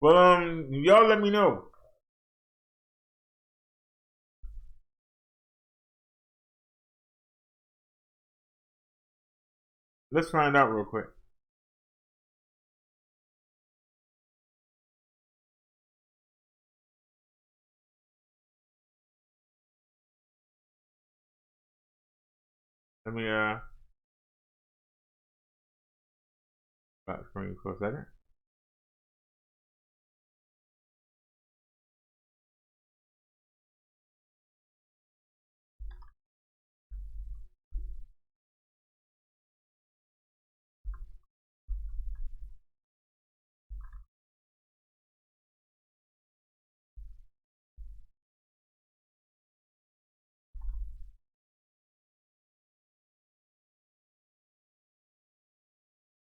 Well, y'all let me know. Let's find out real quick. Let me back screen for a second.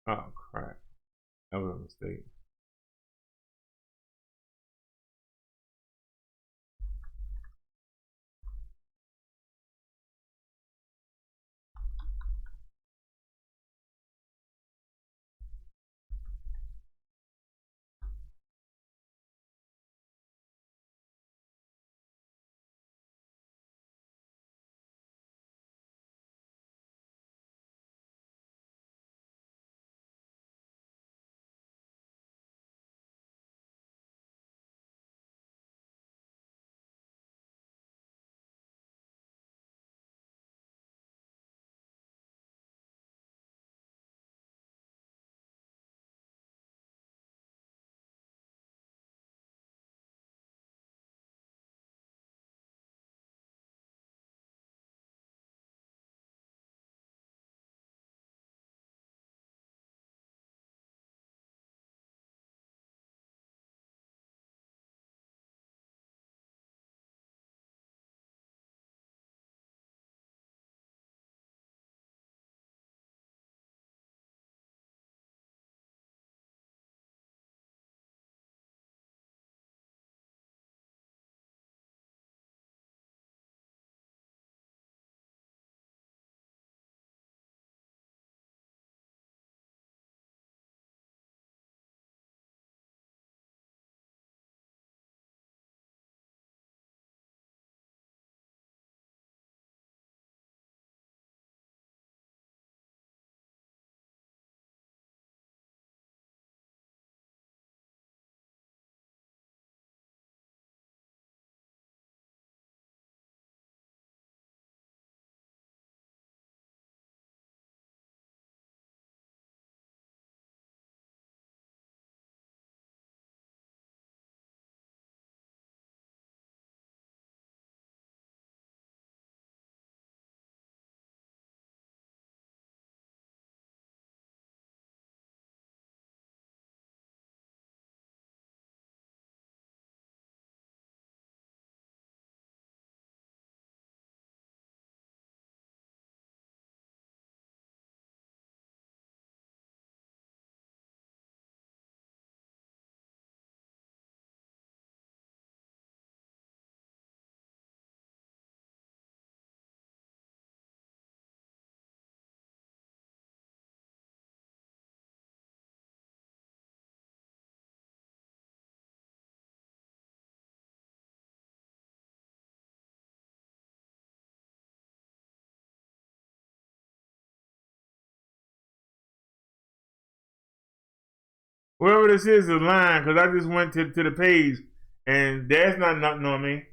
Oh crap. That was a mistake. Whoever this is lying because I just went to the page and there's not nothing on me.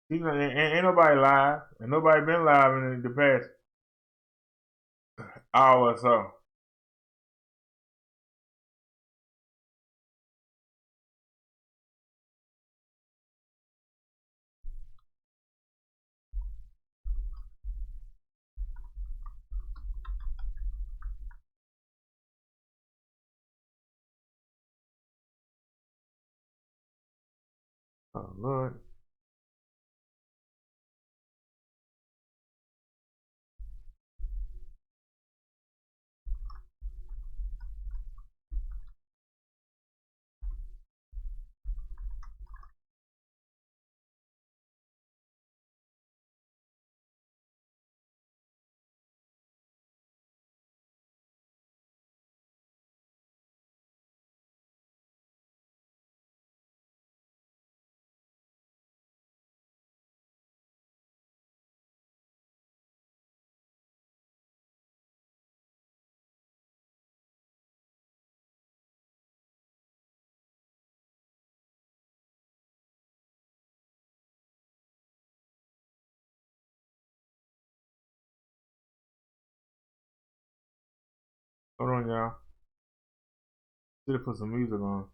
Ain't nobody live, and nobody been live in the past hour or so. Oh Lord. Hold on, y'all. Should have put some music on.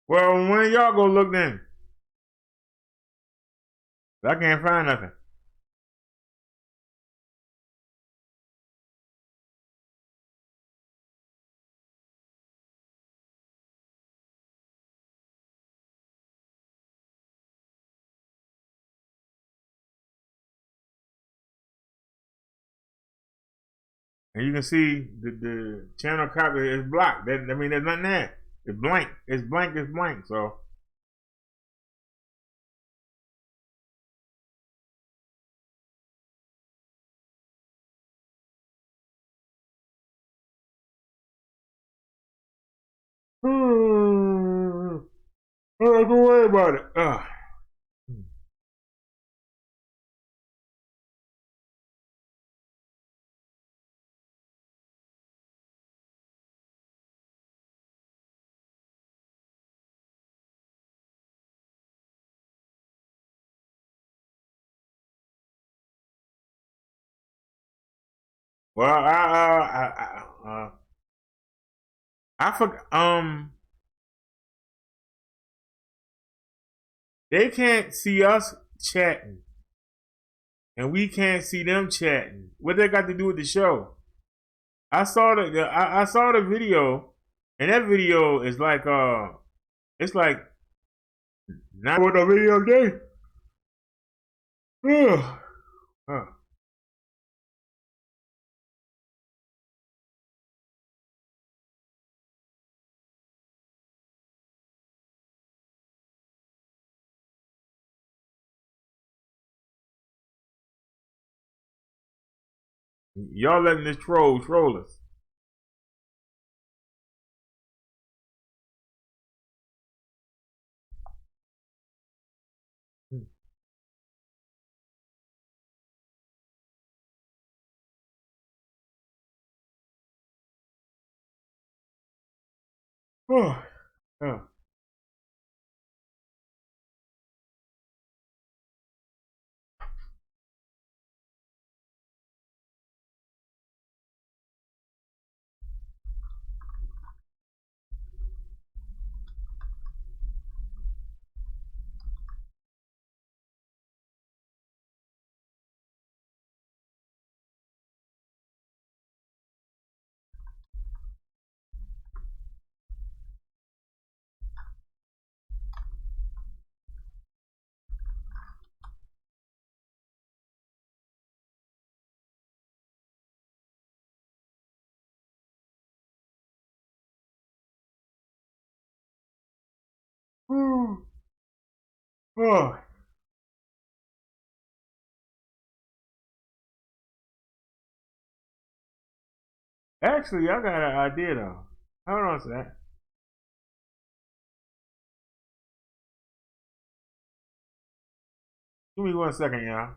Well, when y'all go look then? I can't find nothing. And you can see the channel copy is blocked. I mean, there's nothing there. It's blank. It's blank. It's blank. So. Don't worry about it. Well, I forgot. They can't see us chatting, and we can't see them chatting. What they got to do with the show? I saw I saw the video, and that video is like it's like not what the video day. Y'all letting this troll us. Oh, yeah. Oh, oh. Actually, I got an idea though. Hold on a sec. Give me 1 second, y'all.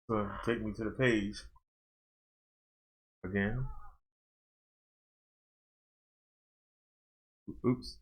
So take me to the page again. Oops.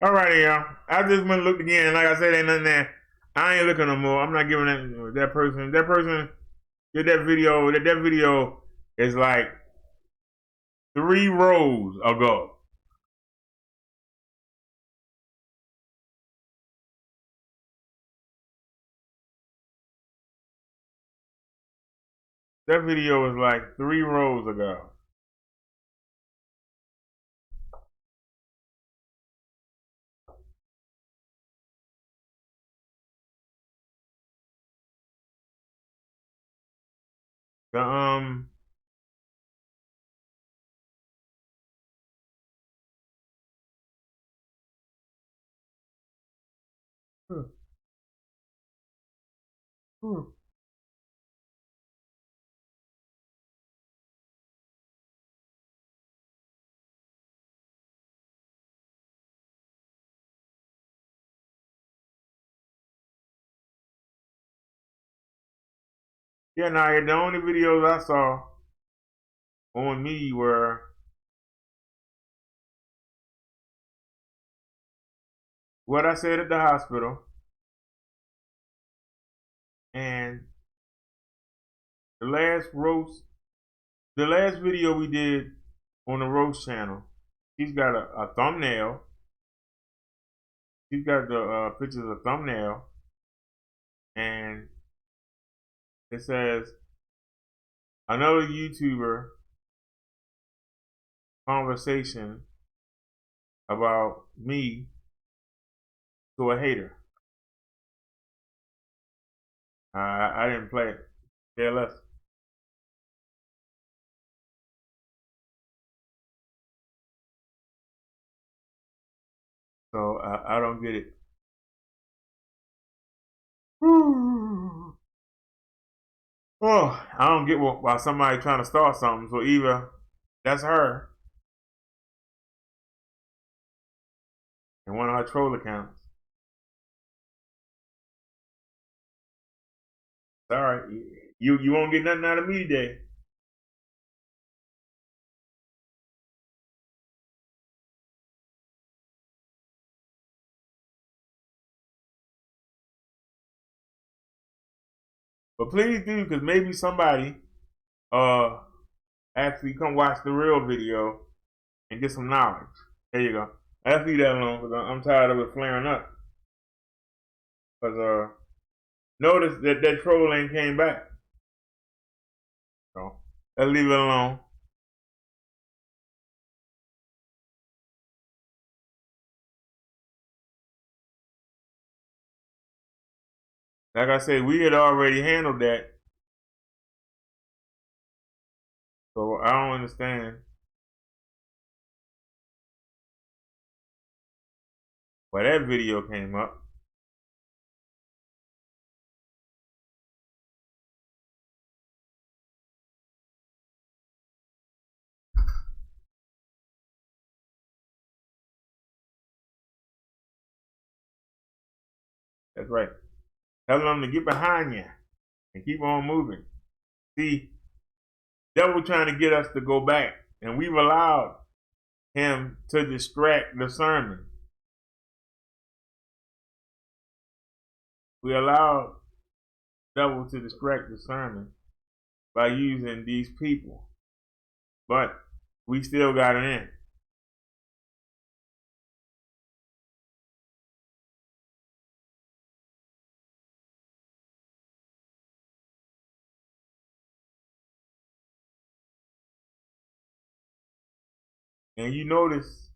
Alrighty, y'all. I just went and looked again. Like I said, ain't nothing there. I ain't looking no more. I'm not giving that person. That person did that video. That video is like 3 rows ago. That video is like 3 rows ago. The Yeah, now the only videos I saw on me were what I said at the hospital and the last video we did on the roast channel. She's got a thumbnail. She's got the pictures of thumbnail, and it says another YouTuber conversation about me to a hater. I didn't play it. Say less. So I don't get it. Oh, I don't get why somebody trying to start something. So either that's her and one of her troll accounts. Sorry, you won't get nothing out of me today. But please do, because maybe somebody actually come watch the real video and get some knowledge. There you go. Let's leave that alone because I'm tired of it flaring up. Because notice that troll ain't came back. So let's leave it alone. Like I said, we had already handled that. So I don't understand why that video came up. That's right. Tell them to get behind you and keep on moving. See, devil trying to get us to go back, and we've allowed him to distract the sermon. We allowed devil to distract the sermon by using these people, but we still got it in. And you notice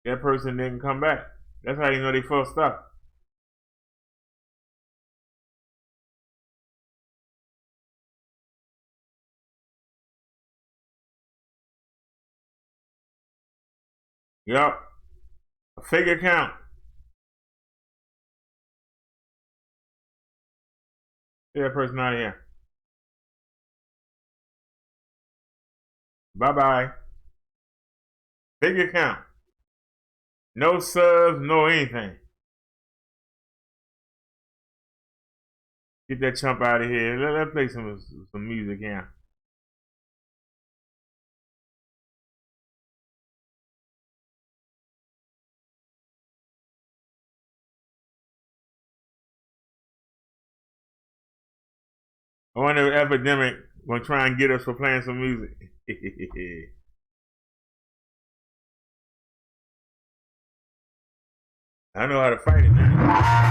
that person didn't come back. That's how you know they full stuff. Yup. A fake account. Get that person out of here. Bye-bye. Fake account. No subs, no anything. Get that chump out of here. Let's play some music here. I wonder if Epidemic will try and get us for playing some music. I know how to fight it now.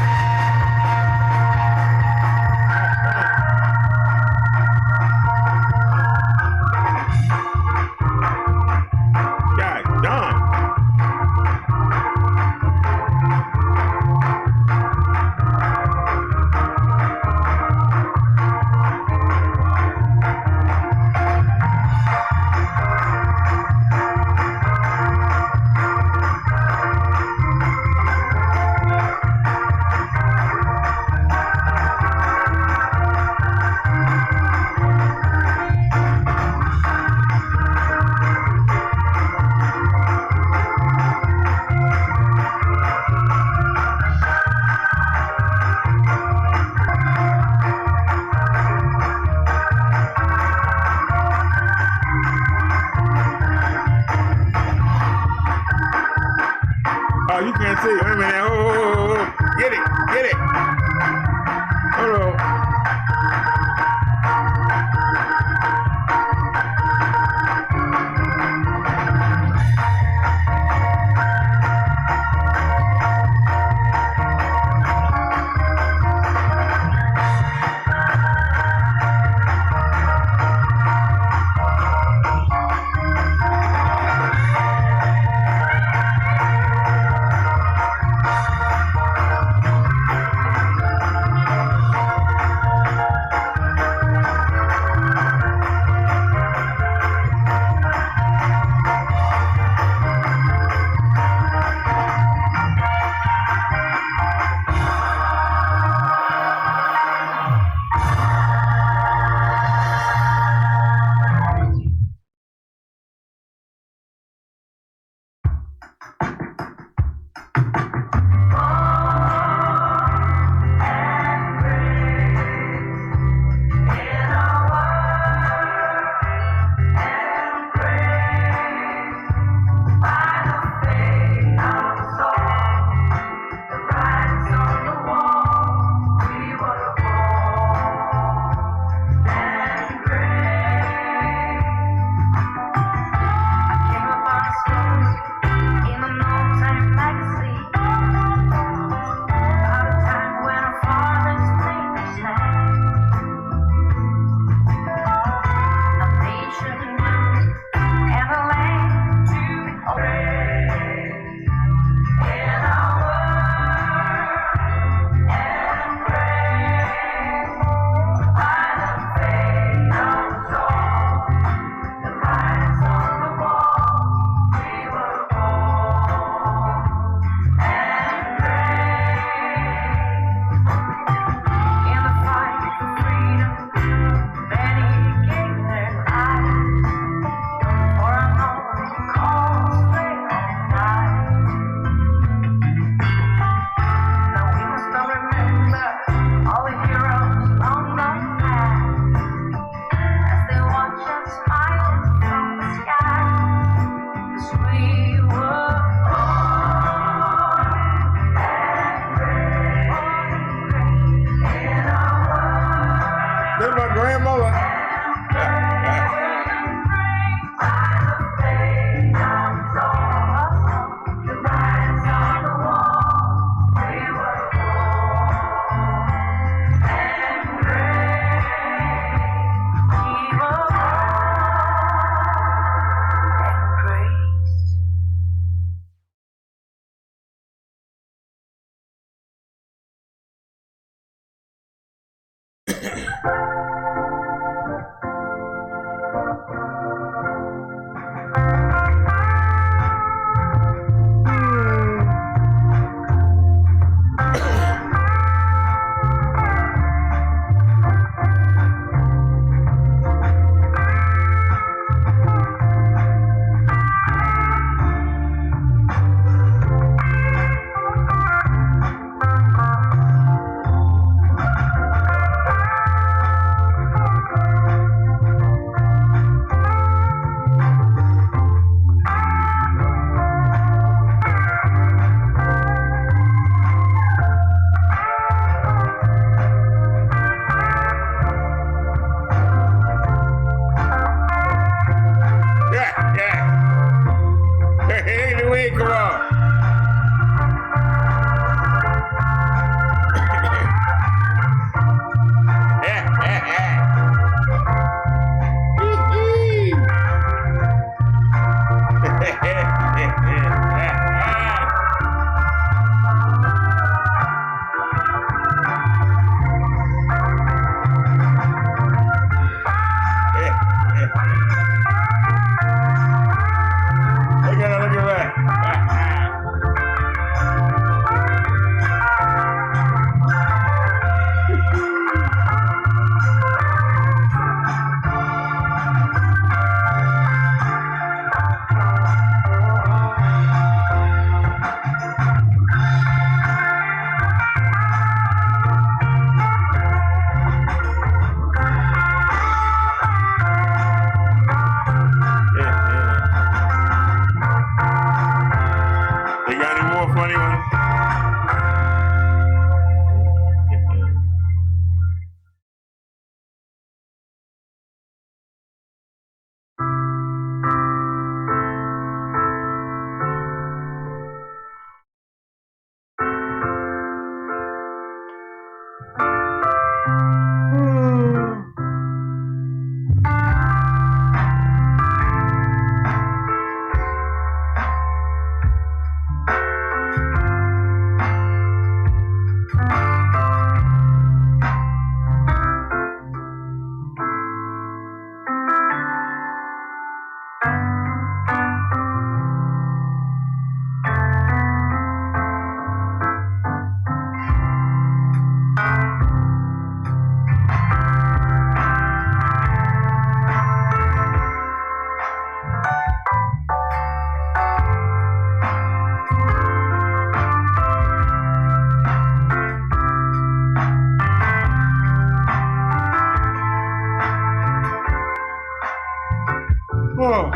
Oh.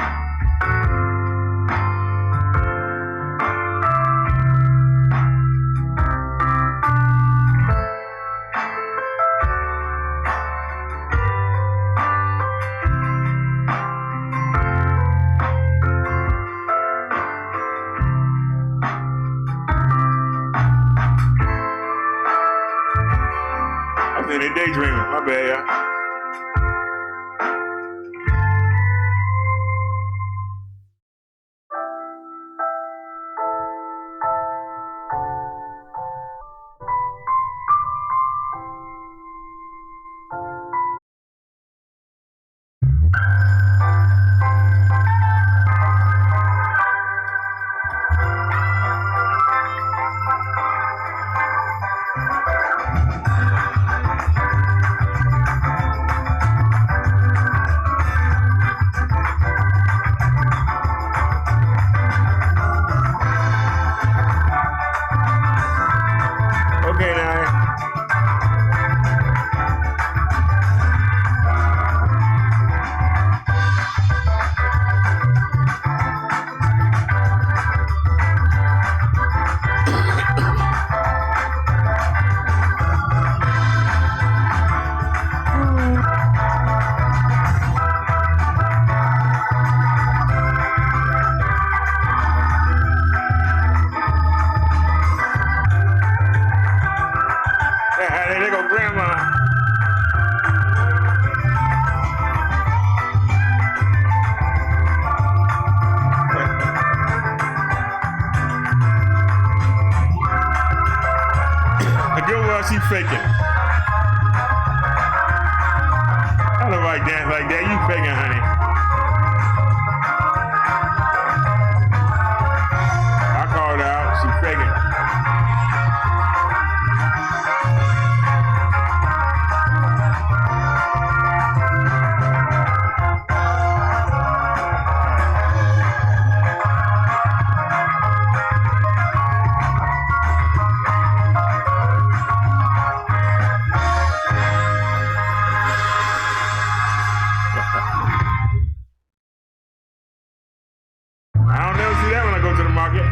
I was in there daydreaming. My bad, y'all. Okay, now. There go grandma. The girl, she faking. don't know if I dance like that. You faking, honey. I called her out. She faking. I don't never see that when I go to the market.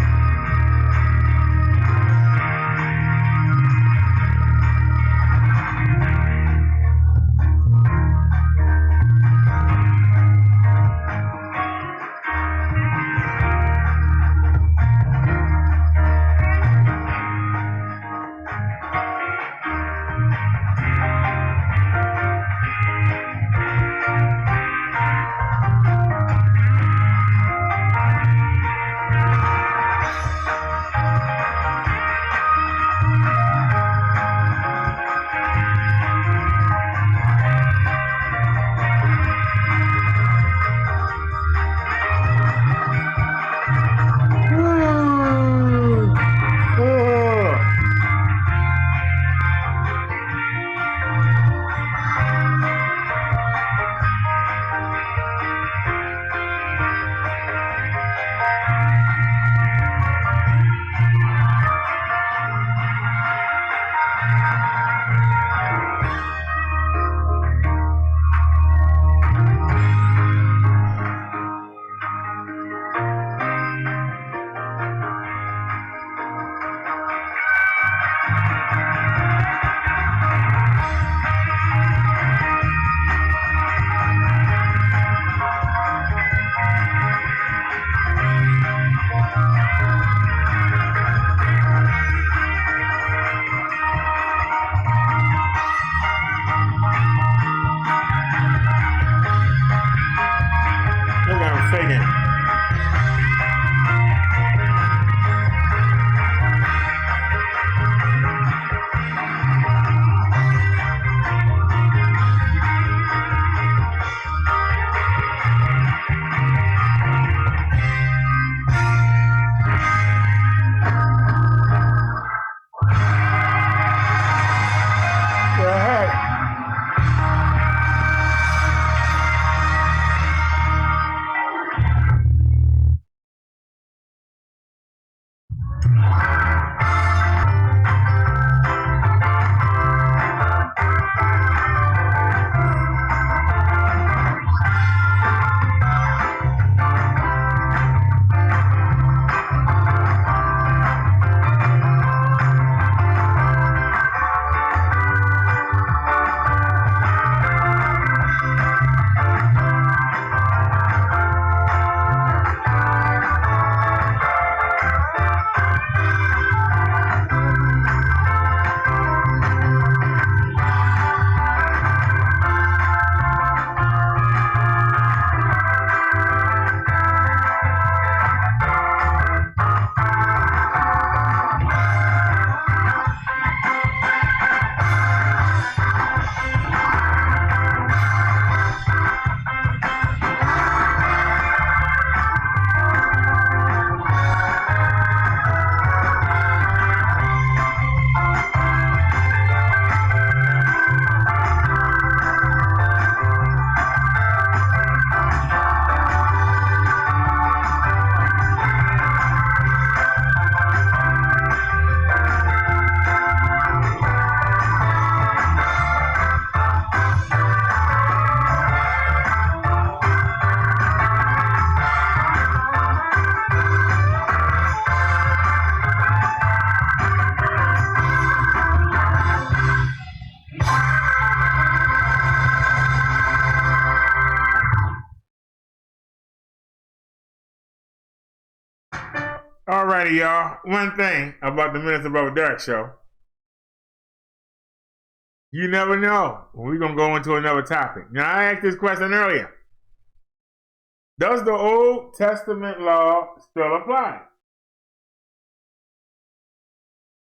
Look at him faking. The heck? Alrighty, y'all. One thing about the Minister Brother Derrick show. You never know. We're going to go into another topic. Now, I asked this question earlier. Does the Old Testament law still apply?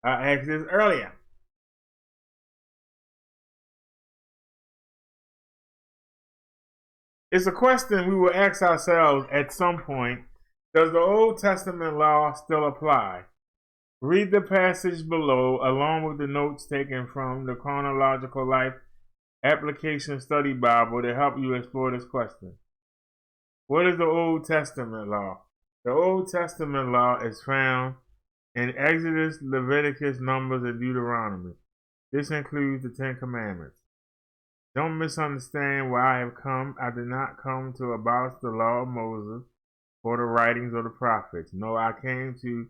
I asked this earlier. It's a question we will ask ourselves at some point. Does the Old Testament law still apply? Read the passage below along with the notes taken from the Chronological Life Application Study Bible to help you explore this question. What is the Old Testament law? The Old Testament law is found in Exodus, Leviticus, Numbers, and Deuteronomy. This includes the Ten Commandments. Don't misunderstand where I have come. I did not come to abolish the law of Moses or the writings of the prophets. No, I came to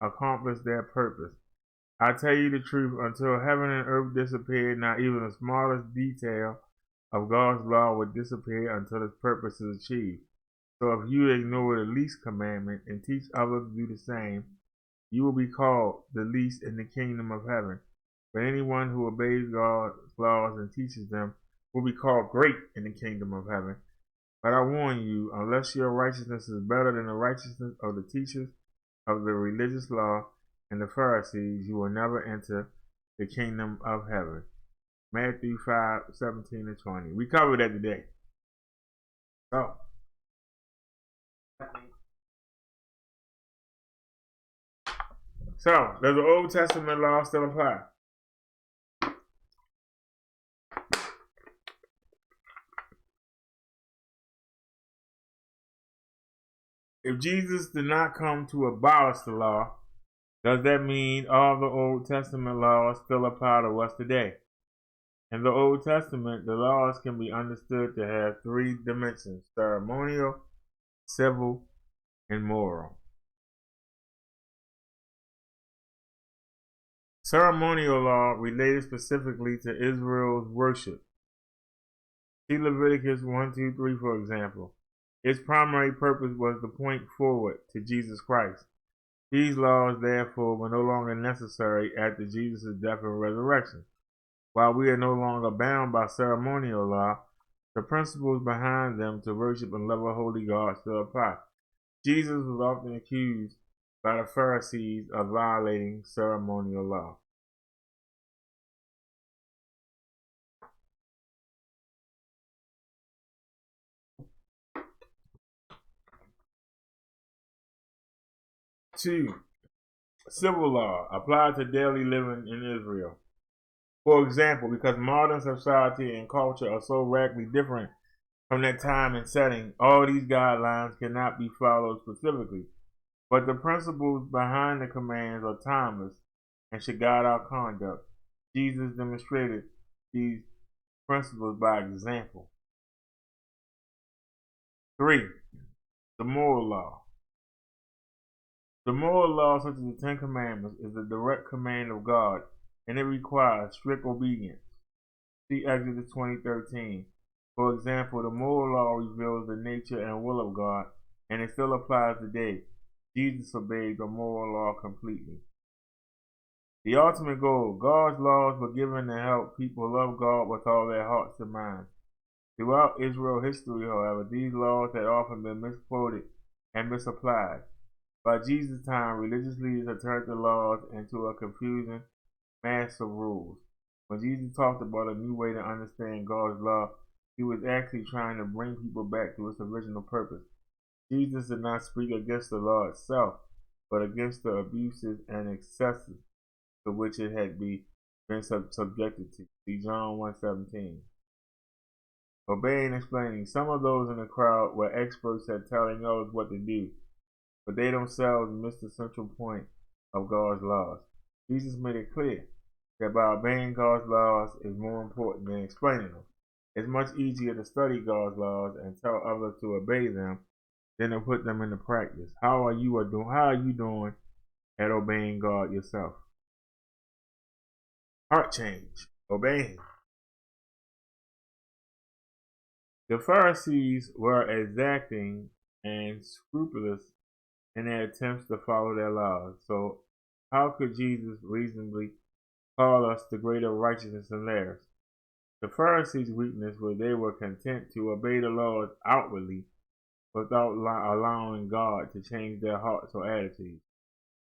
accomplish their purpose. I tell you the truth, until heaven and earth disappear, not even the smallest detail of God's law would disappear until its purpose is achieved. So if you ignore the least commandment and teach others to do the same, you will be called the least in the kingdom of heaven. But anyone who obeys God's laws and teaches them will be called great in the kingdom of heaven. But I warn you, unless your righteousness is better than the righteousness of the teachers of the religious law and the Pharisees, you will never enter the kingdom of heaven. Matthew 5:17-20. We covered that today. So, does the Old Testament law still apply? If Jesus did not come to abolish the law, does that mean all the Old Testament laws still apply to us today? In the Old Testament, the laws can be understood to have three dimensions: ceremonial, civil, and moral. Ceremonial law related specifically to Israel's worship. See Leviticus 1-3, for example. Its primary purpose was to point forward to Jesus Christ. These laws, therefore, were no longer necessary after Jesus' death and resurrection. While we are no longer bound by ceremonial law, the principles behind them to worship and love a holy God still apply. Jesus was often accused by the Pharisees of violating ceremonial law. Two, civil law applied to daily living in Israel. For example, because modern society and culture are so radically different from that time and setting, all these guidelines cannot be followed specifically. But the principles behind the commands are timeless and should guide our conduct. Jesus demonstrated these principles by example. 3. The moral law. The moral law, such as the Ten Commandments, is a direct command of God, and it requires strict obedience. See Exodus 20:13. For example, the moral law reveals the nature and will of God, and it still applies today. Jesus obeyed the moral law completely. The ultimate goal: God's laws were given to help people love God with all their hearts and minds. Throughout Israel history, however, these laws had often been misquoted and misapplied. By Jesus' time, religious leaders had turned the laws into a confusing mass of rules. When Jesus talked about a new way to understand God's law, he was actually trying to bring people back to its original purpose. Jesus did not speak against the law itself, but against the abuses and excesses to which it had been subjected to. See John 1:17. Obeying and explaining. Some of those in the crowd were experts at telling others what to do, but they themselves missed the central point of God's laws. Jesus made it clear that by obeying God's laws is more important than explaining them. It's much easier to study God's laws and tell others to obey them than to put them into practice. How are you doing at obeying God yourself? Heart change. Obeying. The Pharisees were exacting and scrupulous in their attempts to follow their laws. So how could Jesus reasonably call us to greater righteousness than theirs? The Pharisees' weakness was they were content to obey the laws outwardly without allowing God to change their hearts or attitudes.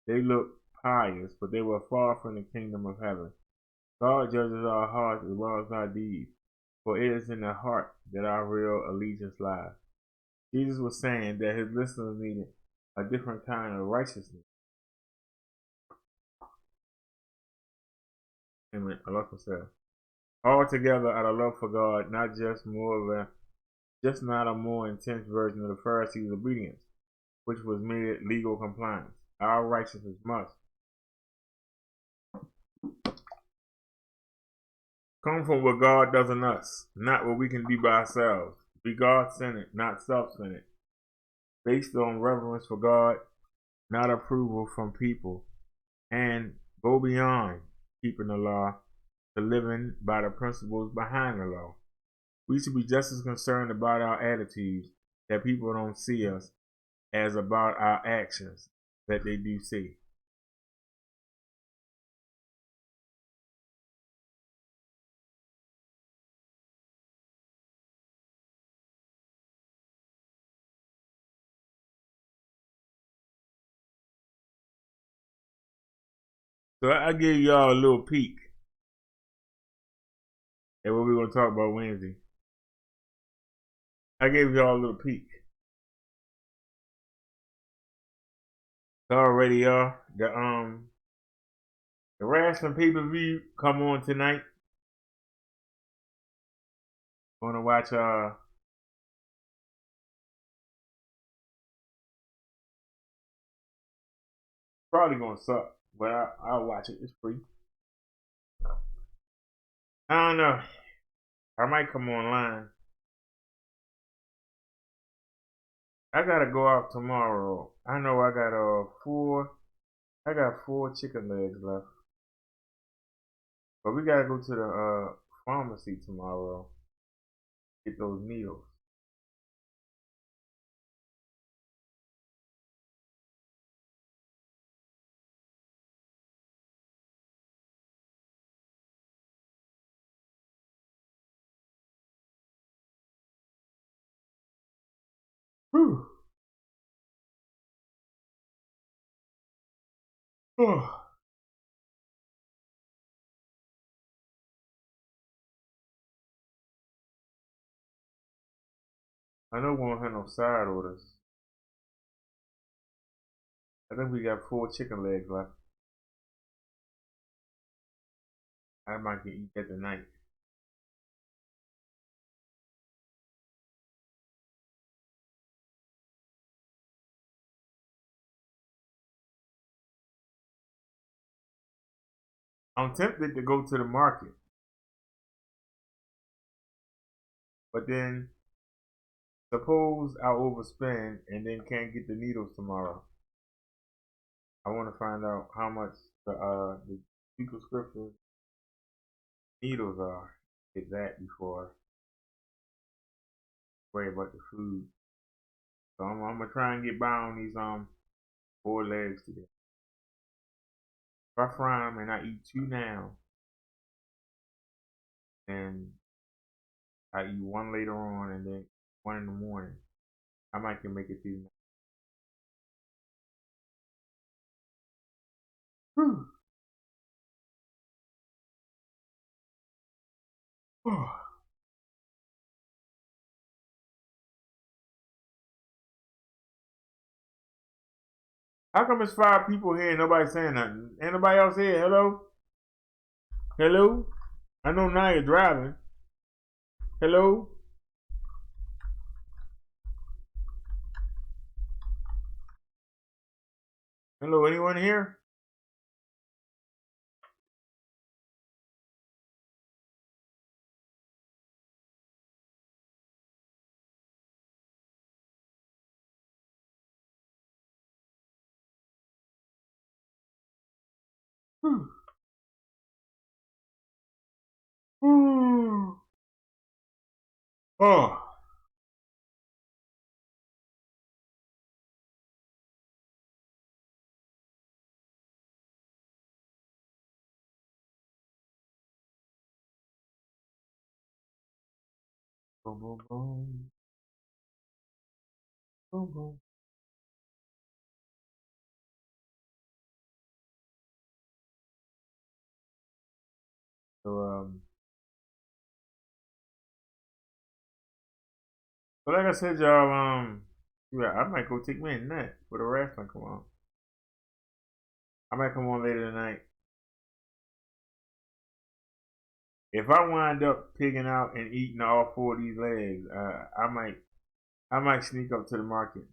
They looked pious, but they were far from the kingdom of heaven. God judges our hearts as well as our deeds. for it is in the heart that our real allegiance lies. Jesus was saying that his listeners needed a different kind of righteousness. Amen. I love myself. All together out of love for God, not just not a more intense version of the Pharisees' obedience, which was mere legal compliance. Our righteousness must come from what God does in us, not what we can do by ourselves. Be God-centered, not self-centered. Based on reverence for God, not approval from people, and go beyond keeping the law to living by the principles behind the law. We should be just as concerned about our attitudes that people don't see us as about our actions that they do see. So I give y'all a little peek at what we're going to talk about Wednesday. I gave y'all a little peek. So already, y'all, the wrestling pay-per-view come on tonight. Gonna watch probably gonna suck, but I'll watch it. It's free. I don't know. I might come online. I gotta go out tomorrow. I know I got four chicken legs left. But we gotta go to the pharmacy tomorrow. Get those needles. Whew. I know we won't have no side orders. I think we got 4 chicken legs left. I might get eat that tonight. I'm tempted to go to the market, but then suppose I overspend and then can't get the needles tomorrow. I want to find out how much the prescription needles are. Get that before I worry about the food. So I'm gonna try and get by on these 4 legs today. If I fry them and I eat 2 now, and I eat 1 later on, and then 1 in the morning, I might can make it through. Whew. How come it's 5 people here and nobody saying nothing? Ain't nobody else here? Hello? Hello? I know now you're driving. Hello? Hello, anyone here? Whew. Ooh. Oh. Boom, boom, boom. Boom, boom. So, But like I said, y'all, yeah, I might go take me a nap for the wrestling come on. I might come on later tonight. If I wind up picking out and eating all four of these legs, I might sneak up to the market.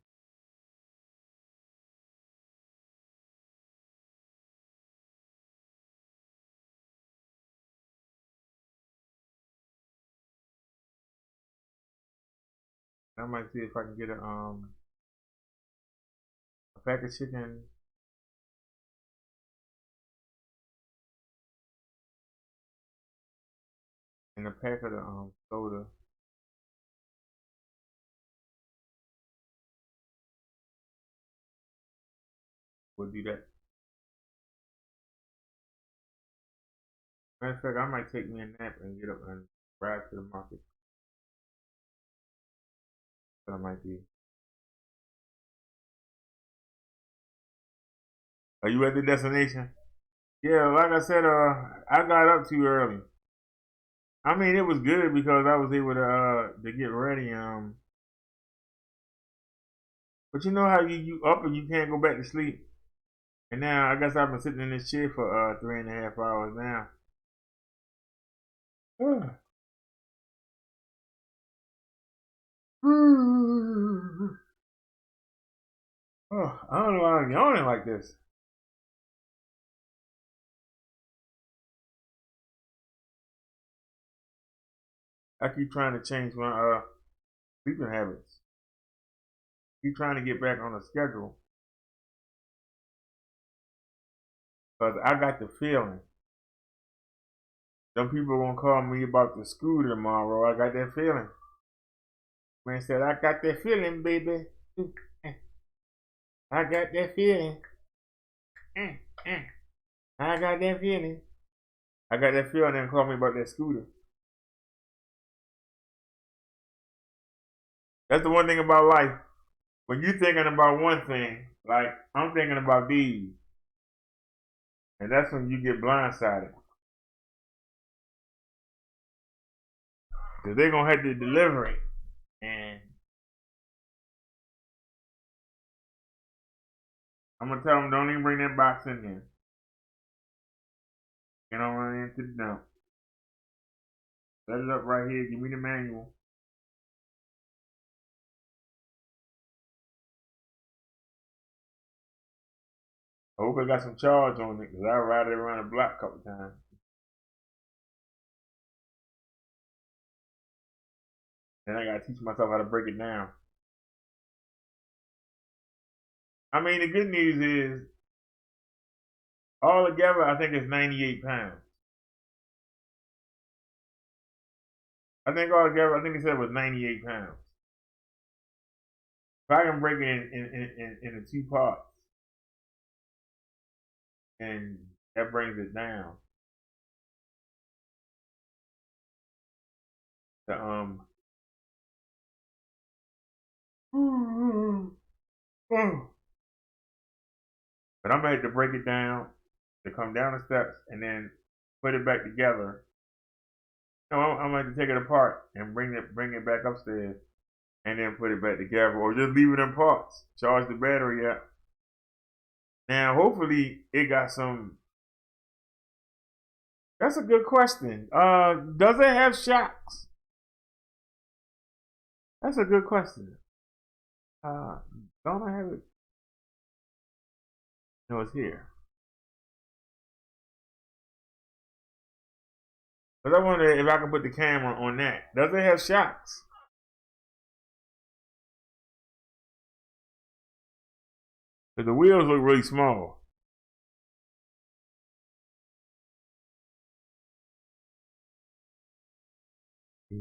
I might see if I can get a pack of chicken and a pack of the soda. We'll do that. Matter of fact, I might take me a nap and get up and ride to the market. That I might do. Are you at the destination? Yeah, like I said, I got up too early. I mean, it was good because I was able to get ready. But you know how you up and you can't go back to sleep. And now I guess I've been sitting in this chair for 3.5 hours now. Oh, I don't know why I'm yawning like this. I keep trying to change my sleeping habits. Keep trying to get back on a schedule. Because I got the feeling. Some people gonna call me about the scooter tomorrow. I got that feeling. Man said, I got that feeling, baby. I got that feeling. I got that feeling. I got that feeling and call me about that scooter. That's the one thing about life. When you're thinking about one thing, like I'm thinking about these, and that's when you get blindsided. Because they're going to have to deliver it. And I'm going to tell them, don't even bring that box in here. You don't run into the dump. Set it up right here. Give me the manual. I hope I got some charge on it because I ride it around the block a couple times. Then I got to teach myself how to break it down. I mean, the good news is, all together, I think it's 98 pounds. I think all together, I think they said it was 98 pounds. If I can break it in the two parts, and that brings it down. The but I'm ready to break it down, to come down the steps and then put it back together. No, I'm going to take it apart and bring it back upstairs and then put it back together, or just leave it in parts. Charge the battery up. Now, hopefully, it got some. That's a good question. Does it have shocks? That's a good question. Don't I have it? No, it's here. But I wonder if I can put the camera on that. Does it have shocks? Because the wheels look really small. Do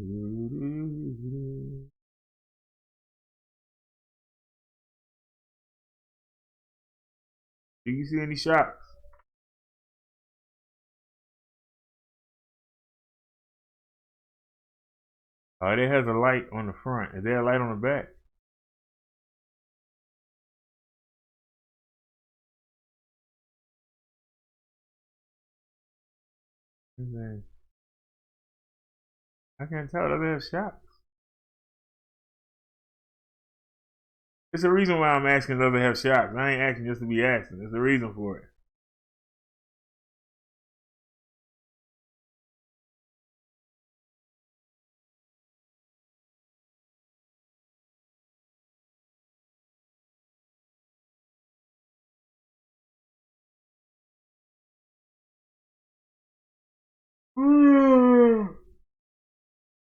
you see any shocks? Oh, it has a light on the front. Is there a light on the back? I can't tell. Does it have shocks? It's a reason why I'm asking others to have shots. I ain't asking just to be asking. There's a reason for it.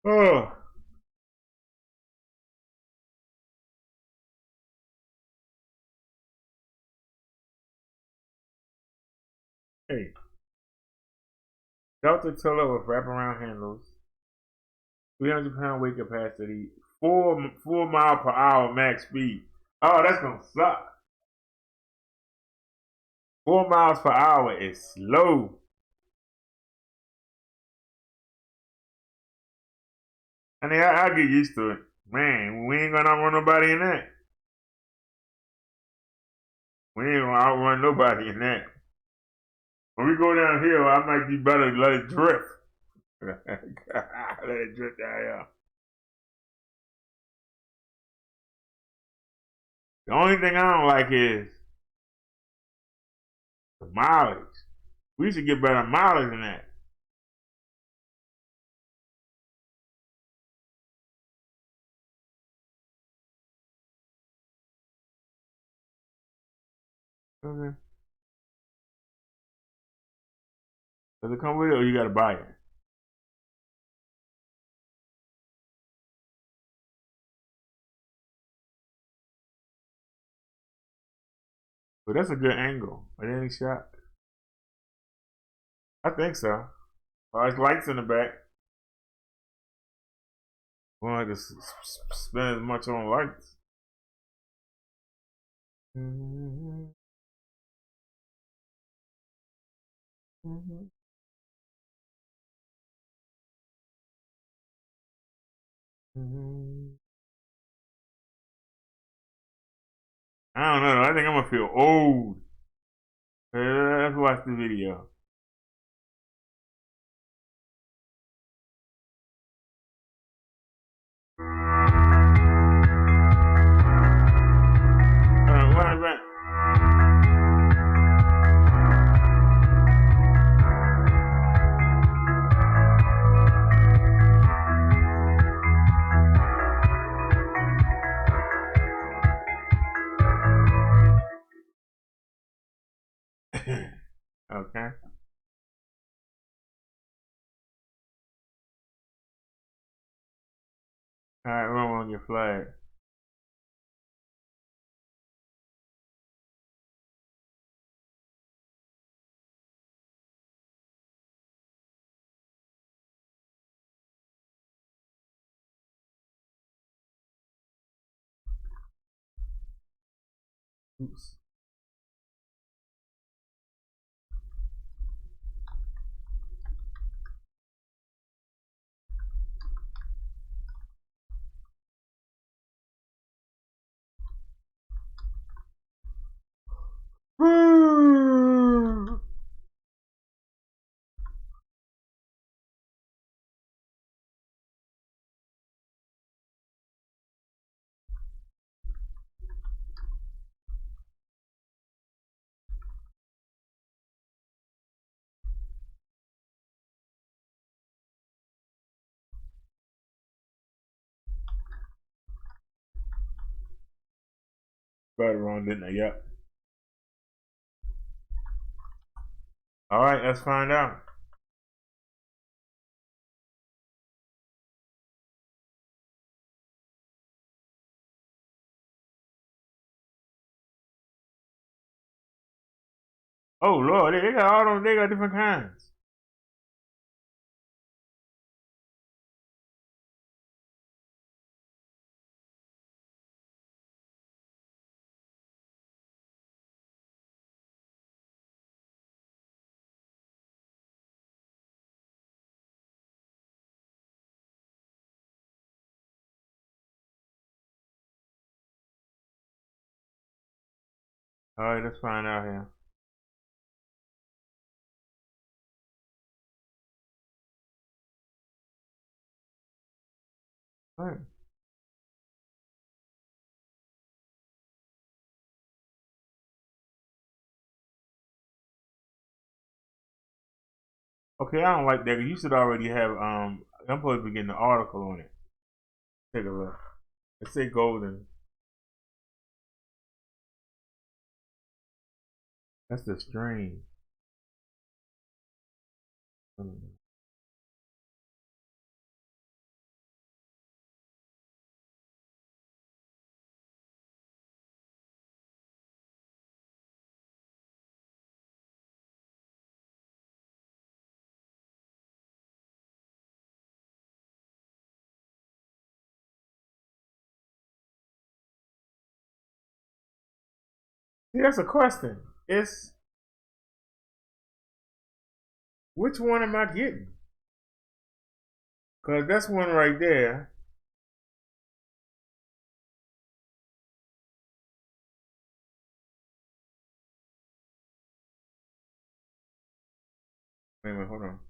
Oh. Hey, Delta tiller with wraparound handles, 300-pound weight capacity, 4 mile per hour max speed. Oh, that's gonna suck. 4 miles per hour is slow. I mean, I'll get used to it. Man, we ain't gonna outrun nobody in that. We ain't gonna outrun nobody in that. When we go downhill, I might be better to let it drift. Let it drift down here. The only thing I don't like is the mileage. We should get better mileage than that. Okay. Does it come with it or you gotta buy it? But that's a good angle. At any shot. I think so. There's lights in the back. We don't have to spend as much on lights. Mm-hmm. Mm-hmm. Mm-hmm. I don't know. I think I'm gonna feel old. Let's watch the video. Right. Okay. All right, roll on your flag. Oops. Got it wrong, didn't I? Yep. All right, let's find out. Oh Lord, they got all them. They got different kinds. All right, let's find out here. All right. Okay, I don't like that. You should already have I'm supposed to be getting the article on it. Take a look. It say golden. That's the strain. See, that's a question. It's which one am I getting? Cause that's one right there. Wait a minute, hold on.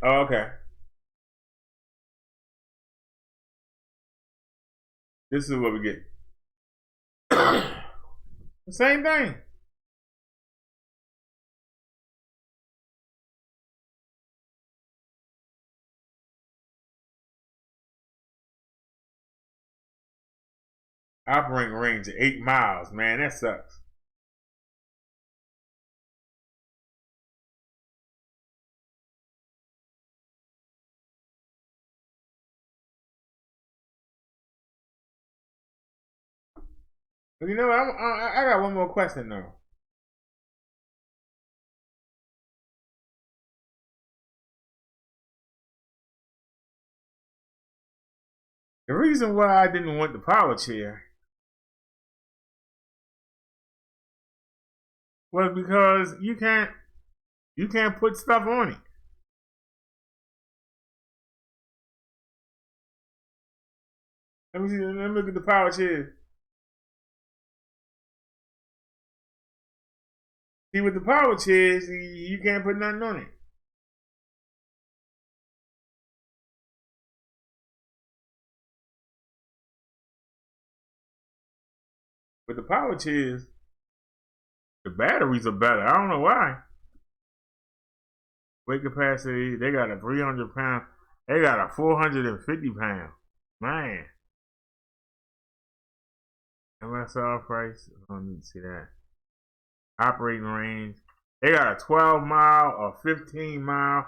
Oh, okay. This is what we get. The same thing. Operating range of 8 miles. Man, that sucks. But you know, I got one more question though. The reason why I didn't want the power chair was because you can't put stuff on it. Let me see. Let me look at the power chair. See, with the power chairs, you can't put nothing on it. With the power chairs, the batteries are better. I don't know why. Weight capacity, they got a 300 pound. They got a 450 pound. Man. MSR price. I don't need to see that. Operating range. They got a 12 mile, a 15 mile,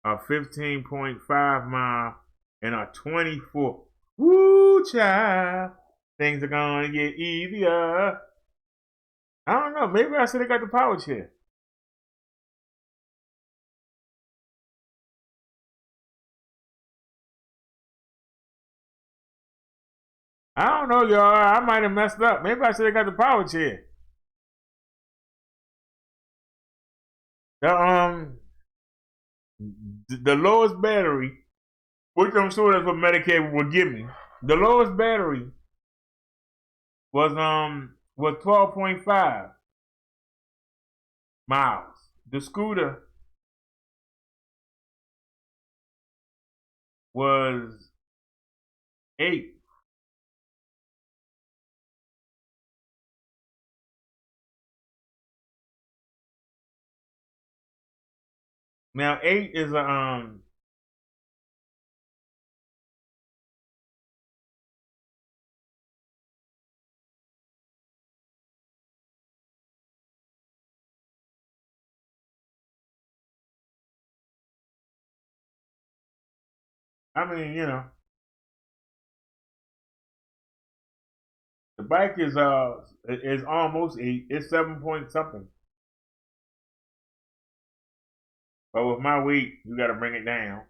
a 15.5 mile, and a 24. Woo, child. Things are gonna get easier. I don't know. Maybe I should have got the power chair. I don't know, y'all. I might have messed up. Maybe I should have got the power chair. The the lowest battery, which I'm sure that's what Medicaid would give me. The lowest battery was 12.5 miles. The scooter was 8. Now 8 is a I mean, you know, the bike is almost 8. It's 7 point something. But with my weight, you got to bring it down.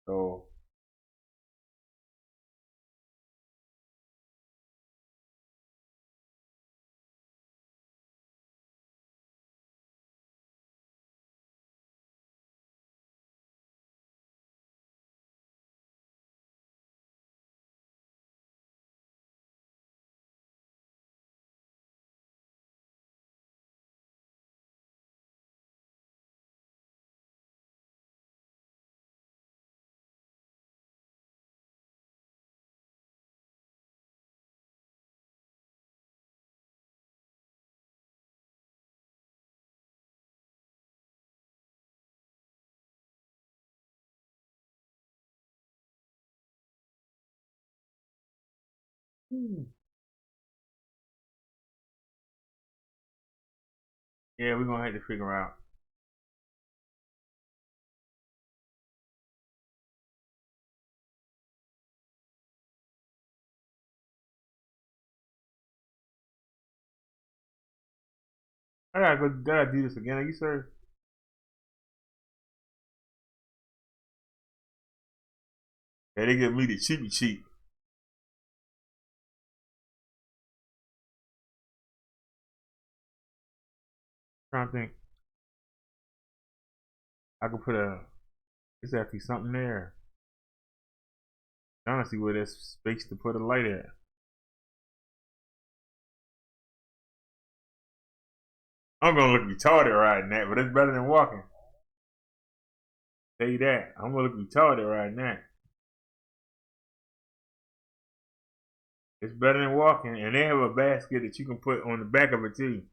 So Yeah, we're gonna have to figure out. Gotta do this again. Are you serious? Yeah, they give me the cheapy cheap. Trying to think. I could put a. It's actually something there. Trying to see where there's space to put a light at. I'm gonna look retarded riding that, but it's better than walking. Tell you that. I'm gonna look retarded riding that. It's better than walking, and they have a basket that you can put on the back of it too.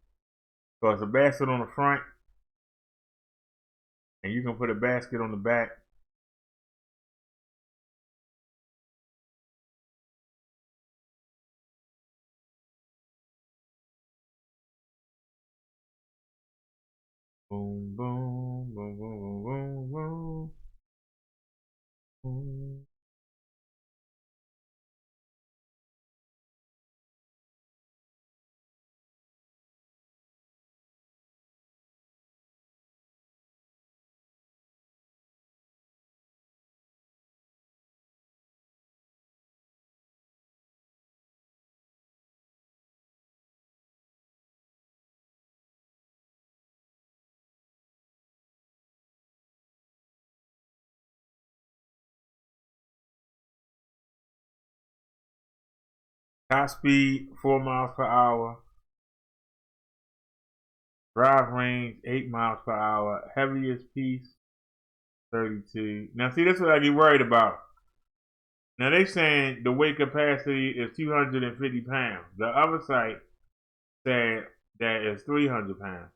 So it's a basket on the front, and you can put a basket on the back. Boom, boom, boom, boom, boom, boom, boom. Top speed 4 miles per hour. Drive range 8 miles per hour. Heaviest piece 32. Now see, this is what I get worried about. Now they saying the weight capacity is 250 pounds. The other site said that is 300 pounds.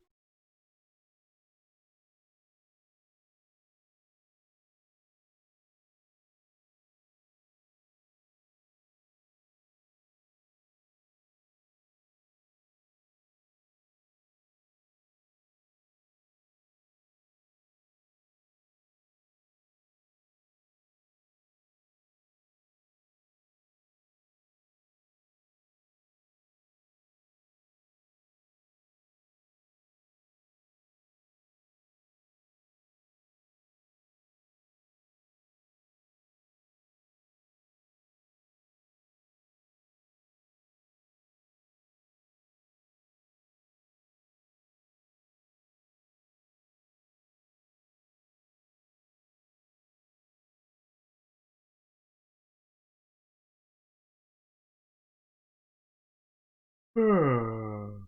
Oh.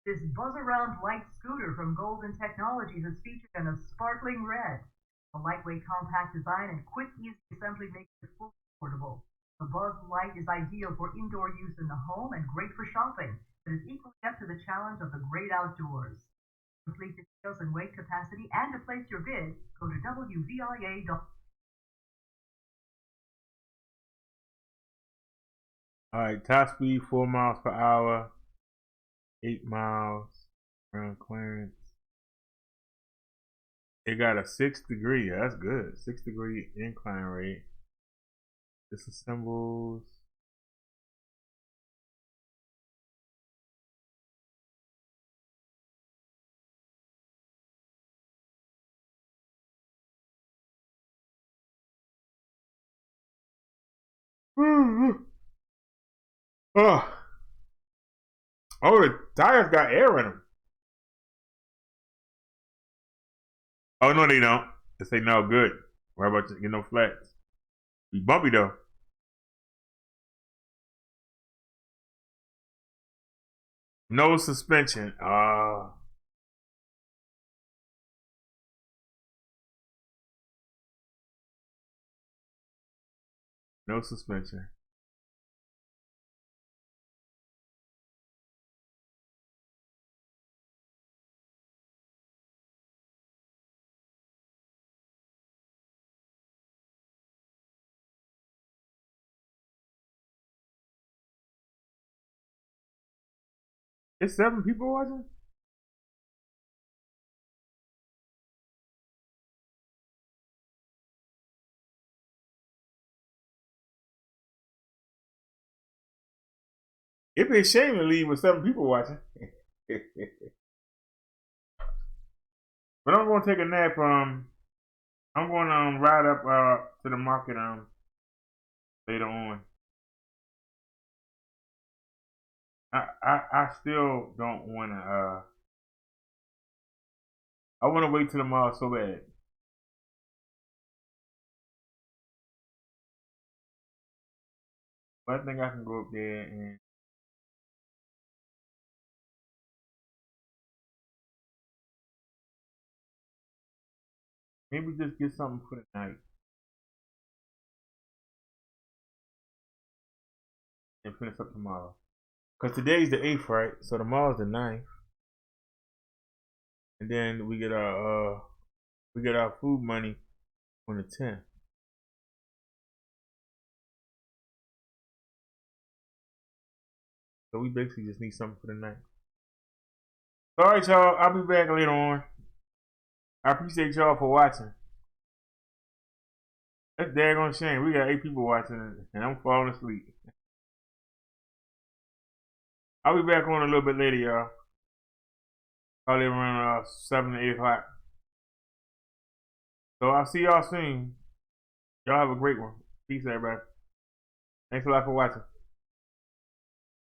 This buzz-around light scooter from Golden Technologies is featured in a sparkling red. The lightweight compact design and quick easy assembly make it fully portable. The Buzz Light is ideal for indoor use in the home and great for shopping, but is equally up to the challenge of the great outdoors. For complete details and weight capacity and to place your bid, go to WVIA.com. All right, top speed 4 miles per hour, 8 miles, ground clearance. It got a 6 degree. Yeah, that's good. 6 degree incline rate. Disassembles. Oh. Oh, the tires got air in them. Oh, no, they don't. They say no good. Worry about you get no flats. Be bumpy though. No suspension. No suspension. It's 7 people watching? It'd be a shame to leave with 7 people watching. But I'm gonna take a nap. I'm gonna ride up to the market later on. I still don't wanna I wanna wait till tomorrow so bad. But I think I can go up there and maybe just get something for the night and finish up tomorrow. Cause today's the 8th, right? So tomorrow's the 9th. And then we get our food money on the 10th. So we basically just need something for the night. Alright, y'all. I'll be back later on. I appreciate y'all for watching. That's daggone shame. We got 8 people watching and I'm falling asleep. I'll be back on a little bit later, y'all. Probably around 7 to 8 o'clock. So I'll see y'all soon. Y'all have a great one. Peace, everybody. Thanks a lot for watching.